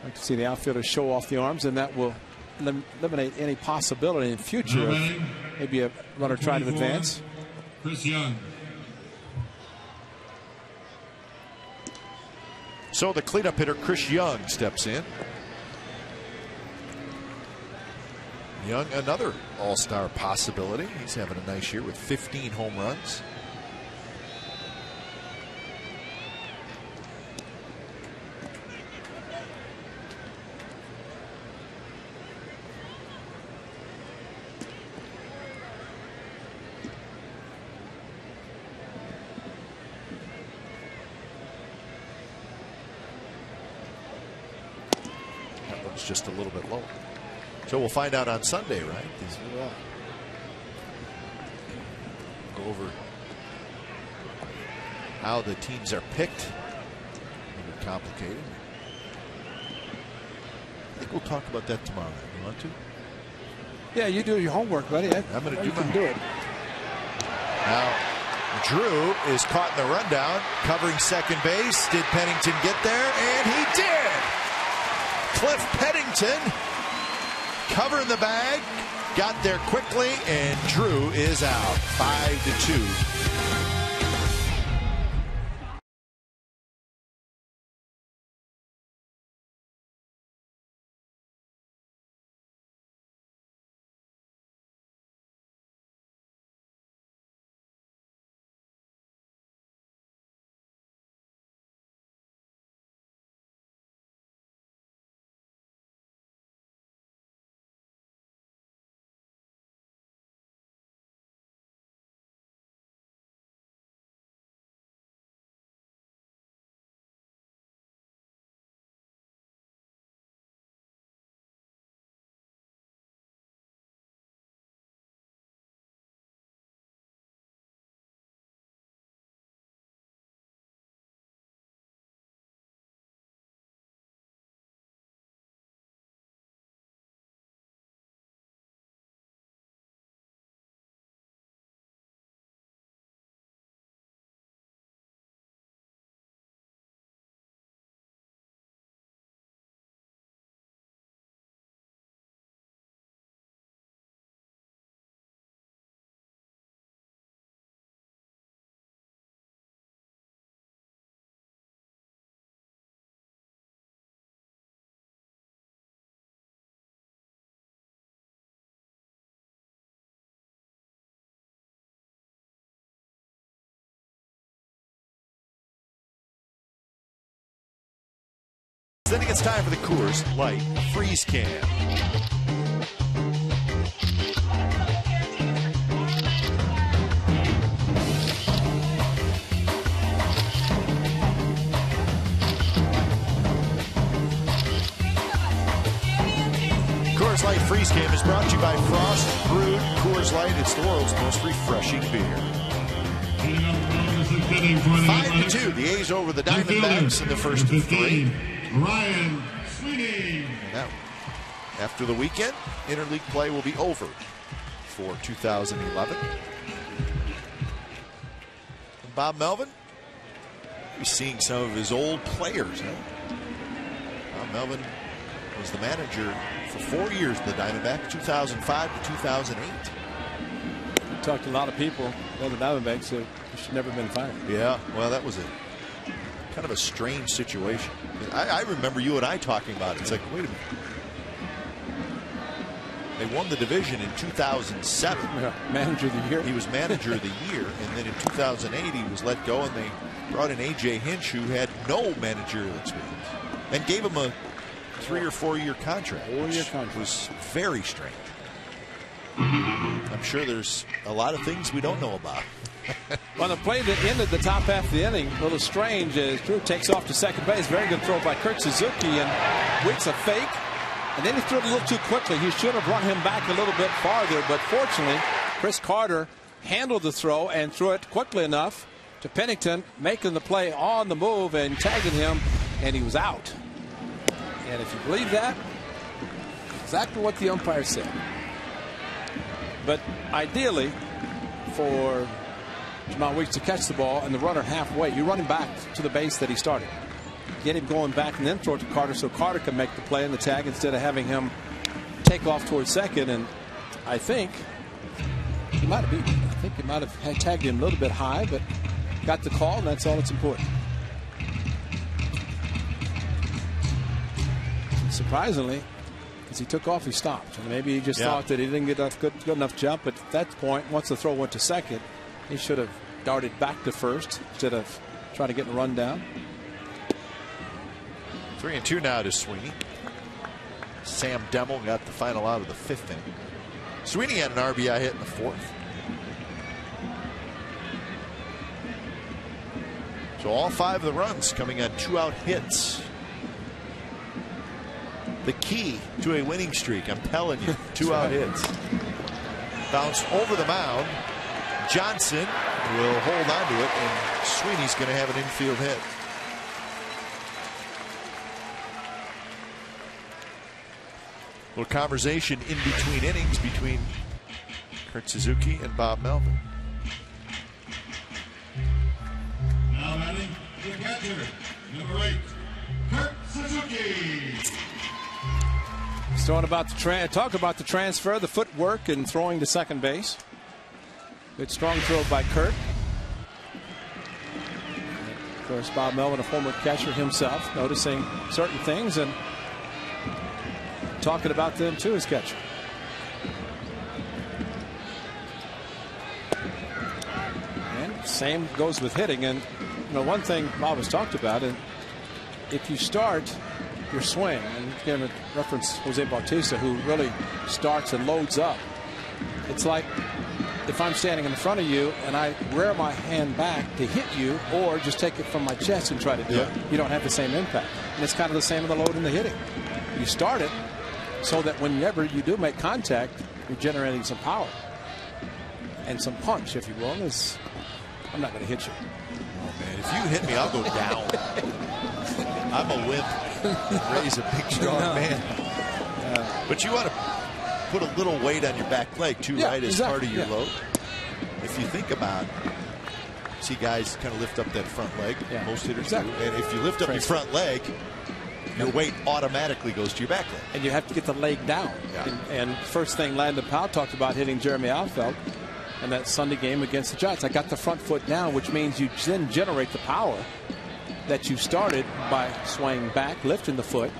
I like to see the outfielder show off the arms, and that will eliminate any possibility in the future of maybe a runner trying to advance. Chris Young. So the cleanup hitter Chris Young steps in. Young, another all-star possibility. He's having a nice year with 15 home runs. That one's just a little bit low. So we'll find out on Sunday, right? Go over how the teams are picked. A little bit complicated. I think we'll talk about that tomorrow night. You want to? Yeah, you do your homework, buddy. I'm going to do my do it. Now, Drew is caught in the rundown, covering second base. Did Pennington get there? And he did! Cliff Pennington covering the bag, got there quickly, and Drew is out 5-2. Then it gets time for the Coors Light Freeze Can. Freeze Game is brought to you by Frost Brewed Coors Light. It's the world's most refreshing beer. 5-2. The A's over the Diamondbacks in the first of 3. Ryan Sweeney. Now, after the weekend, interleague play will be over for 2011. And Bob Melvin, he's seeing some of his old players. Bob Melvin was the manager for 4 years of the Diamondbacks, 2005 to 2008. We talked to a lot of people, the Diamondbacks, who should never been fired. Yeah, well, that was a kind of a strange situation. I remember you and I talking about it. It's like, wait a minute. They won the division in 2007. Yeah, manager of the year. He was manager of the year, and then in 2008 he was let go, and they brought in A.J. Hinch, who had no managerial experience, and gave him a 3 or 4 year contract. 4 year contract. It was very strange. I'm sure there's a lot of things we don't know about. Well, the play that ended the top half of the inning, a little strange, as Drew takes off to second base. Very good throw by Kurt Suzuki, and Wicks a fake. And then he threw it a little too quickly. He should have run him back a little bit farther, but fortunately, Chris Carter handled the throw and threw it quickly enough to Pennington, making the play on the move and tagging him, and he was out. And if you believe that, exactly what the umpire said. But ideally, for Jamal Weeks to catch the ball and the runner halfway, you run him back to the base that he started. Get him going back and then throw it to Carter so Carter can make the play in the tag instead of having him take off towards second. And I think he might have beaten him. I think he might have tagged him a little bit high, but got the call, and that's all that's important. Surprisingly, as he took off, he stopped. And maybe he just thought that he didn't get a good enough jump. But at that point, once the throw went to second, he should have darted back to first instead of trying to get a run down. 3-2 now to Sweeney. Sam Demmel got the final out of the 5th inning. Sweeney had an RBI hit in the 4th. So all 5 of the runs coming on 2-out hits. The key to a winning streak, I'm telling you. 2-out hits. Bounce over the mound. Johnson will hold on to it, and Sweeney's going to have an infield hit. A little conversation in between innings between Kurt Suzuki and Bob Melvin. Now batting the catcher, number 8, Kurt Suzuki. He's talking about the transfer, the footwork, and throwing to second base. Good strong throw by Kurt. Of course, Bob Melvin, a former catcher himself, noticing certain things and talking about them to his catcher. And same goes with hitting. And you know, one thing Bob has talked about, and if you start your swing, and again reference Jose Bautista, who really starts and loads up. It's like if I'm standing in front of you and I rear my hand back to hit you, or just take it from my chest and try to do it, you don't have the same impact. And it's kind of the same with the load in the hitting. You start it so that whenever you do make contact, you're generating some power and some punch, if you will. I'm not going to hit you. Oh man, if you hit me, I'll go down. I'm a wimp. Ray's a big, strong man. But you want to put a little weight on your back leg too, right? As part of your load. If you think about it, see guys kind of lift up that front leg. Most hitters do. And if you lift up your front leg, your weight automatically goes to your back leg. And you have to get the leg down. And first thing Landon Powell talked about hitting Jeremy Alfeld in that Sunday game against the Giants. I got the front foot down, which means you then generate the power that you started by swaying back, lifting the foot.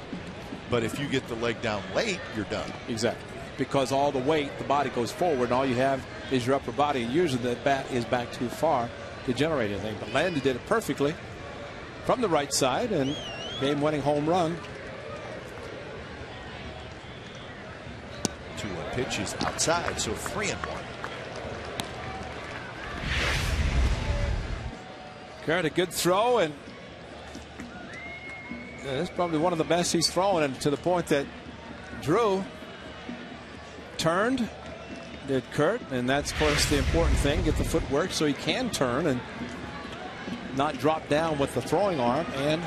But if you get the leg down late, you're done. Exactly. Because all the weight, the body goes forward, and all you have is your upper body. And usually the bat is back too far to generate anything. But Landon did it perfectly from the right side, and game-winning home run. 2-1 pitch is outside, so 3-1. Garrett, a good throw, and that's probably one of the best he's thrown, and to the point that Drew turned, did Kurt, and that's, of course, the important thing. Get the footwork so he can turn and not drop down with the throwing arm and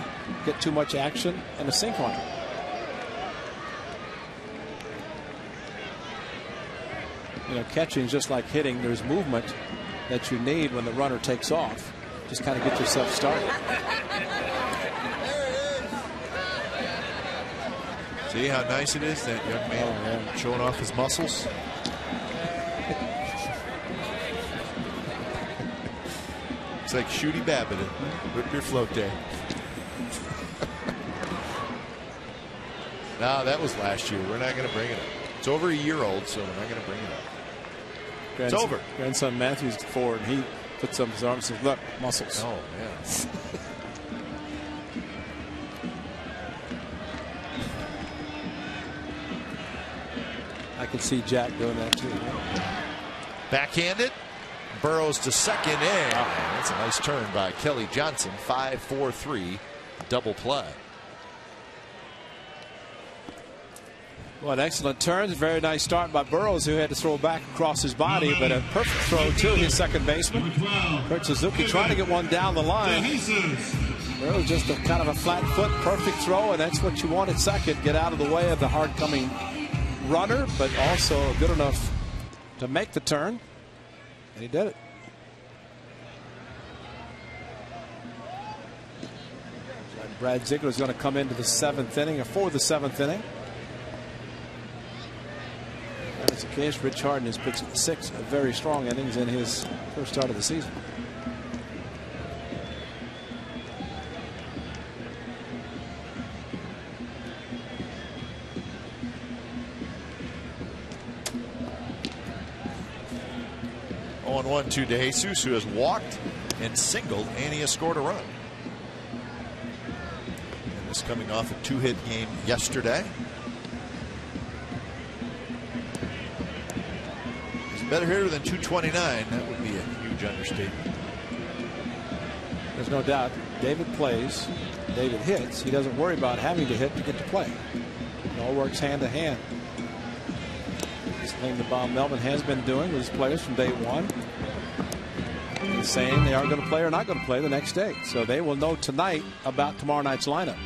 get too much action and a sink on it. You know, catching is just like hitting. There's movement that you need when the runner takes off. Just kind of get yourself started. See how nice it is, that young man showing off his muscles. It's like Shooty Babbitt and Rip Your Float Day. No, that was last year. We're not going to bring it up. It's over a year old, so we're not going to bring it up. It's over. Grandson Matthew's forward, and he puts up his arms and says, look, muscles. Oh, yeah. I can see Jack doing that too. Backhanded. Burrows to second. That's a nice turn by Kelly Johnson. 5-4-3 double play. Well, an excellent turn. Very nice start by Burrows, who had to throw back across his body, but a perfect throw to his second baseman. Kurt Suzuki trying to get one down the line. Burrows just a kind of a flat foot, perfect throw, and that's what you want at second. Get out of the way of the hard coming runner, but also good enough to make the turn, and he did it. Brad Ziegler is going to come into the seventh inning, or for the seventh inning. That's the case. Rich Harden has pitched 6 very strong innings in his first start of the season. On 1 to DeJesus, who has walked and singled, and he has scored a run. And this coming off a 2-hit game yesterday. Better hitter than 229. That would be a huge understatement. There's no doubt. David plays, David hits. He doesn't worry about having to hit to get to play. It all works hand to hand. This thing that Bob Melvin has been doing with his players from day one. He's saying they are going to play or not going to play the next day. So they will know tonight about tomorrow night's lineup.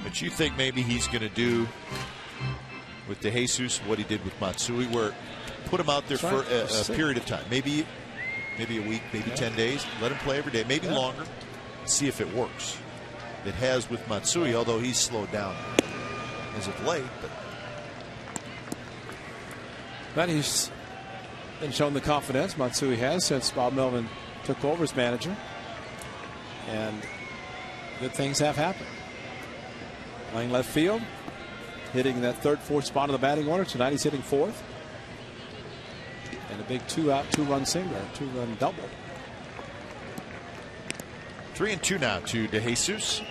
But you think maybe he's going to do with DeJesus what he did with Matsui, where put him out there for a period of time, maybe a week, maybe 10 days, let him play every day, maybe longer, see if it works. It has with Matsui, although he's slowed down as of late. But he's been shown the confidence Matsui has since Bob Melvin took over as manager, and good things have happened. Playing left field, hitting that third, fourth spot of the batting order. Tonight he's hitting fourth. And a big 2-out, 2-run single, 2-run double. 3-2 now to DeJesus.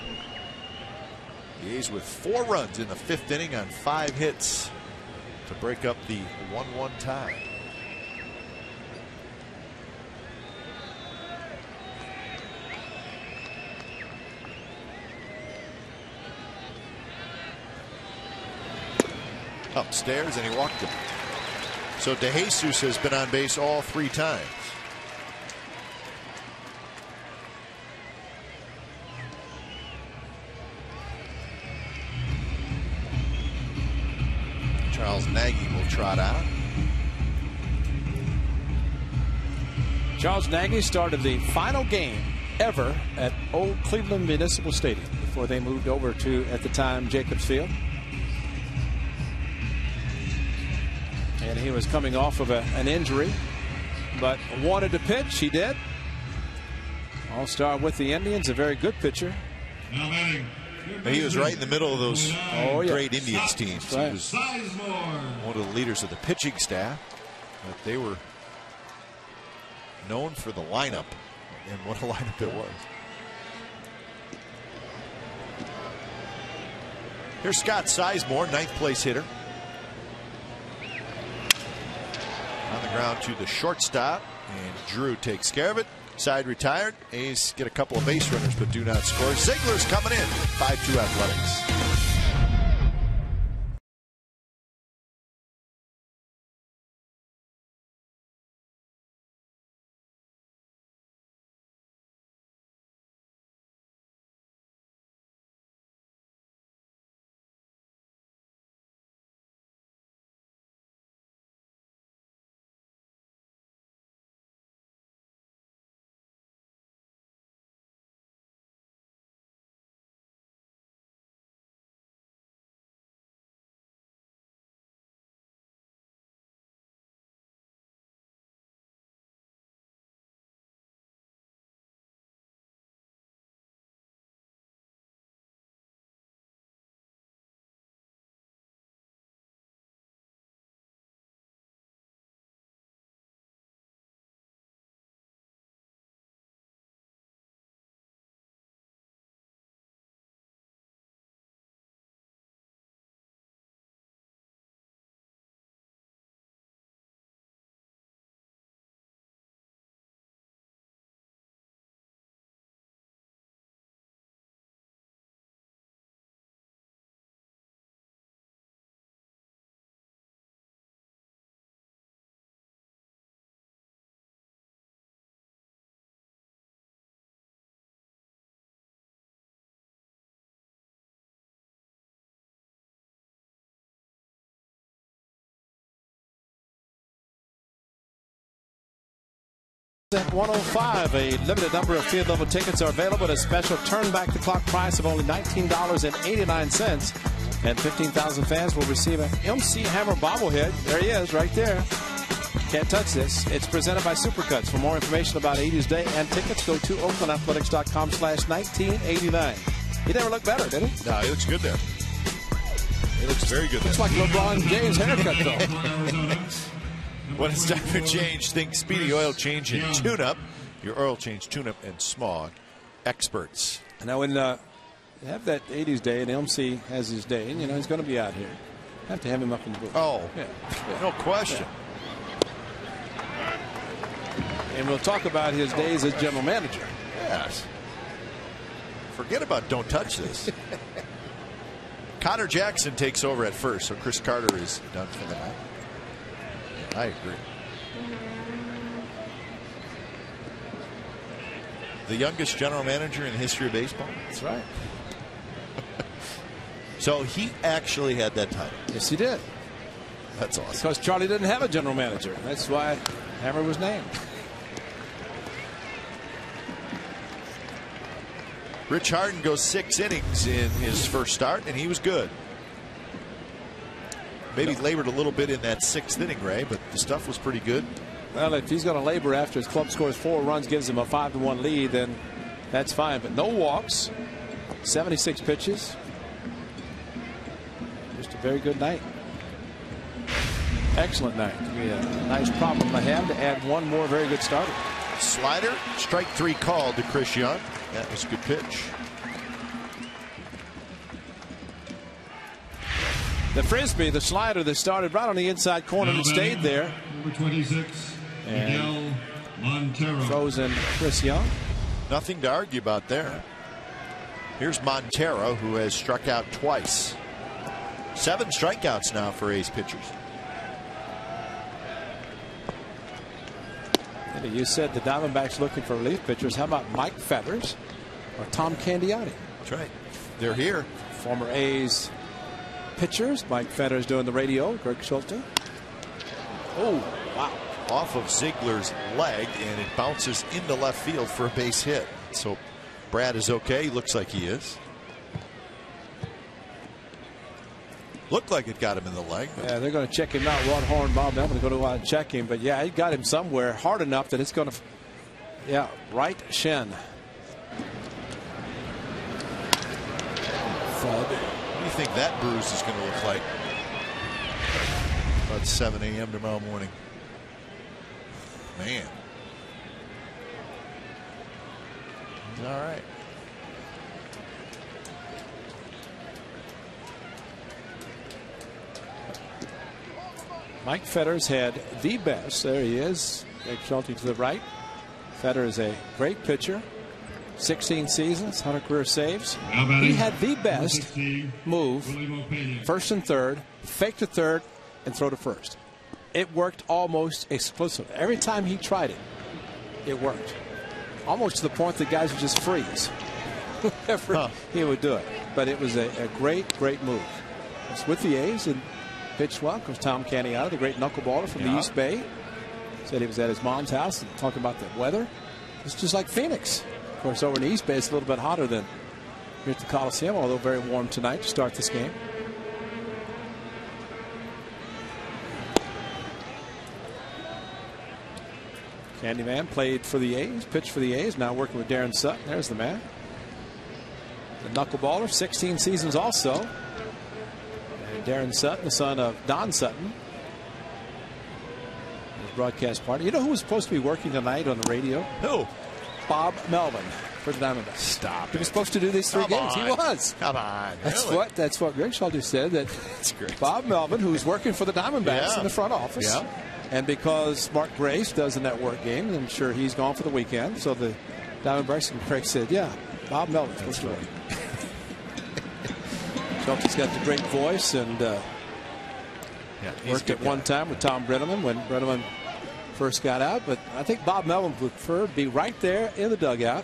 The A's with 4 runs in the 5th inning on 5 hits to break up the 1-1 tie. Upstairs, and he walked him. So DeJesus has been on base all 3 times. Charles Nagy will trot out. Charles Nagy started the final game ever at Old Cleveland Municipal Stadium before they moved over to, at the time, Jacobs Field. And he was coming off of an injury, but wanted to pitch. He did. All-star with the Indians, a very good pitcher. He was right in the middle of those great Indians teams. Right. He was one of the leaders of the pitching staff, but they were known for the lineup, and what a lineup it was. Here's Scott Sizemore, 9th place hitter. On the ground to the shortstop, and Drew takes care of it. Side retired. A's get a couple of base runners but do not score. Ziegler's coming in. 5-2 Athletics. At 105, a limited number of field level tickets are available at a special turn back the clock price of only $19.89. And 15,000 fans will receive an MC Hammer bobblehead. There he is, right there. Can't touch this. It's presented by Supercuts. For more information about 80s Day and tickets, go to oaklandathletics.com/1989. He never looked better, did he? No, he looks good there. He looks very good there. Looks like LeBron James' haircut, though. When it's time to change, think Speedy Oil Change and Tune-Up. Your oil change, tune-up, and smog experts. Now, when you have that 80s Day and MC has his day, and, he's going to be out here. Have to have him up in the booth. Oh, yeah. No question. Yeah. And we'll talk about his days as general manager. Yes. Forget about don't touch this. Connor Jackson takes over at first, so Chris Carter is done for the night. I agree. The youngest general manager in the history of baseball. That's right. So he actually had that title. Yes, he did. That's awesome. Because Charlie didn't have a general manager. That's why Hammer was named. Rich Harden goes 6 innings in his first start, and he was good. Maybe labored a little bit in that 6th inning, Ray, but the stuff was pretty good. Well, if he's going to labor after his club scores 4 runs, gives him a 5-1 lead, then that's fine. But no walks, 76 pitches. Just a very good night. Excellent night. Yeah, nice problem to have to add one more very good starter. Slider, strike 3 called to Chris Young. That was a good pitch. The frisbee, the slider that started right on the inside corner and stayed there. Number 26, Miguel Montero. Throws in Chris Young. Nothing to argue about there. Here's Montero, who has struck out twice. 7 strikeouts now for A's pitchers. You said the Diamondbacks looking for relief pitchers. How about Mike Feathers or Tom Candiotti? That's right. They're here. Former A's pitchers. Mike Feathers doing the radio. Greg Schulte. Oh, wow. Off of Ziegler's leg, and it bounces into left field for a base hit. So Brad is okay. Looks like he is. Looked like it got him in the leg. Yeah, they're going to check him out. Rod Horn, Bob Melvin to go to and check him. But yeah, he got him somewhere hard enough that it's going to. Yeah, right shin. Thud. What do you think that bruise is going to look like? About 7 a.m. tomorrow morning. Man. He's all right. Mike Fetters had the best. There he is. Greg Schulte to the right. Fetters is a great pitcher. 16 seasons, 100 career saves. He had the best move, first and third, fake to third, and throw to first. It worked almost exclusively. Every time he tried it, it worked. Almost to the point that guys would just freeze. Whenever he would do it. But it was a great, great move. It's with the A's and pitched well. Comes Tom Candiotti, the great knuckleballer from the East Bay. Said he was at his mom's house and talking about the weather. It's just like Phoenix. Of course, over in the East Bay, it's a little bit hotter than here at the Coliseum, although very warm tonight to start this game. Candyman played for the A's, pitched for the A's, now working with Darren Sutton. There's the man. The knuckleballer, 16 seasons also. And Darren Sutton, the son of Don Sutton. His broadcast partner. You know who was supposed to be working tonight on the radio? Who? Bob Melvin for the Diamondbacks. Stop. He was supposed to do these 3 games. He was. Come on. That's what Greg Schulte said. That's great. Bob Melvin, who's working for the Diamondbacks in the front office. Yeah. And because Mark Grace does the network game, I'm sure he's gone for the weekend. So the Diamondbacks and Craig said, yeah, Bob Melvin's supposed to work. Schulte's got the great voice and worked at one time with Tom Brenneman when Brenneman first got out. But I think Bob Melvin would prefer to be right there in the dugout.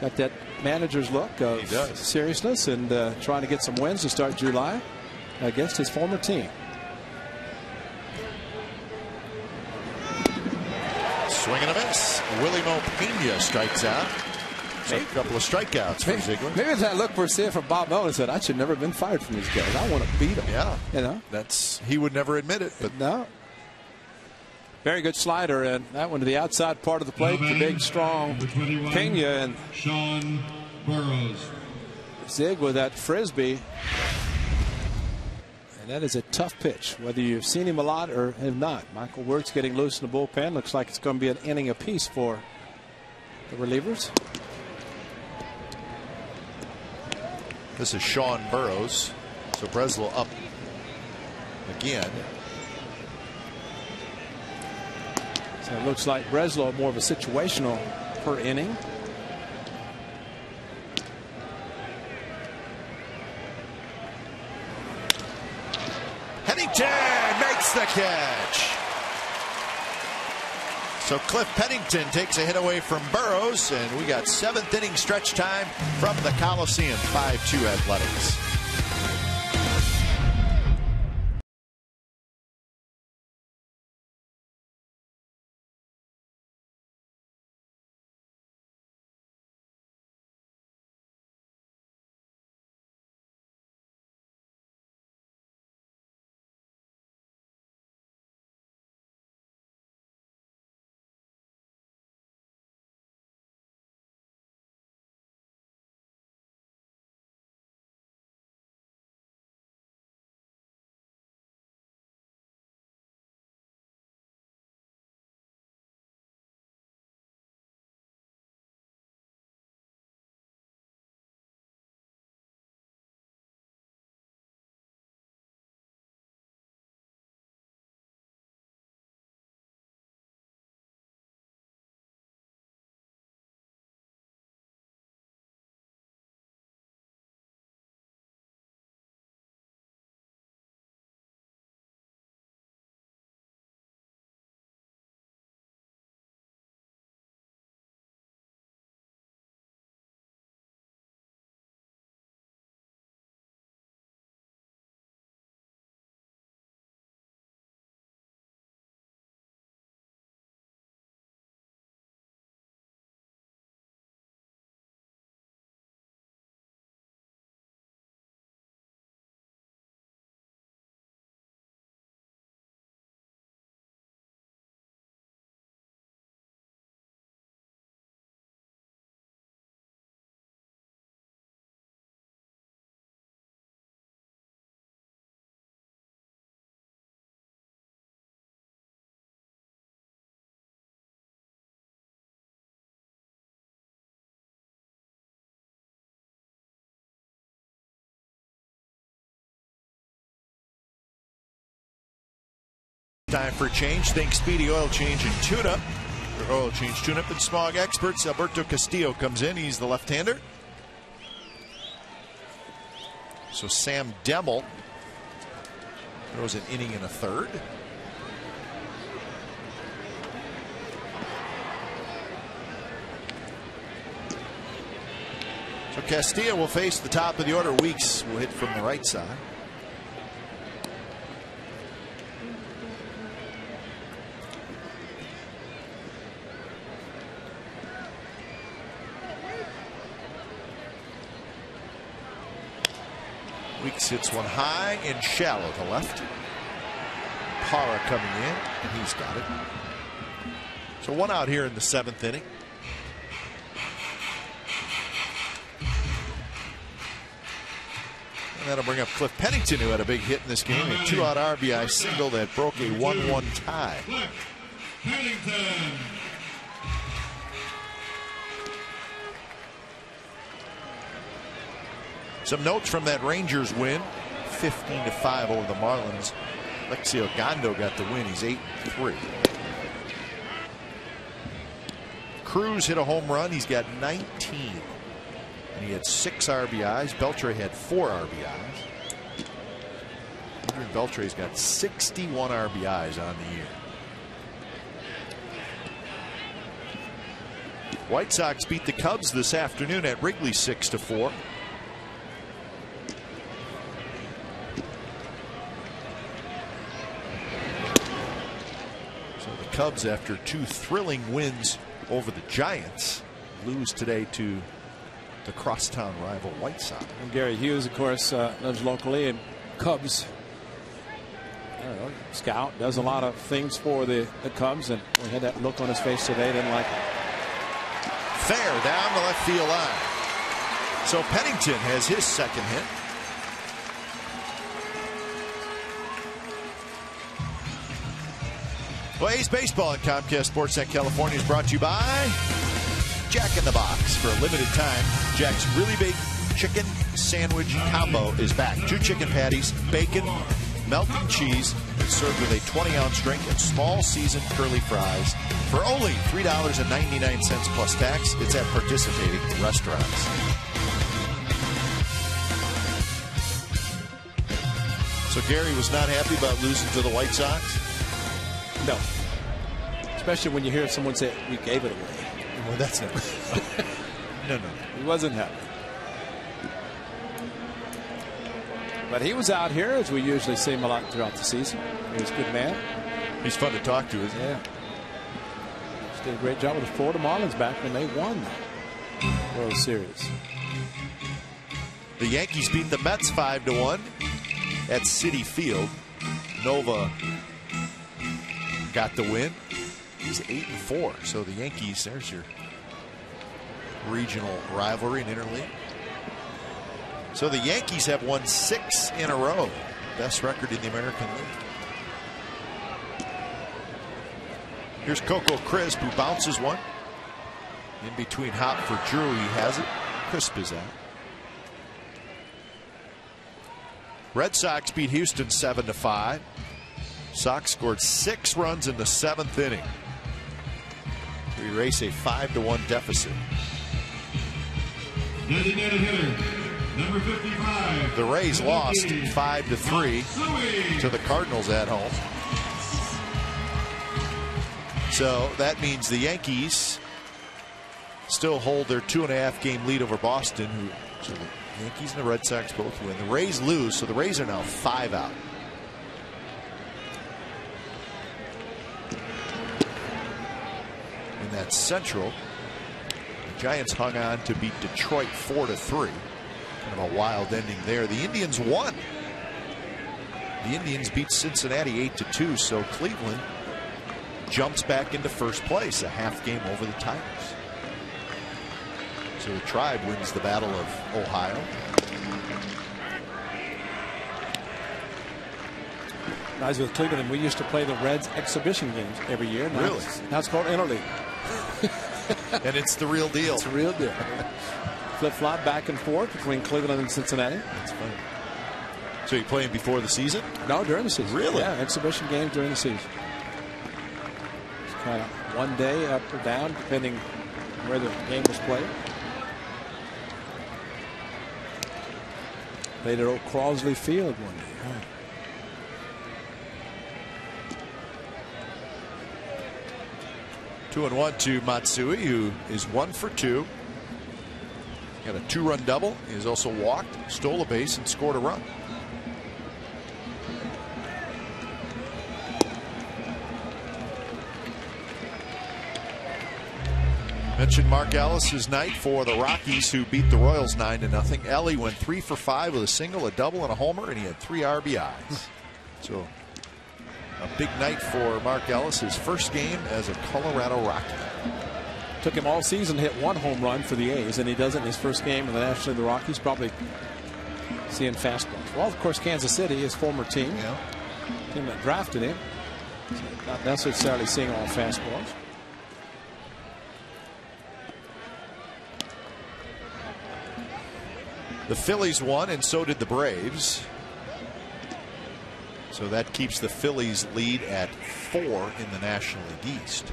Got that manager's look of seriousness and trying to get some wins to start July against his former team. Swing Swing and a miss. Willie Pena strikes out. So a couple of strikeouts for Ziegler. Maybe it's that look we're seeing from Bob Melvin said, I should never have been fired from these guys. I want to beat them. Yeah. You know? He would never admit it. But no. Very good slider, and that one to the outside part of the plate. The big, strong Pena, and Sean Burrows. Zig with that frisbee. And that is a tough pitch, whether you've seen him a lot or have not. Michael Wirtz getting loose in the bullpen. Looks like it's going to be an inning apiece for the relievers. This is Sean Burrows. So Breslow up again. So it looks like Breslow more of a situational per inning. Pennington makes the catch. So Cliff Pennington takes a hit away from Burrows, and we got 7th inning stretch time from the Coliseum. 5-2 Athletics. Time for change. Think Speedy Oil Change and Tune-Up. Your oil change tune-up and smog experts. Alberto Castillo comes in. He's the left-hander. So Sam Demmel throws an inning and a third. So Castillo will face the top of the order. Weeks will hit from the right side. Weeks hits one high and shallow to left. Parra coming in, and he's got it. So one out here in the 7th inning. And that'll bring up Cliff Pennington, who had a big hit in this game. A 2-out RBI single that broke a 1-1 tie. Some notes from that Rangers win, 15-5 over the Marlins. Alexio Gondo got the win. He's 8-3. Cruz hit a home run. He's got 19. And he had 6 RBIs. Beltre had 4 RBIs. Adrian Beltre's got 61 RBIs on the year. White Sox beat the Cubs this afternoon at Wrigley 6-4. Cubs, after 2 thrilling wins over the Giants, lose today to the crosstown rival White Sox. And Gary Hughes, of course, lives locally, and Cubs scout, does a lot of things for the Cubs, and we had that look on his face today. Didn't like it. Fair down the left field line. So Pennington has his second hit. Well, A's Baseball on Comcast Sportsnet California is brought to you by Jack in the Box. For a limited time, Jack's really big chicken sandwich combo is back. 2 chicken patties, bacon, melting cheese, and served with a 20-ounce drink and small seasoned curly fries for only $3.99 plus tax. It's at participating restaurants. So Gary was not happy about losing to the White Sox? No. Especially when you hear someone say, "We gave it away." Well, that's not. No. He wasn't happy. But he was out here, as we usually see him a lot throughout the season. He was a good man. He's fun to talk to, isn't he? Yeah. He did a great job with the Florida Marlins back when they won the World Series. The Yankees beat the Mets 5-1 at Citi Field. Nova got the win. He's 8-4. So the Yankees, there's your regional rivalry in interleague. So the Yankees have won 6 in a row. Best record in the American League. Here's Coco Crisp, who bounces one. In between Hop for Drew, he has it. Crisp is out. Red Sox beat Houston 7-5. Sox scored 6 runs in the 7th inning to erase a 5-1 deficit. Designated hitter, number 55. The Rays lost 5-3 to the Cardinals at home. So that means the Yankees still hold their 2.5 game lead over Boston, so the Yankees and the Red Sox both win. The Rays lose, so the Rays are now 5 out. In that Central, the Giants hung on to beat Detroit 4-3. Kind of a wild ending there. The Indians won. The Indians beat Cincinnati 8-2, so Cleveland jumps back into first place, a half game over the Tigers. So the Tribe wins the Battle of Ohio. When I was with Cleveland, we used to play the Reds exhibition games every year. Really? Now it's called interleague. And it's the real deal. It's the real deal. Flip-flop back and forth between Cleveland and Cincinnati. That's funny. So you're playing before the season? No, during the season. Really? Yeah, exhibition games during the season. It's kind of one day up or down, depending where the game was played. Played at Old Crosley Field one day. Huh? 2-1 to Matsui, who is 1 for 2. Got a 2-run double. He has also walked, stole a base, and scored a run. Mentioned Mark Ellis's night for the Rockies, who beat the Royals 9-0. Ellie went 3 for 5 with a single, a double, and a homer, and he had 3 RBIs. So a big night for Mark Ellis, his first game as a Colorado Rocky. Took him all season to hit 1 home run for the A's, and he does it in his first game in the National League. The Rockies probably seeing fastballs. Well, of course, Kansas City, his former team, team that drafted him, so not necessarily seeing all fastballs. The Phillies won, and so did the Braves. So that keeps the Phillies lead at 4 in the National League East.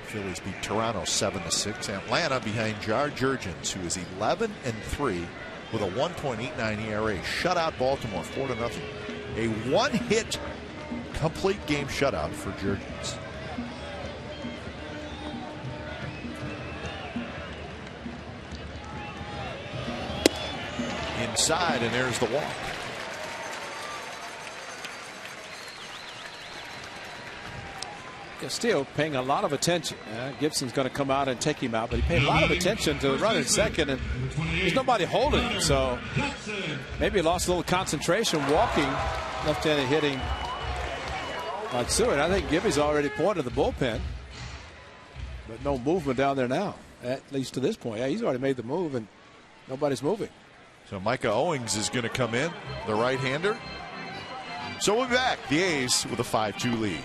Phillies beat Toronto 7-6. Atlanta behind Jar Jurgens, who is 11-3 with a 1.89 ERA. Shut out Baltimore 4-0. A 1-hit complete game shutout for Jurgens. Inside, and there's the walk. Castillo paying a lot of attention. Gibson's going to come out and take him out, but he paid a lot of attention to the run in second, and there's nobody holding him. So maybe he lost a little concentration walking, left-handed hitting like Seward. I think Gibby's already pointed the bullpen, but no movement down there now, at least to this point. Yeah, he's already made the move, and nobody's moving. So Micah Owings is going to come in, the right-hander. So we'll be back. The A's with a 5-2 lead.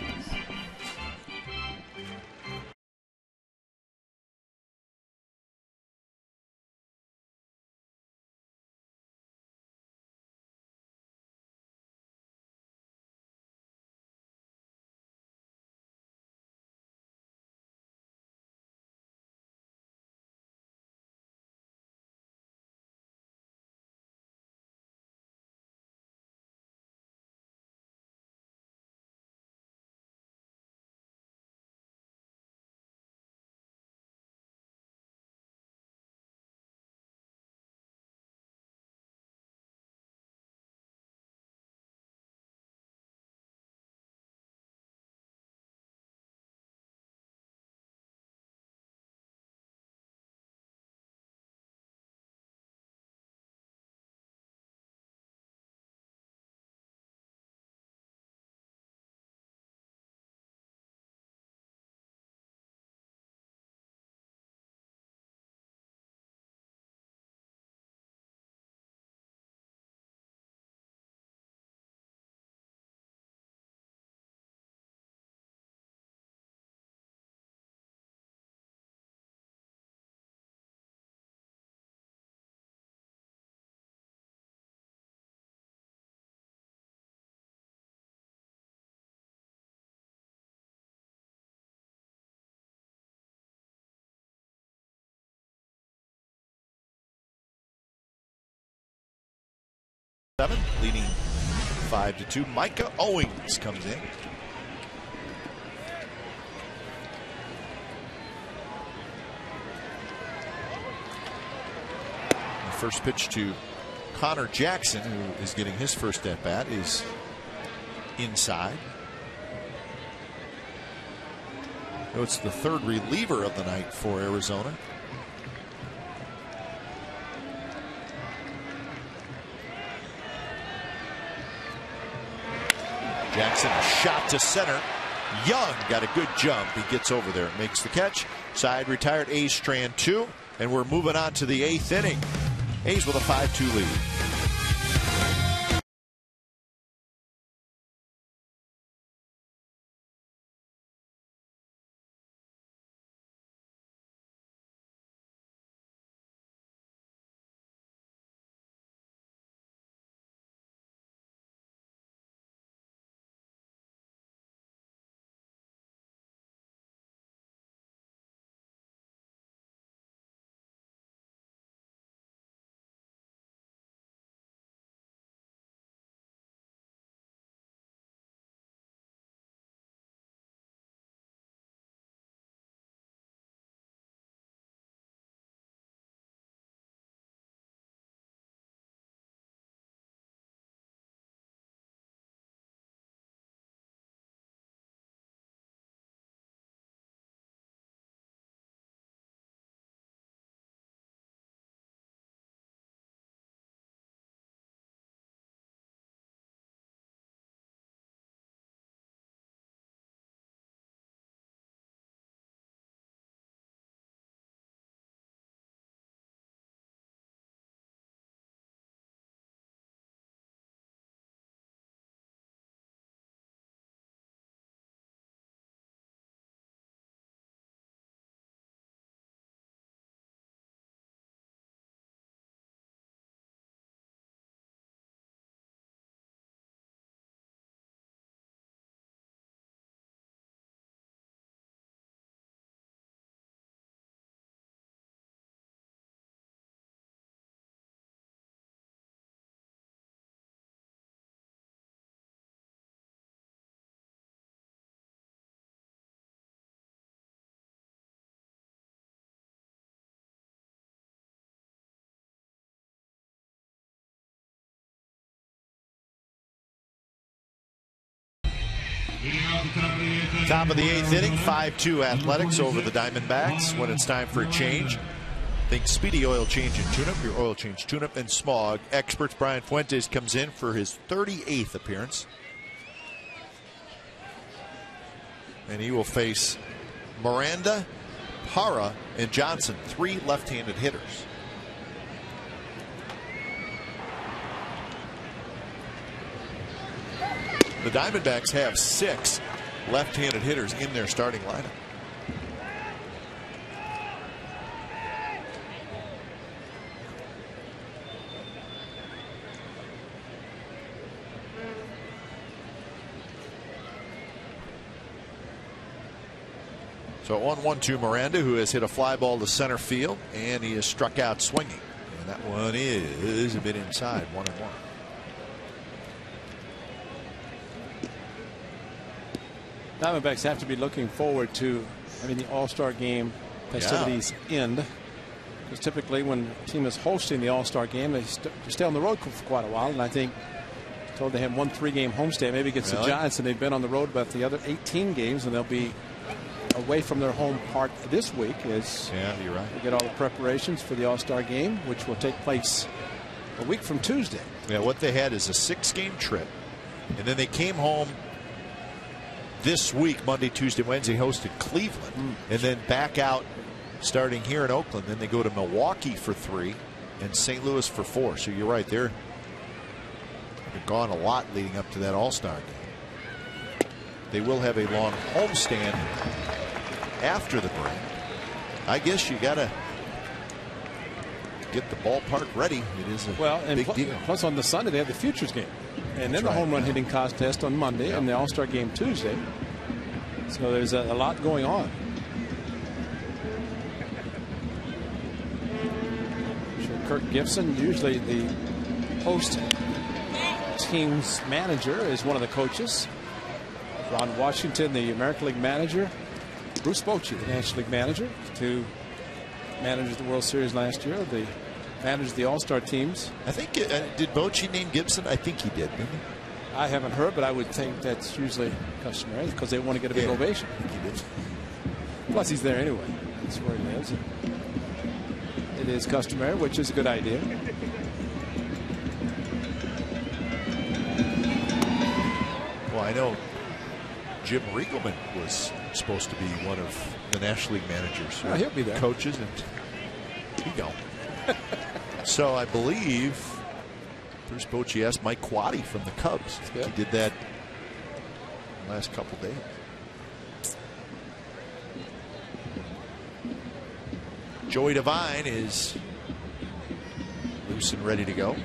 Leading 5-2. Micah Owings comes in. The first pitch to Connor Jackson, who is getting his first at bat, is inside. So it's the third reliever of the night for Arizona. Jackson, a shot to center. Young got a good jump. He gets over there, makes the catch. Side retired. A's strand 2, and we're moving on to the 8th inning. A's with a 5-2 lead. Top of the 8th inning, 5-2 Athletics over the Diamondbacks. When it's time for a change, think Speedy Oil Change and Tune-Up, your oil change, tune-up, and smog experts. Brian Fuentes comes in for his 38th appearance. And he will face Miranda, Parra, and Johnson, 3 left-handed hitters. The Diamondbacks have 6 left-handed hitters in their starting lineup. So 1-1 Miranda, who has hit a fly ball to center field, and he is struck out swinging. And that one is a bit inside, 1-1. Diamondbacks have to be looking forward to having the All-Star game festivities end. Because typically when a team is hosting the All-Star game, they stay on the road for quite a while. And I think told they have 1 3-game homestand, maybe against the Giants, and they've been on the road about the other 18 games, and they'll be away from their home park this week as you're right. we get all the preparations for the All-Star game, which will take place a week from Tuesday. Yeah, what they had is a 6-game trip, and then they came home this week, Monday, Tuesday, Wednesday, hosted Cleveland, and then back out starting here in Oakland. Then they go to Milwaukee for 3 and St. Louis for 4. So you're right, they're gone a lot leading up to that All-Star game. They will have a long homestand after the break. I guess you got to get the ballpark ready. It is a big deal. Plus on the Sunday they have the Futures game, and then the home run hitting contest on Monday, and the All-Star game Tuesday. So there's a lot going on. Kirk Gibson, usually the host team's manager, is one of the coaches. Ron Washington, the American League manager. Bruce Bochy, the National League manager, who managed the World Series last year. They managed the All-Star teams. I think, did Bochy name Gibson? I think he did, didn't he? I haven't heard, but I would think that's usually customary because they want to get a big ovation. I think he did. Plus, he's there anyway. That's where he lives. It is customary, which is a good idea. Well, I know Jim Riegelman was supposed to be one of the National League managers. He'll be there. Coaches, and he gone. So I believe Bruce Bochy asked Mike Quaddy from the Cubs. He did that the last couple days. Joey Devine is loose and ready to go.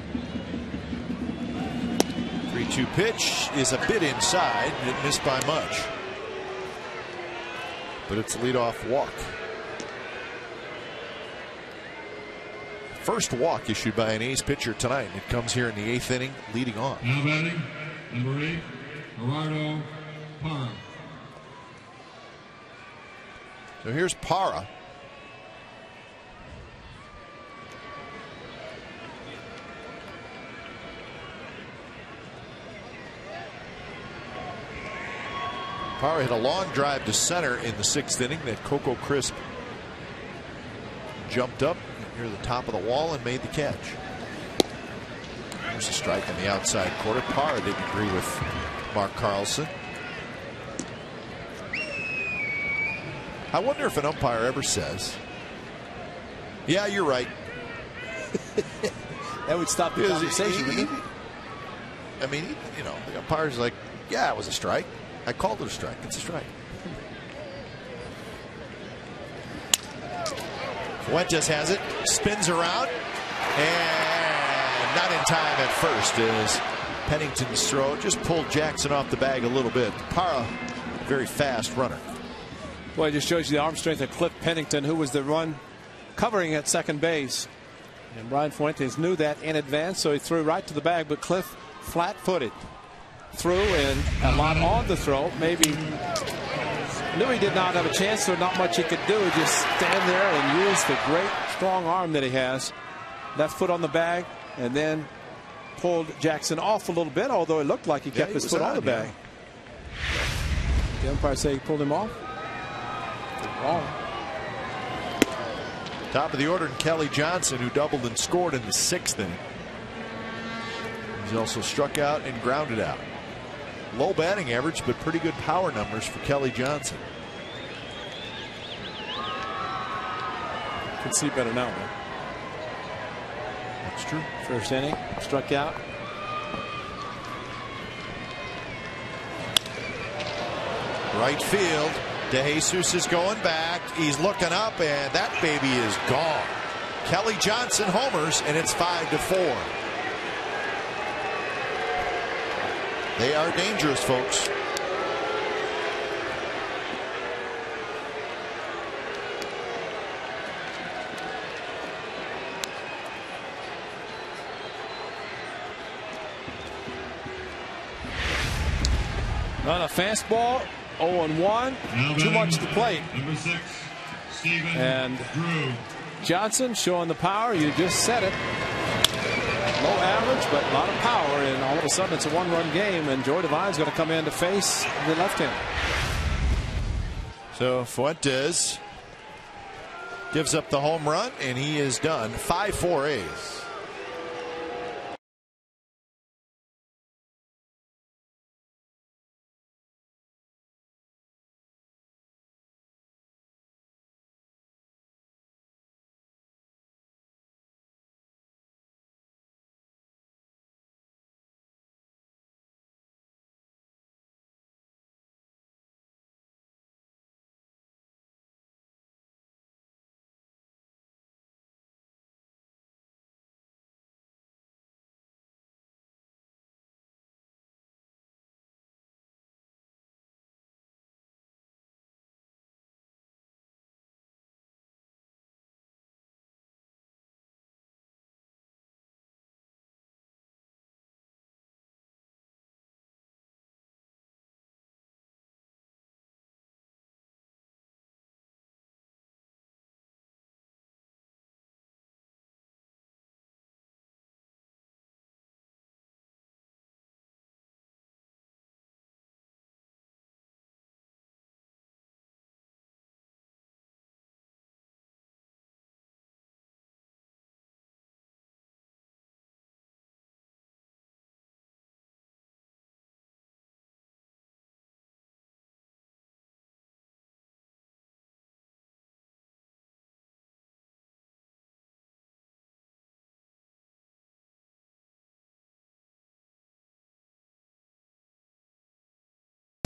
3-2 pitch is a bit inside. Didn't miss by much. But it's a leadoff walk. First walk issued by an A's pitcher tonight. It comes here in the 8th inning, leading off. Now batting, number 8, Gerardo Parra. So here's Parra. Parra hit a long drive to center in the 6th inning that Coco Crisp jumped up near the top of the wall and made the catch. There's a strike on the outside corner. Parra didn't agree with Mark Carlson. I wonder if an umpire ever says, "Yeah, you're right." That would stop the conversation. I mean, you know, the umpire's like, "Yeah, it was a strike. I called it a strike. It's a strike." Fuentes has it, spins around, and not in time at first as Pennington's throw just pulled Jackson off the bag a little bit. Parra, very fast runner. Well, it just shows you the arm strength of Cliff Pennington, who was the run covering at second base. And Brian Fuentes knew that in advance, so he threw right to the bag, but Cliff flat-footed. Threw and a lot on the throw. Maybe knew he did not have a chance, so not much he could do. Just stand there and use the great strong arm that he has. Left foot on the bag, and then pulled Jackson off a little bit, although it looked like he kept his foot on the bag. The umpire say he pulled him off. Wrong. Top of the order, Kelly Johnson, who doubled and scored in the 6th inning. He's also struck out and grounded out. Low batting average, but pretty good power numbers for Kelly Johnson. Can see better now, though. That's true. First inning, struck out. Right field. DeJesus is going back. He's looking up, and that baby is gone. Kelly Johnson homers, and it's 5-4. They are dangerous, folks. On a fastball, 0-1, too much to play. Number 6, Stephen And Drew. Johnson showing the power. You just said it. Low average, but a lot of power, and all of a sudden it's a one-run game, and Joey Devine's going to come in to face the left-hander. So Fuentes gives up the home run, and he is done. 5-4 A's.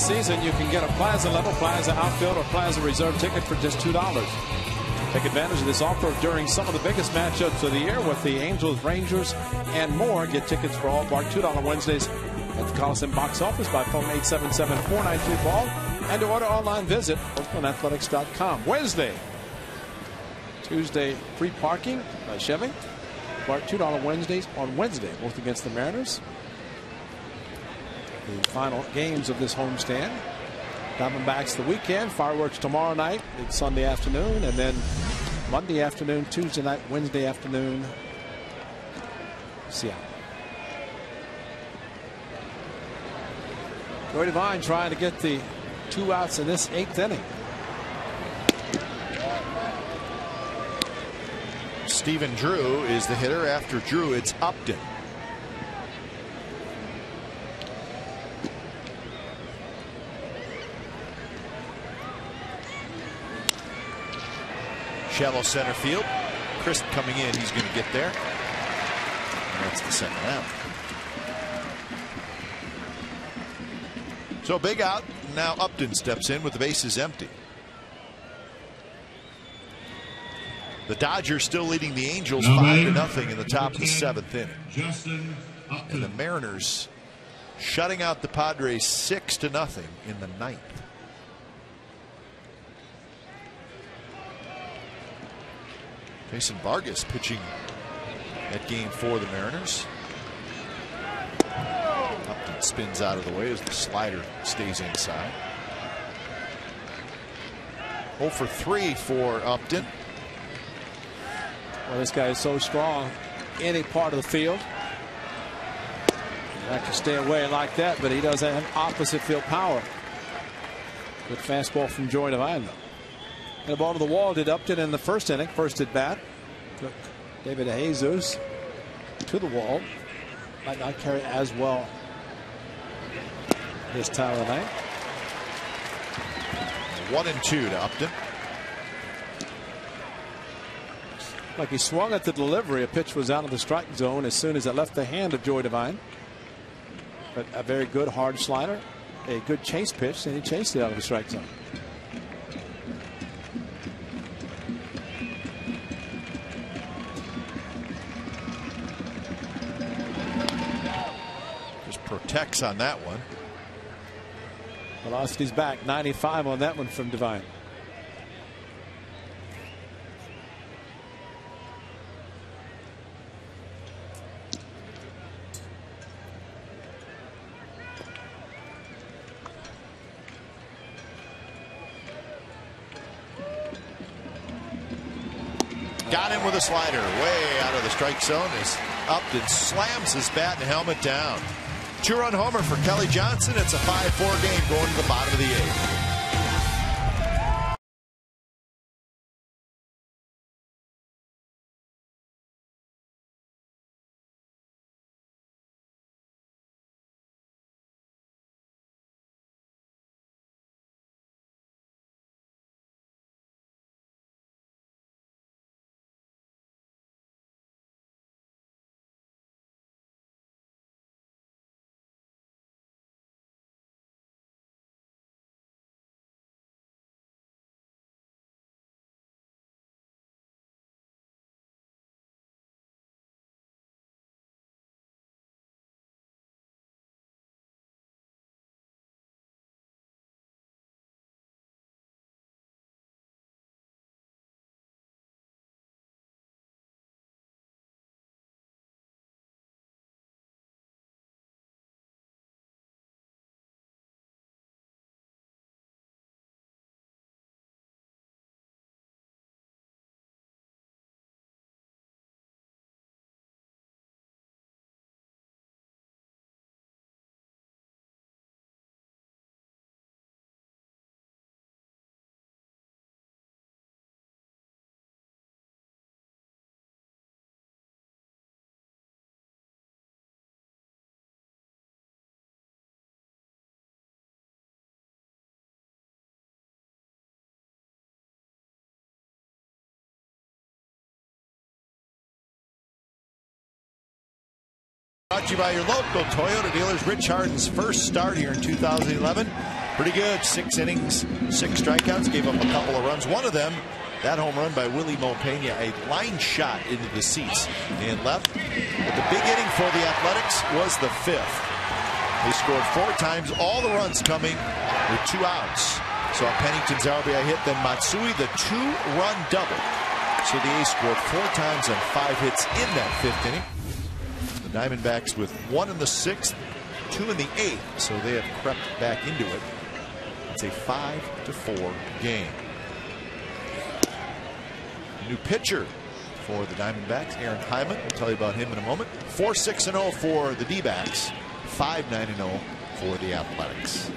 Season, you can get a Plaza level, Plaza outfield, or Plaza reserve ticket for just $2. Take advantage of this offer during some of the biggest matchups of the year with the Angels, Rangers, and more. Get tickets for all Bart $2 Wednesdays at the Coliseum box office by phone 877-493-BALL, and to order online, visit OaklandAthletics.com. Wednesday, Tuesday, free parking by Chevy. Bart $2 Wednesdays on Wednesday, both against the Mariners. The final games of this homestand. Diamondbacks the weekend. Fireworks tomorrow night. It's Sunday afternoon, and then Monday afternoon, Tuesday night, Wednesday afternoon. Seattle. Joey Devine trying to get the 2 outs in this 8th inning. Stephen Drew is the hitter. After Drew, it's Upton. Shallow center field. Crisp coming in. He's going to get there. And that's the second out. So big out. Now Upton steps in with the bases empty. The Dodgers still leading the Angels 5-0 in the top of the 7th inning. And the Mariners shutting out the Padres 6-0 in the 9th. Jason Vargas pitching at game 4 of the Mariners. Upton spins out of the way as the slider stays inside. 0 for 3 for Upton. Well, this guy is so strong any part of the field. You have to stay away like that, but he does have opposite field power. Good fastball from Joey Devine, though. And a ball to the wall did Upton in the first inning. First at bat. Took David Jesus to the wall. Might not carry as well this time of the night. 1-2 to Upton. Like he swung at the delivery. A pitch was out of the strike zone as soon as it left the hand of Joey Devine. But a very good hard slider. A good chase pitch, and he chased it out of the strike zone. Just protects on that one. Velocity's back. 95 on that one from Devine. Got him with a slider way out of the strike zone as Upton slams his bat and helmet down. 2-run homer for Kelly Johnson. It's a 5-4 game going to the bottom of the 8th. Brought to you by your local Toyota dealers. Rich Harden's first start here in 2011. Pretty good. 6 innings, 6 strikeouts. Gave up a couple of runs. One of them, that home run by Willie Bloomquist, a line shot into the seats and left. But the big inning for the Athletics was the 5th. They scored 4 times. All the runs coming with 2 outs. So Pennington's RBI hit, then Matsui, the 2-run double. So the A's scored 4 times and 5 hits in that 5th inning. Diamondbacks with 1 in the 6th, 2 in the 8th, so they have crept back into it. It's a 5-4 game. New pitcher for the Diamondbacks, Aaron Hyman. We'll tell you about him in a moment. 4-6-0 for the D-backs, 5-9-0 for the Athletics.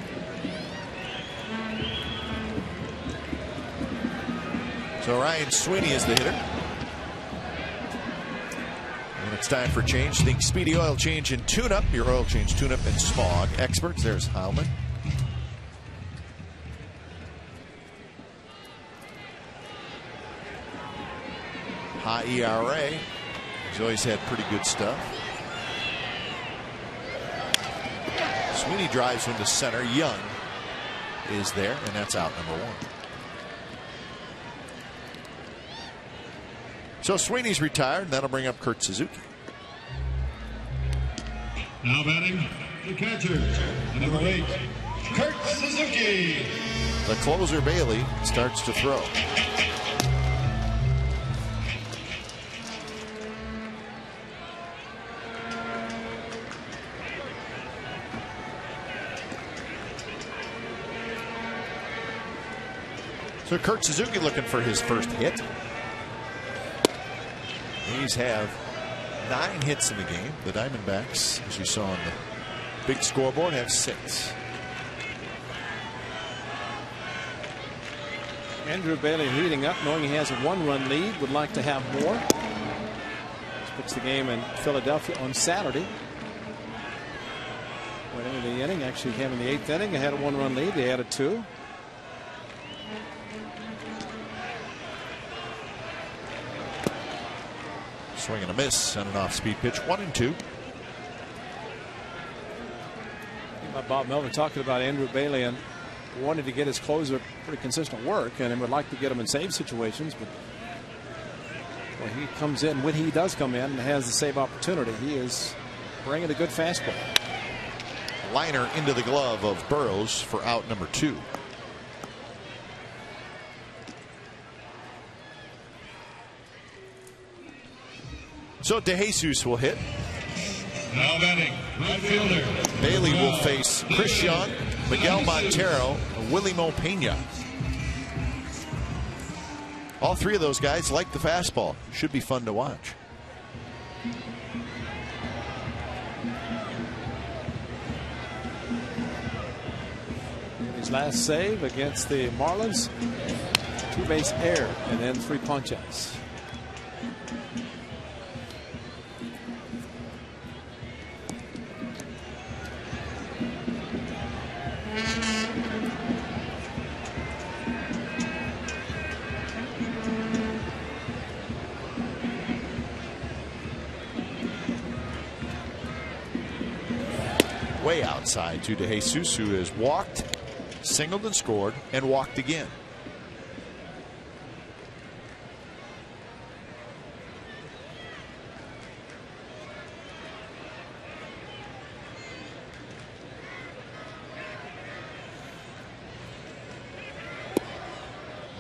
So Ryan Sweeney is the hitter. It's time for change. Think Speedy Oil Change and Tune-Up. Your oil change, tune-up, and smog experts. There's Heilman. High ERA. He's always had pretty good stuff. Sweeney drives into center. Young is there, and that's out number 1. So Sweeney's retired, and that'll bring up Kurt Suzuki. Now batting, the catcher, number 8, Kurt Suzuki. The closer, Bailey, starts to throw. So Kurt Suzuki looking for his first hit. A's have 9 hits in the game. The Diamondbacks, as you saw on the big scoreboard, have 6. Andrew Bailey heating up, knowing he has a 1-run lead, would like to have more. This puts the game in Philadelphia on Saturday. Winning the inning, actually came in the 8th inning. They had a 1-run lead. They added 2. Swing and a miss on an off-speed pitch. 1-2. Bob Melvin talking about Andrew Bailey and wanted to get his closer pretty consistent work and would like to get him in save situations, but when he comes in, when he does come in and has the save opportunity, he is bringing a good fastball. Liner into the glove of Burrows for out number 2. So DeJesus will hit. Now batting, right fielder. Bailey will face Christian, Miguel Montero, and Willie Bloomquist. All 3 of those guys like the fastball. Should be fun to watch. His last save against the Marlins, 2-base error and then 3 punch-outs. Way outside to DeJesus, who has walked, singled and scored, and walked again.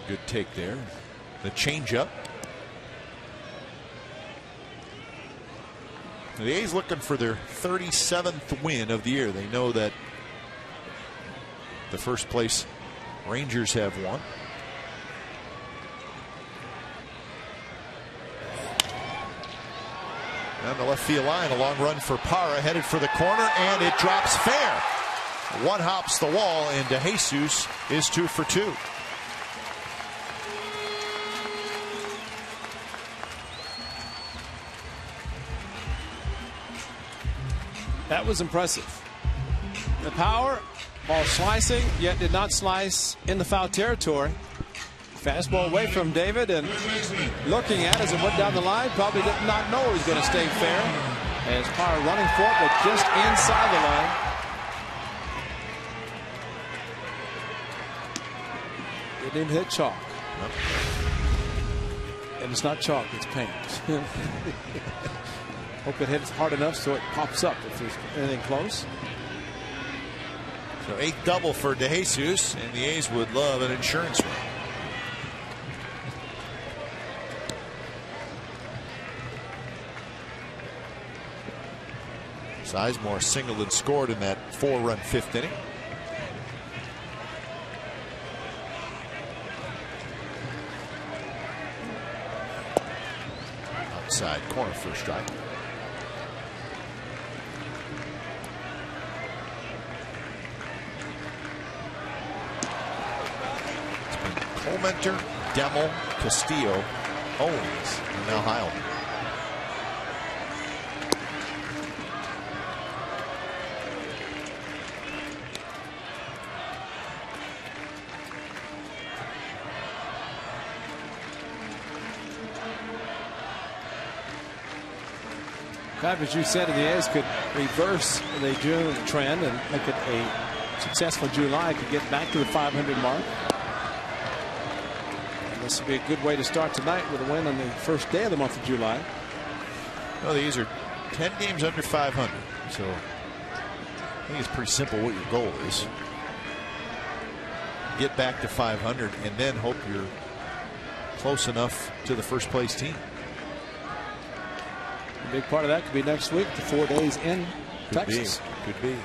Good take there. The changeup. The A's looking for their 37th win of the year. They know that the first place Rangers have won. Down the left field line, a long run for Parra, headed for the corner, and it drops fair. One hops the wall, and DeJesus is 2 for 2. That was impressive. The power, ball slicing, yet did not slice in the foul territory. Fastball away from David, and looking at it as it went down the line, probably did not know it was going to stay fair. As Parra running for it, but just inside the line. It didn't hit chalk. And it's not chalk, it's paint. Hope it hits hard enough so it pops up if there's anything close. So 8th double for DeJesus, and the A's would love an insurance run. Sizemore singled and scored in that 4-run 5th inning. Outside corner for a strike. Comenter, Demmel, Castillo, Owens, and now Heilman. As you said, the A's could reverse the June trend and make it a successful July, could get back to the 500 mark. This would be a good way to start tonight with a win on the first day of the month of July. Well, these are 10 games under 500, so I think it's pretty simple what your goal is. Get back to 500 and then hope you're close enough to the first place team. A big part of that could be next week, the 4 days in Texas. Could be.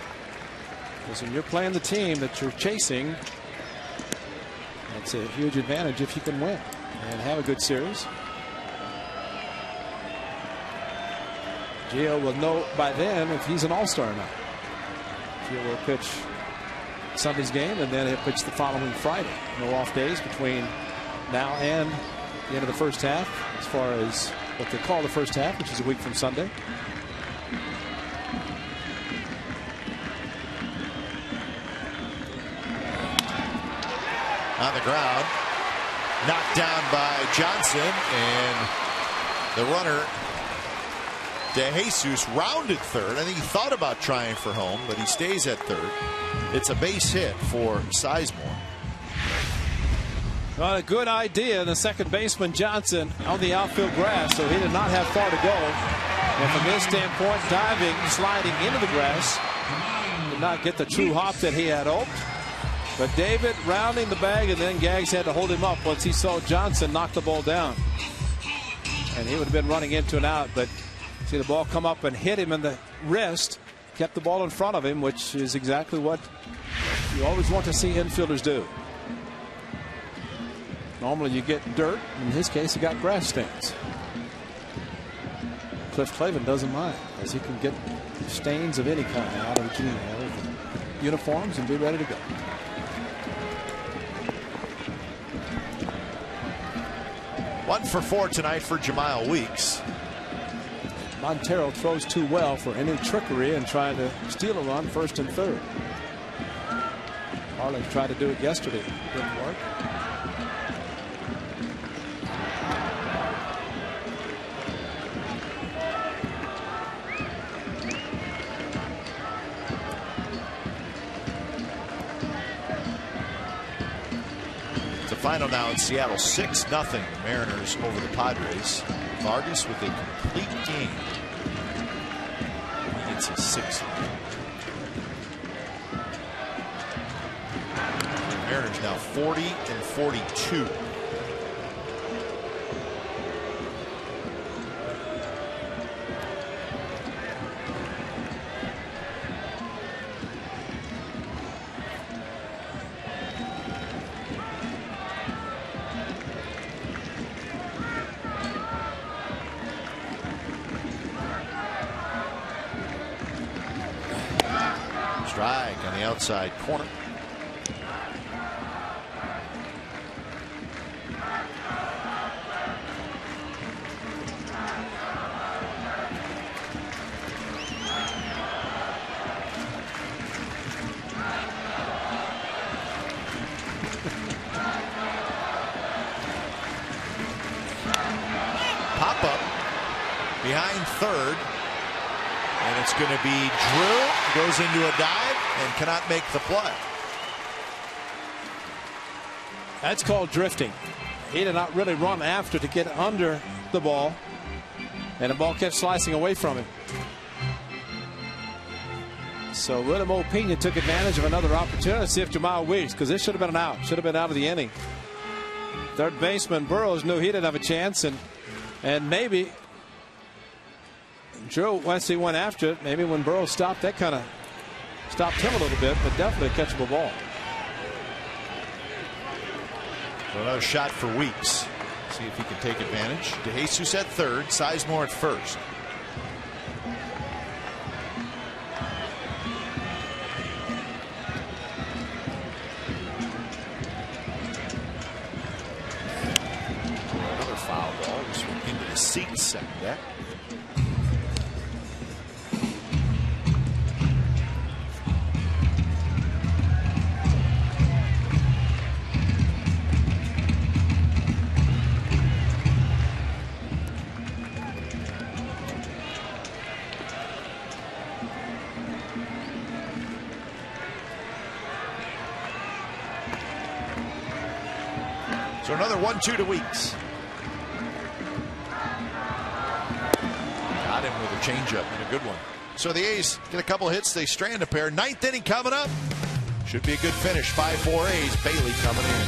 Because when you're playing the team that you're chasing, it's a huge advantage if you can win and have a good series. Gio will know by then if he's an all-star or not. Gio will pitch Sunday's game, and then he'll pitch the following Friday. No off days between now and the end of the first half, as far as what they call the first half, which is a week from Sunday. On the ground, knocked down by Johnson, and the runner DeJesus rounded third. I think he thought about trying for home, but he stays at third. It's a base hit for Sizemore. Well, a good idea. The second baseman Johnson on the outfield grass, so he did not have far to go. And from his standpoint, diving, sliding into the grass, did not get the true hop that he had hoped. But David rounding the bag, and then Gags had to hold him up once he saw Johnson knock the ball down. And he would have been running into an out, but see the ball come up and hit him in the wrist, kept the ball in front of him, which is exactly what you always want to see infielders do. Normally you get dirt. In his case, he got grass stains. Cliff Clavin doesn't mind, as he can get stains of any kind out of the uniforms and be ready to go. One for 4 tonight for Jemile Weeks. Montero throws too well for any trickery and trying to steal a run first and third. Harlan tried to do it yesterday. Didn't work. Final now in Seattle, 6-0 Mariners over the Padres. Vargas with a complete game. It's a 6. The Mariners now 40-42. Strike on the outside corner. Pop up behind third. And it's going to be Drew. Goes into a dive and cannot make the play. That's called drifting. He did not really run after to get under the ball. And the ball kept slicing away from him. So Willie Bloomquist took advantage of another opportunity. Let's see if Jemile Weeks, because this should have been an out. Should have been out of the inning. Third baseman Burroughs knew he didn't have a chance. And maybe Drew, once he went after it, maybe when Burroughs stopped, that kind of stopped him a little bit, but definitely a catchable ball. So another shot for Weeks. See if he can take advantage. DeJesus at third, Sizemore at first. Another foul ball. This one into the seats second deck. So another 1-2 to Weeks. Got him with a changeup and a good one. So the A's get a couple hits. They strand a pair. Ninth inning coming up. Should be a good finish. 5-4 A's. Bailey coming in.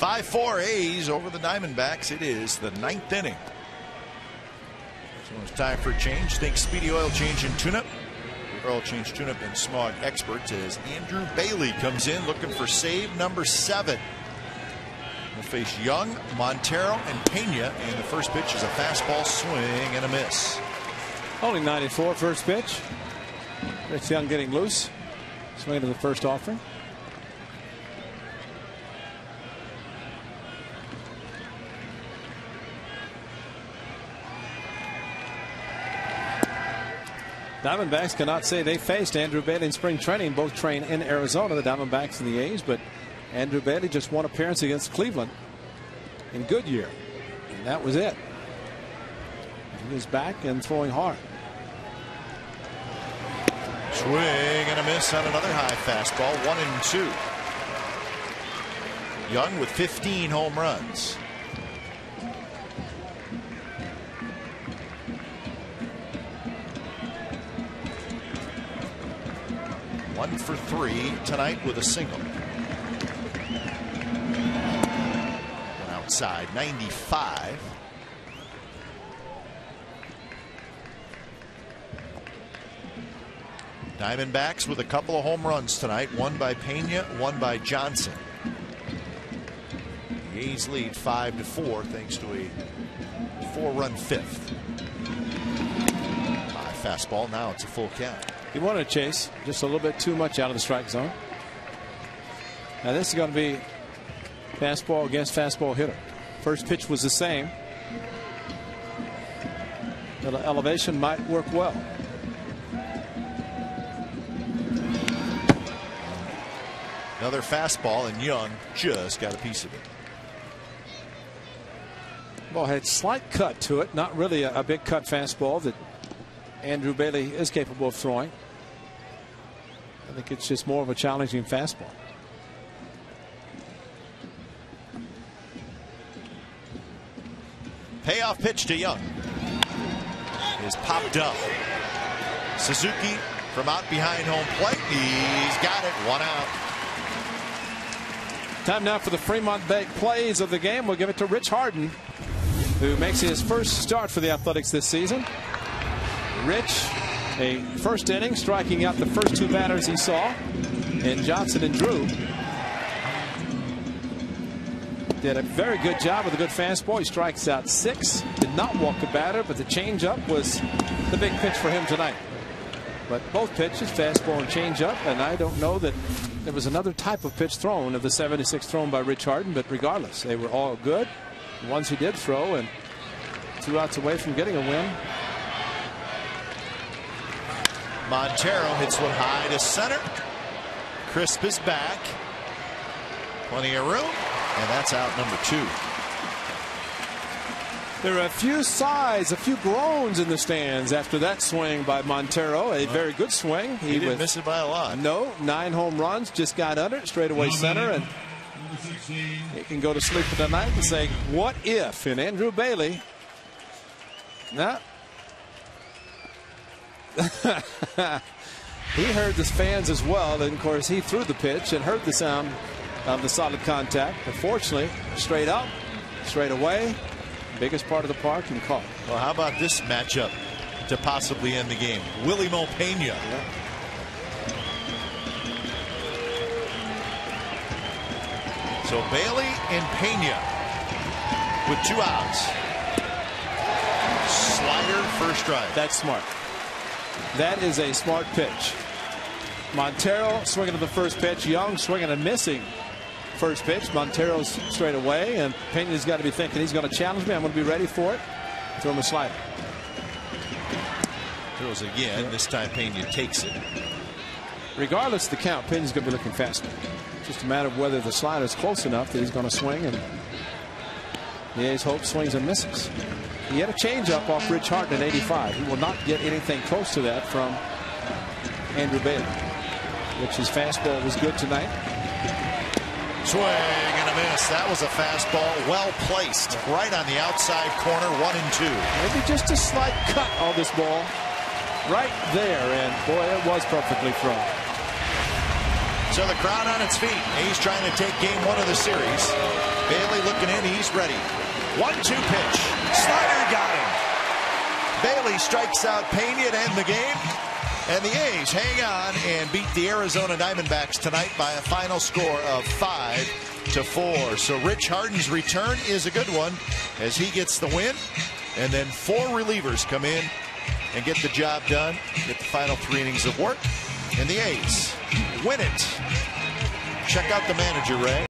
5-4 A's over the Diamondbacks. It is the 9th inning. So it's time for a change. Think Speedy Oil Change and Tune-Up. Your oil change tune-up and smog experts as Andrew Bailey comes in looking for save number 7. He'll face Young, Montero, and Pena, and the first pitch is a fastball swing and a miss. Only 94 first pitch. Rich Young getting loose. Swing to the first offering. Diamondbacks cannot say they faced Andrew Bailey in spring training. Both train in Arizona, the Diamondbacks and the A's, but Andrew Bailey just one appearance against Cleveland in Goodyear, and that was it. He is back and throwing hard. Swing and a miss on another high fastball. 1-2. Young with 15 home runs. One for 3 tonight with a single. One outside, 95. Diamondbacks with a couple of home runs tonight. One by Pena, one by Johnson. The A's lead 5-4 thanks to a 4-run 5th. High fastball. Now it's a full count. He wanted to chase just a little bit too much out of the strike zone. Now this is going to be fastball against fastball hitter. First pitch was the same. The elevation might work well. Another fastball, and Young just got a piece of it. Ball had slight cut to it, not really a big cut fastball that Andrew Bailey is capable of throwing. I think it's just more of a challenging fastball. Payoff pitch to Young is popped up. Suzuki from out behind home plate. He's got it. 1 out. Time now for the Fremont Bank plays of the game. We'll give it to Rich Harden, who makes his first start for the Athletics this season. Rich, a first inning, striking out the first 2 batters he saw, and Johnson and Drew. Did a very good job with a good fastball. He strikes out 6. Did not walk a batter, but the changeup was the big pitch for him tonight. But both pitches, fastball and changeup, and I don't know that there was another type of pitch thrown of the 76 thrown by Rich Harden, but regardless, they were all good. The ones he did throw, and 2 outs away from getting a win. Montero hits one high to center. Crisp is back. Plenty of room, and that's out number 2. There are a few sighs, a few groans in the stands after that swing by Montero. A very good swing. He didn't miss it by a lot. No, 9 home runs, just got under it, straightaway center, and he can go to sleep for the night and say, what if? And Andrew Bailey, now, he heard the fans as well, and of course he threw the pitch and heard the sound of the solid contact. Unfortunately, straight up, straight away, biggest part of the park, and caught. Well, how about this matchup to possibly end the game? Willie Pena. Yeah. So Bailey and Pena with 2 outs. Slider first strike. That's smart. That is a smart pitch. Montero swinging to the first pitch. Young swinging and missing first pitch. Montero's straight away, and Pena's got to be thinking he's going to challenge me. I'm going to be ready for it. Throw him a slider. Throws again. This time Pena takes it. Regardless of the count, Pena's going to be looking faster. Just a matter of whether the slider is close enough that he's going to swing, and the A's hope swings and misses. He had a changeup off Rich Harden at 85. He will not get anything close to that from Andrew Bailey, which his fastball was good tonight. Swing and a miss. That was a fastball well placed right on the outside corner. 1-2. Maybe just a slight cut on this ball right there, and boy, it was perfectly thrown. So the crowd on its feet. A's trying to take game 1 of the series. Bailey looking in. He's ready. 1-2 pitch. Slider got him. Bailey strikes out Pena to end the game. And the A's hang on and beat the Arizona Diamondbacks tonight by a final score of 5-4. So Rich Harden's return is a good one as he gets the win. And then 4 relievers come in and get the job done. Get the final 3 innings of work. And the A's win it. Check out the manager, Ray.